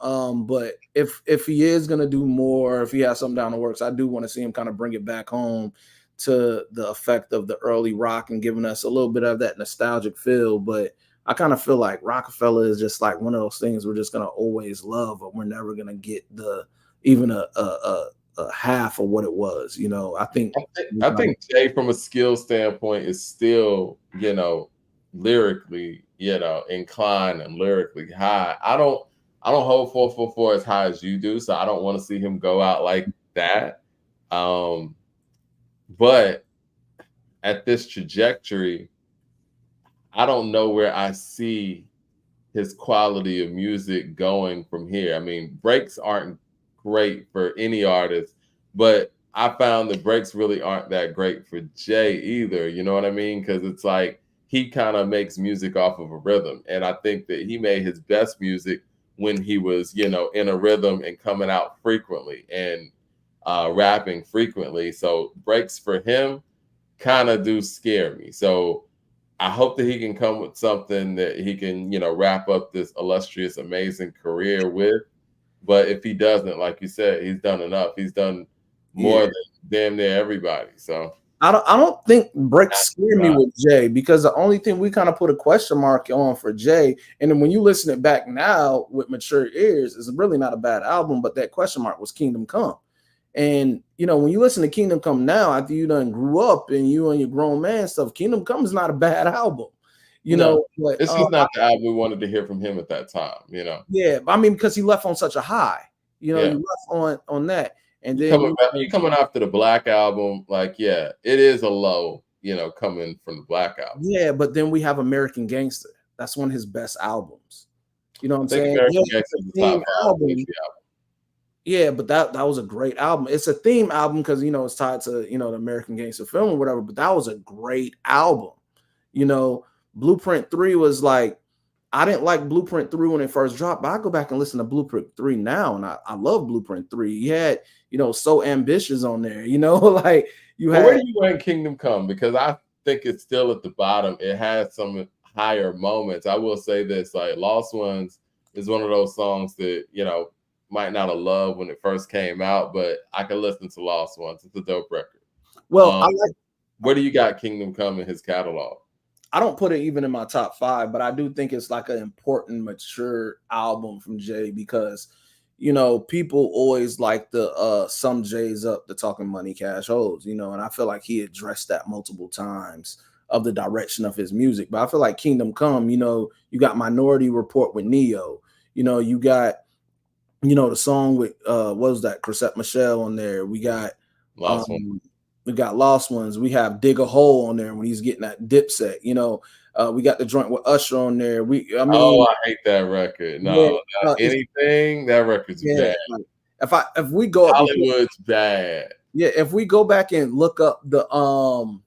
But if he is gonna do more, if he has something down the works, I do want to see him kind of bring it back home to the effect of the early rock and giving us a little bit of that nostalgic feel. But I kind of feel like Rockefeller is just like one of those things we're just gonna always love, but we're never gonna get the even a half of what it was. You know, I think I think Jay, from a skill standpoint, is still, you know, lyrically, you know, inclined and lyrically high. I don't hold 444 as high as you do, so I don't want to see him go out like that. Um, but at this trajectory, I don't know where I see his quality of music going from here. I mean, breaks aren't great for any artist, but I found the breaks really aren't that great for Jay either. You know what I mean? Because it's like he kind of makes music off of a rhythm. And I think that he made his best music when he was, in a rhythm and coming out frequently and rapping frequently. So breaks for him kind of do scare me. So I hope that he can come with something that he can, wrap up this illustrious, amazing career with. But if he doesn't, like you said, he's done enough. He's done more Yeah. than damn near everybody. So I don't think breaks that's scare me about with Jay, because the only thing we kind of put a question mark on for Jay, and then when you listen it back now with mature ears, it's really not a bad album, but that question mark was Kingdom Come. And when you listen to Kingdom Come now, after you done grew up and you and your grown man stuff, Kingdom Come is not a bad album. no. But It's just not the album we wanted to hear from him at that time. yeah, I mean, because he left on such a high. Yeah. You left on that, and You then coming back, you coming after the Black album, like, yeah, it is a low, coming from the Black album. yeah, but then we have American Gangster. That's one of his best albums. You know what I I'm think saying? Yeah, American it's Gangster is a the top theme five album. country album. Yeah, but that was a great album. It's a theme album because it's tied to the American Gangster film or whatever. But that was a great album. Blueprint 3 was like, I didn't like Blueprint 3 when it first dropped, but I go back and listen to Blueprint 3 now, and I love Blueprint 3. You had So Ambitious on there. Like you Well, had. where do you rank Kingdom Come? Because I think it's still at the bottom. It has some higher moments. I will say this: like Lost Ones is one of those songs that might not have loved when it first came out, but I can listen to Lost Ones. It's a dope record. Well, Where do you got Kingdom Come in his catalog? I don't put it even in my top 5, but I do think it's like an important, mature album from Jay, because people always like the sum Jay's up the Talking Money Cash Hoes, and I feel like he addressed that multiple times of the direction of his music. But I feel like Kingdom Come, you got Minority Report with Neo, you got the song with what was that, Chrisette Michelle on there. We got Lost One. we got Lost Ones. We have Dig a Hole on there when he's getting that Dipset. We got the joint with Usher on there. I hate that record. No, anything. That record's bad. Like, if we go up, Hollywood's bad. Yeah, if we go back and look up the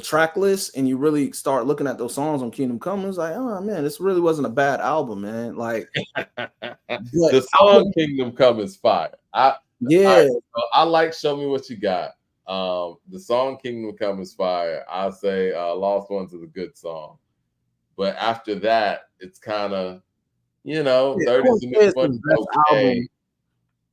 track list, and you really start looking at those songs on Kingdom Come, it's like, oh man, this really wasn't a bad album, man. Like the song Kingdom Come is fire. I like Show Me What You Got. The song Kingdom Come is fire. I say Lost Ones is a good song. But after that, it's kind of, 30s and mid-20s okay.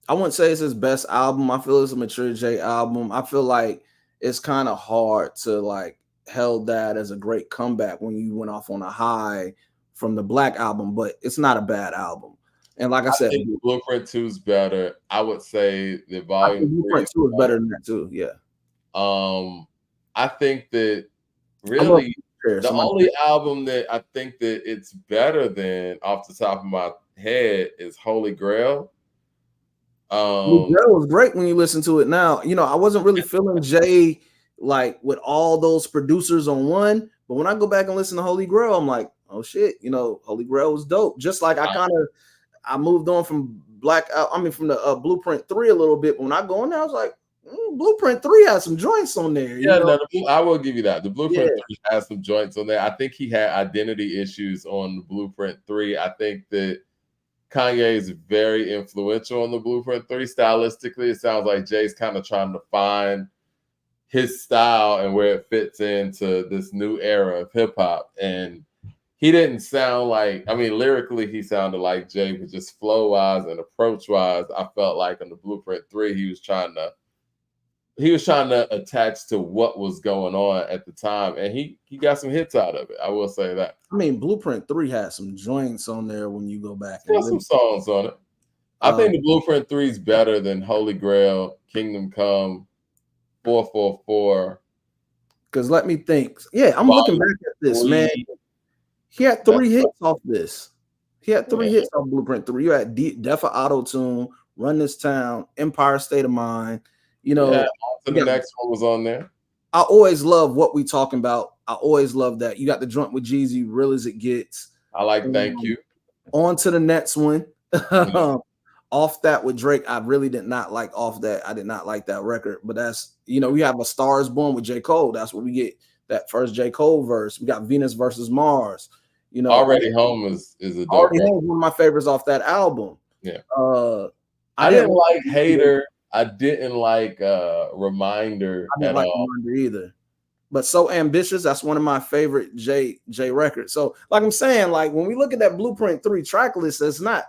I wouldn't say it's his best album. I feel it's a mature J album. I feel like it's kind of hard to like held that as a great comeback when you went off on a high from the Black album, but it's not a bad album. And like I said, think Blueprint 2 is better. I would say the Volume 3 Blueprint 2 is better than that too. Yeah. I think that really the only album that I think that it's better than off the top of my head is Holy Grail. Holy Grail was great when you listen to it now. I wasn't really feeling Jay like with all those producers on one, but when I go back and listen to Holy Grail, I'm like, oh shit, Holy Grail was dope. Just like I moved on from from the Blueprint 3 a little bit. But when I go in there, I was like, Blueprint 3 has some joints on there. Yeah, I will give you that. The Blueprint 3 has some joints on there. I think he had identity issues on the Blueprint 3. I think that Kanye is very influential on the Blueprint 3 stylistically. It sounds like Jay's kind of trying to find his style and where it fits into this new era of hip hop. And he didn't sound like, lyrically he sounded like Jay, but just flow wise and approach wise, I felt like on the Blueprint 3 he was trying to attach to what was going on at the time, and he got some hits out of it. I will say that. Blueprint 3 has some joints on there when you go back. There's some songs on it. I think the Blueprint 3 is better than Holy Grail, Kingdom Come, 444. Because let me think. Yeah, I'm looking back at this, man. He had That's 3 hits off this. He had 3 yeah. hits off Blueprint 3. You had Defa Auto Tune, Run This Town, Empire State of Mind. You Yeah, know, on to you the got next one was on there. I always love what we talking about. I always love that. You got the joint with Jeezy, Real as It Gets. I like Thank Um, You. on to the next one. Yeah. Off that with Drake, I really did not like off that. I did not like that record, but that's we have A Star Is Born with J. Cole. That's what we get that first J. Cole verse. We got Venus versus Mars. Already Home is a dope Already record. Home is one of my favorites off that album. Yeah. I I didn't like I Hater. I didn't like Reminder didn't at like all. Reminder either. But So Ambitious, that's one of my favorite J records. So, like I'm saying, like when we look at that Blueprint 3 track list, it's not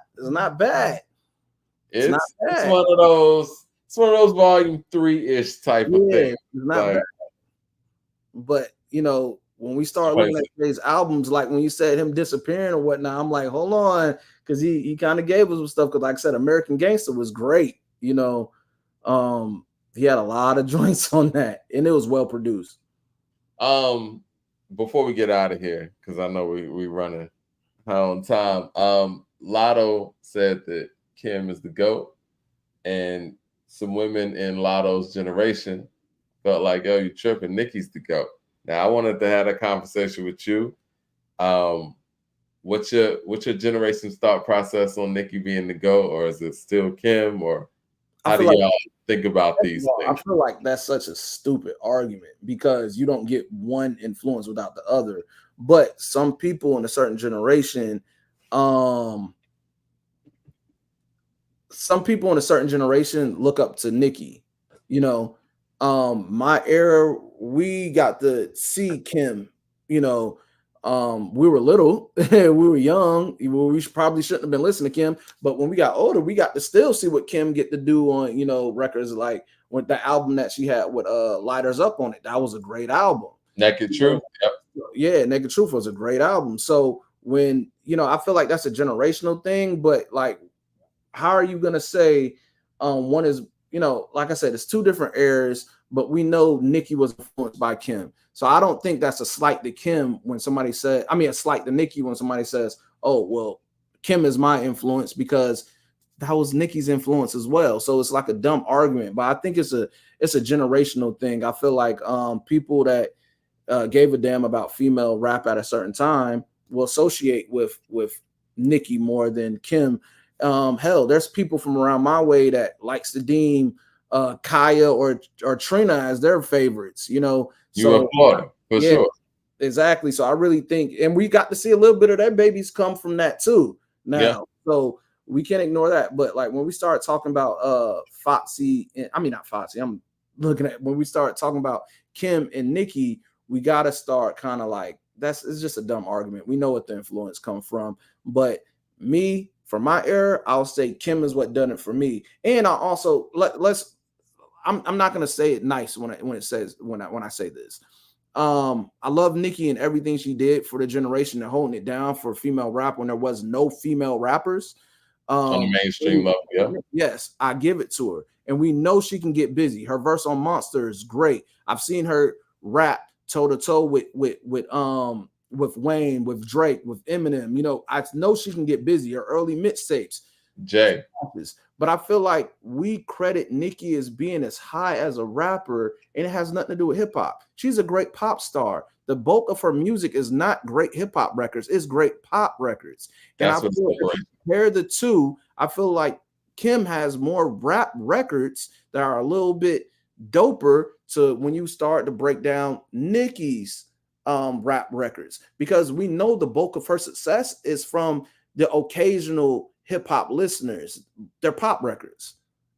bad. It's not It's bad. one of those volume 3-ish type of Yeah, things. it's not Like, bad. But when we start looking at these albums, like when you said him disappearing or whatnot, I'm like, hold on, because he kind of gave us some stuff. Because like I said, American Gangster was great. He had a lot of joints on that, and it was well produced. Before we get out of here, because I know we running on time. Lotto said that Kim is the GOAT, and some women in Lotto's generation felt like, "Yo, you tripping? Nicki's the GOAT." Now, I wanted to have a conversation with you. What's your generation's thought process on Nicki being the GOAT, or is it still Kim, or how do y'all think about these things? I feel like that's such a stupid argument because you don't get one influence without the other. But some people in a certain generation, look up to Nicki. My era, we got to see Kim. We were little, we were young. We probably shouldn't have been listening to Kim. But when we got older, we got to still see what Kim get to do on records like with the album that she had with Lighters Up on it. That was a great album. Naked Truth. Yep. Yeah, Naked Truth was a great album. So when I feel like that's a generational thing, but like, how are you gonna say one is like I said, it's two different eras, but we know Nicki was influenced by Kim. So I don't think that's a slight to Kim when somebody said, a slight to Nicki when somebody says, "Oh, well, Kim is my influence," because that was Nicki's influence as well. So it's like a dumb argument, but I think it's a generational thing. I feel like people that gave a damn about female rap at a certain time will associate with Nicki more than Kim. Hell, there's people from around my way that likes to deem Kaya or Trina as their favorites. You applaud them for sure. Exactly. So I really think, and we got to see a little bit of their babies come from that too. Now, so we can't ignore that. But like when we start talking about Foxy, not Foxy. I'm looking at when we start talking about Kim and Nicki, we got to start kind of like it's just a dumb argument. We know what the influence come from, but me, for my era, I'll say Kim is what done it for me. And I also I'm not gonna say it nice when I say this. I love Nicki and everything she did for the generation and holding it down for female rap when there was no female rappers. On the mainstream level, yeah. Yes, I give it to her. And we know she can get busy. Her verse on Monster is great. I've seen her rap toe to toe with Wayne, with Drake, with Eminem. I know she can get busy. Her early mixtapes. Jay. But I feel like we credit Nicki as being as high as a rapper, and it has nothing to do with hip hop. She's a great pop star. The bulk of her music is not great hip hop records; it's great pop records. And I feel like if you compare the two, I feel like Kim has more rap records that are a little bit doper to when you start to break down Nicki's rap records, because we know the bulk of her success is from the occasional hip hop listeners. They're pop records.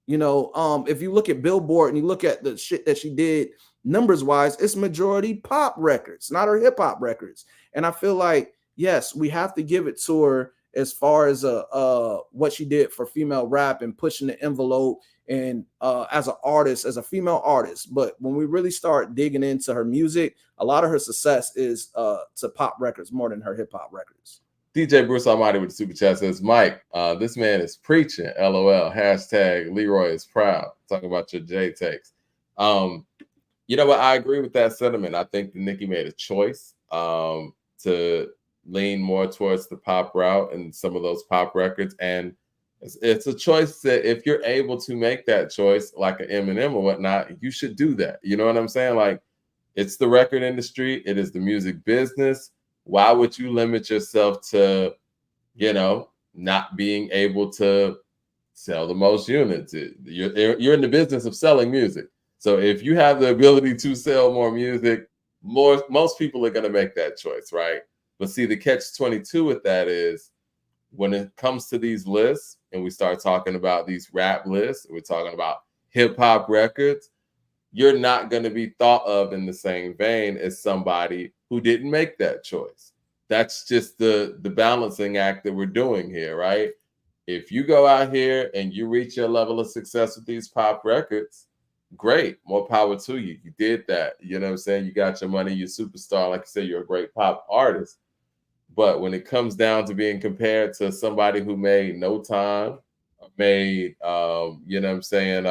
If you look at Billboard and you look at the shit that she did numbers wise, it's majority pop records, not her hip hop records. And I feel like, yes, we have to give it to her as far as what she did for female rap and pushing the envelope and as an artist, as a female artist. But when we really start digging into her music, a lot of her success is to pop records more than her hip hop records. DJ Bruce Almighty with the super chat says, Mike, this man is preaching. LOL. Hashtag Leroy is proud. Talking about your J takes. You know what? I agree with that sentiment. I think that Nicki made a choice to lean more towards the pop route and some of those pop records. And it's a choice that if you're able to make that choice, like an Eminem or whatnot, you should do that. You know what I'm saying? Like, it's the record industry, it is the music business. Why would you limit yourself to, not being able to sell the most units? You're in the business of selling music. So if you have the ability to sell more music, most people are going to make that choice, right? But see, the catch 22 with that is when it comes to these lists and we start talking about these rap lists, we're talking about hip hop records, you're not going to be thought of in the same vein as somebody who didn't make that choice. That's just the balancing act that we're doing here, right? If you go out here and you reach your level of success with these pop records, great, more power to you. You did that. You know what I'm saying? You got your money, you're a superstar. Like I said, you're a great pop artist. But when it comes down to being compared to somebody who made No Time, made, you know what I'm saying,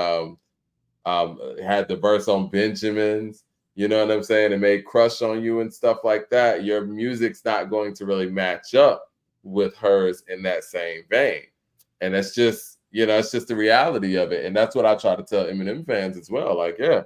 had the verse on Benjamin's, you know what I'm saying, and made Crush on You and stuff like that, your music's not going to really match up with hers in that same vein. And that's just, it's just the reality of it. And that's what I try to tell Eminem fans as well. Like, yeah,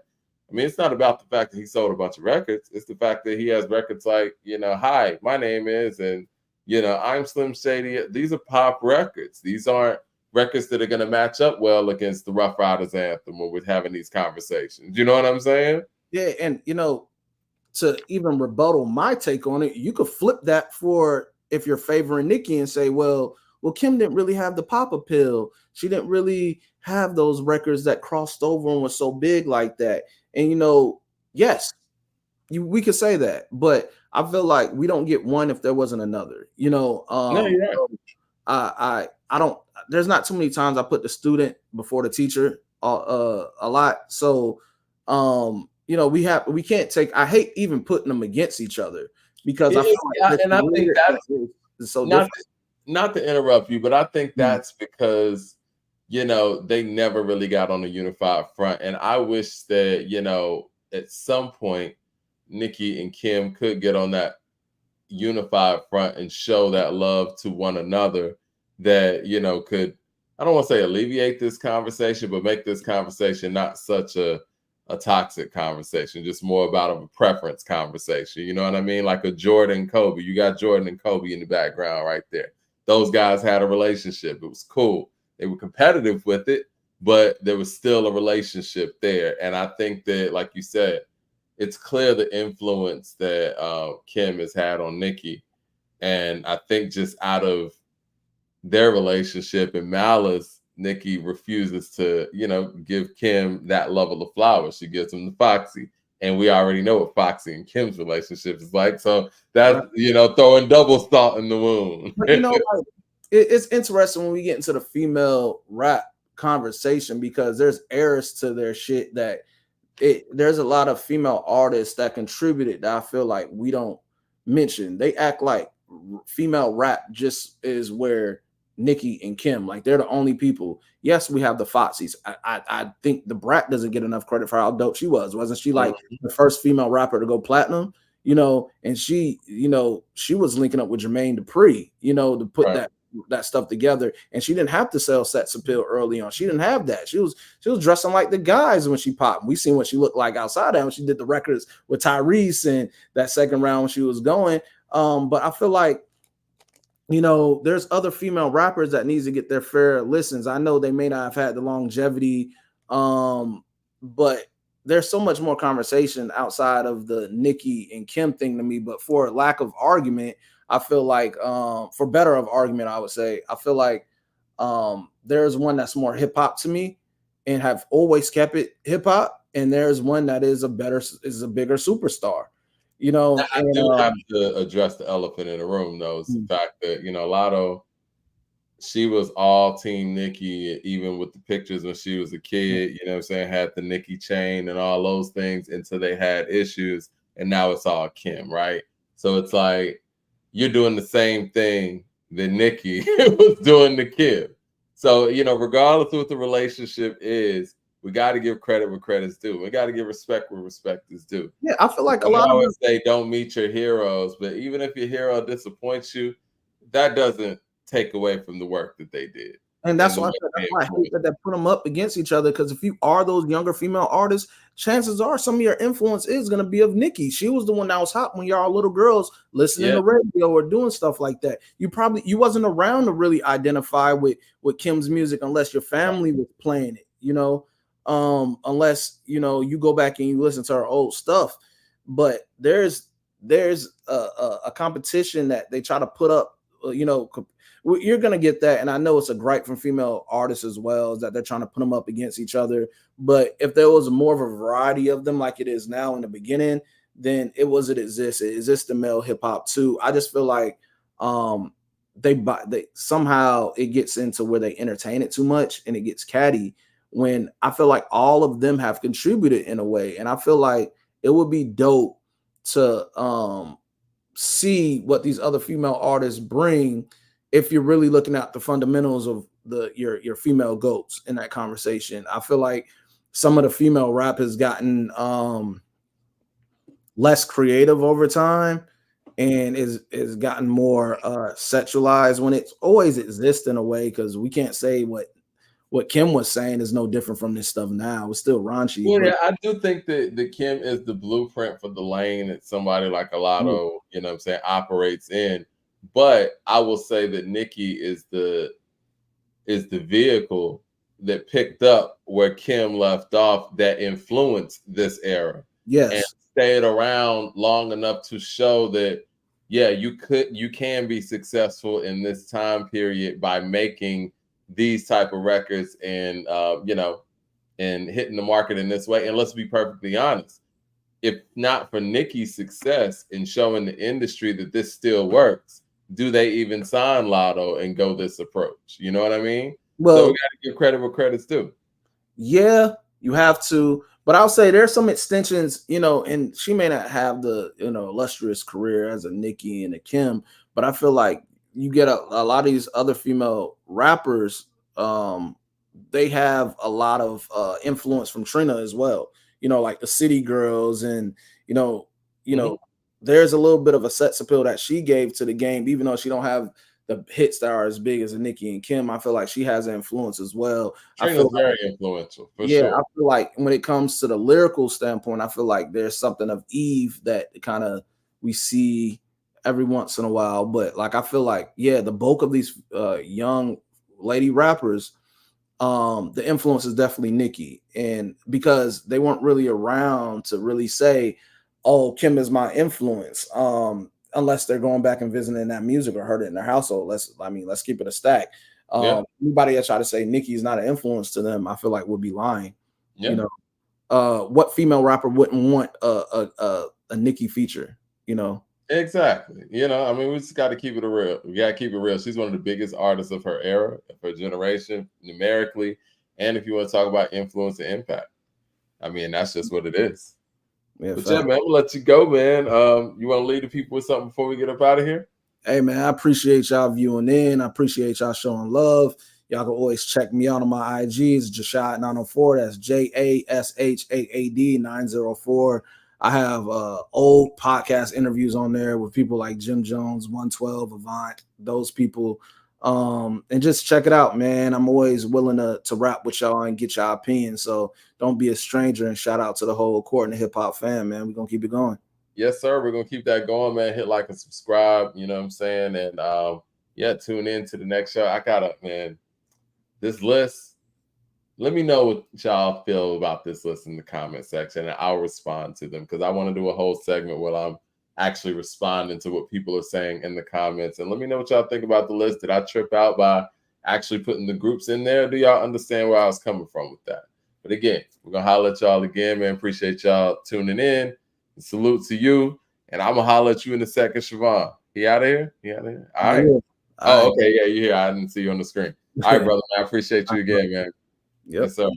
I mean, it's not about the fact that he sold a bunch of records. It's the fact that he has records like, Hi, my name is, and, I'm Slim Shady. These are pop records. These aren't records that are going to match up well against the Rough Riders anthem when we're having these conversations. You know what I'm saying? Yeah. And, to even rebuttal my take on it, you could flip that for if you're favoring Nicki and say, well, Kim didn't really have the pop appeal. She didn't really have those records that crossed over and was so big like that. And, yes, we could say that, but I feel like we don't get one if there wasn't another. No, you're right. I don't. There's not too many times I put the student before the teacher a lot. So, we can't take. I hate even putting them against each other because I feel like I think that's so different. Not to interrupt you, but I think that's because they never really got on a unified front, and I wish that at some point Nicki and Kim could get on that unified front and show that love to one another that could, I don't want to say alleviate this conversation, but make this conversation not such a toxic conversation, just more about a preference conversation. You know what I mean? Like a Jordan Kobe. You got Jordan and Kobe in the background right there. Those guys had a relationship. It was cool. They were competitive with it, but there was still a relationship there. And I think that, like you said, it's clear the influence that Kim has had on Nicki. And I think just out of their relationship and malice, Nicki refuses to, give Kim that level of flowers. She gives him the Foxy. And we already know what Foxy and Kim's relationship is like. So that's, throwing double salt in the wound. But, it's interesting when we get into the female rap conversation because there's errors to their shit that there's a lot of female artists that contributed that I feel like we don't mention. They act like female rap just is where Nicki and Kim, like they're the only people. Yes, we have the Foxies. I think the Brat doesn't get enough credit for how dope she was. Wasn't she like the first female rapper to go platinum? And she, she was linking up with Jermaine Dupri, to put that stuff together, and she didn't have to sell sex appeal early on. She didn't have that. She was dressing like the guys when she popped. We seen what she looked like outside that when she did the records with Tyrese and that second round when she was going. But I feel like there's other female rappers that needs to get their fair listens. I know they may not have had the longevity, but there's so much more conversation outside of the Nicki and Kim thing to me. But for lack of argument, I feel like for better of argument, I would say, I feel like there's one that's more hip hop to me and have always kept it hip hop. And there's one that is a bigger superstar. I do have to address the elephant in the room, though, is the fact that, Lotto, she was all team Nicki, even with the pictures when she was a kid, had the Nicki chain and all those things until they had issues. And now it's all Kim, right? So it's like, you're doing the same thing that Nicki was doing to Kim. So, regardless of what the relationship is, We got to give credit where credit's due. We got to give respect where respect is due. Yeah, I feel like a I lot of always say don't meet your heroes, but even if your hero disappoints you, that doesn't take away from the work that they did. and And that's the why way they that's why I hate influenced. that they put them up against each other. Because if you are those younger female artists, chances are some of your influence is going to be of Nicki. She was the one that was hot when y'all little girls listening Yeah, to radio or doing stuff like that. You wasn't around to really identify with Kim's music unless your family was playing it. Unless you go back and you listen to her old stuff. But there's a competition that they try to put up. You're gonna get that, and I know it's a gripe from female artists as well, is that they're trying to put them up against each other. But if there was more of a variety of them like it is now in the beginning, then it exists. It exists in male hip hop too. I just feel like they somehow it gets into where they entertain it too much and it gets catty, when I feel like all of them have contributed in a way. And I feel like it would be dope to see what these other female artists bring if you're really looking at the fundamentals of your female goats in that conversation. I feel like some of the female rap has gotten less creative over time and is gotten more sexualized, when it's always exist in a way, because we can't say what Kim was saying is no different from this stuff now. It's still raunchy, well, but yeah, I do think that the Kim is the blueprint for the lane that somebody like a yeah, Lotto, you know what I'm saying, operates in. But I will say that Nicki is the vehicle that picked up where Kim left off, that influenced this era and yes, stayed around long enough to show that yeah, you can be successful in this time period by making these type of records and and hitting the market in this way. And let's be perfectly honest, if not for Nicki's success in showing the industry that this still works, do they even sign Lotto and go this approach? You know what I mean? So we well, got to give credit where credit's due. yeah, you have to. But I'll say there's some extensions, and she may not have the illustrious career as a Nicki and a Kim, but I feel like you get a lot of these other female rappers, they have a lot of influence from Trina as well. Like the City Girls, and you know, you Mhm. know, there's a little bit of a sex appeal that she gave to the game, even though she don't have the hits that are as big as a Nicki and Kim. I feel like she has an influence as well. I feel Trina's very influential for Yeah, I sure. feel like when it comes to the lyrical standpoint, I feel like there's something of Eve that kind of we see every once in a while. But like I feel like, yeah, the bulk of these young lady rappers, the influence is definitely Nicki. And because they weren't really around to really say, oh, Kim is my influence. Unless they're going back and visiting that music or heard it in their household. Let's keep it a stack. Yeah, Anybody that try to say Nicki is not an influence to them, I feel like would be lying. You yeah, know, what female rapper wouldn't want a Nicki feature? You know, exactly. I mean, we just got to keep it real. We got to keep it real. She's one of the biggest artists of her era, of her generation, numerically, and if you want to talk about influence and impact, I mean, that's just what it is. yeah, But yeah, fact. man, I'm gonna let you go, man. You want to lead the people with something before we get up out of here? Hey man, I appreciate y'all viewing in. I appreciate y'all showing love. Y'all can always check me out on my IGs, Jashad904. That's JASHAAD904. I have old podcast interviews on there with people like Jim Jones, 112, Avant, those people. And just check it out, man. I'm always willing to rap with y'all and get y'all opinions. So don't be a stranger, and shout out to the whole Court and Hip Hop fam, man. We're gonna keep it going. Yes, sir. We're gonna keep that going, man. Hit like and subscribe. You know what I'm saying? And yeah, tune in to the next show. I gotta, man, this list. Let me know what y'all feel about this list in the comment section, and I'll respond to them because I want to do a whole segment where I'm actually responding to what people are saying in the comments. And let me know what y'all think about the list. Did I trip out by actually putting the groups in there? Do y'all understand where I was coming from with that? But again, we're gonna holler at y'all again, man. Appreciate y'all tuning in. Salute to you. And I'm gonna holler at you in a second, Siobhan. He out of here? He out of here? All right. Yeah. All Oh, right. okay. Yeah, you here. I didn't see you on the screen. All right, brother. Man, I appreciate you again, man. Yep. Yes, sir.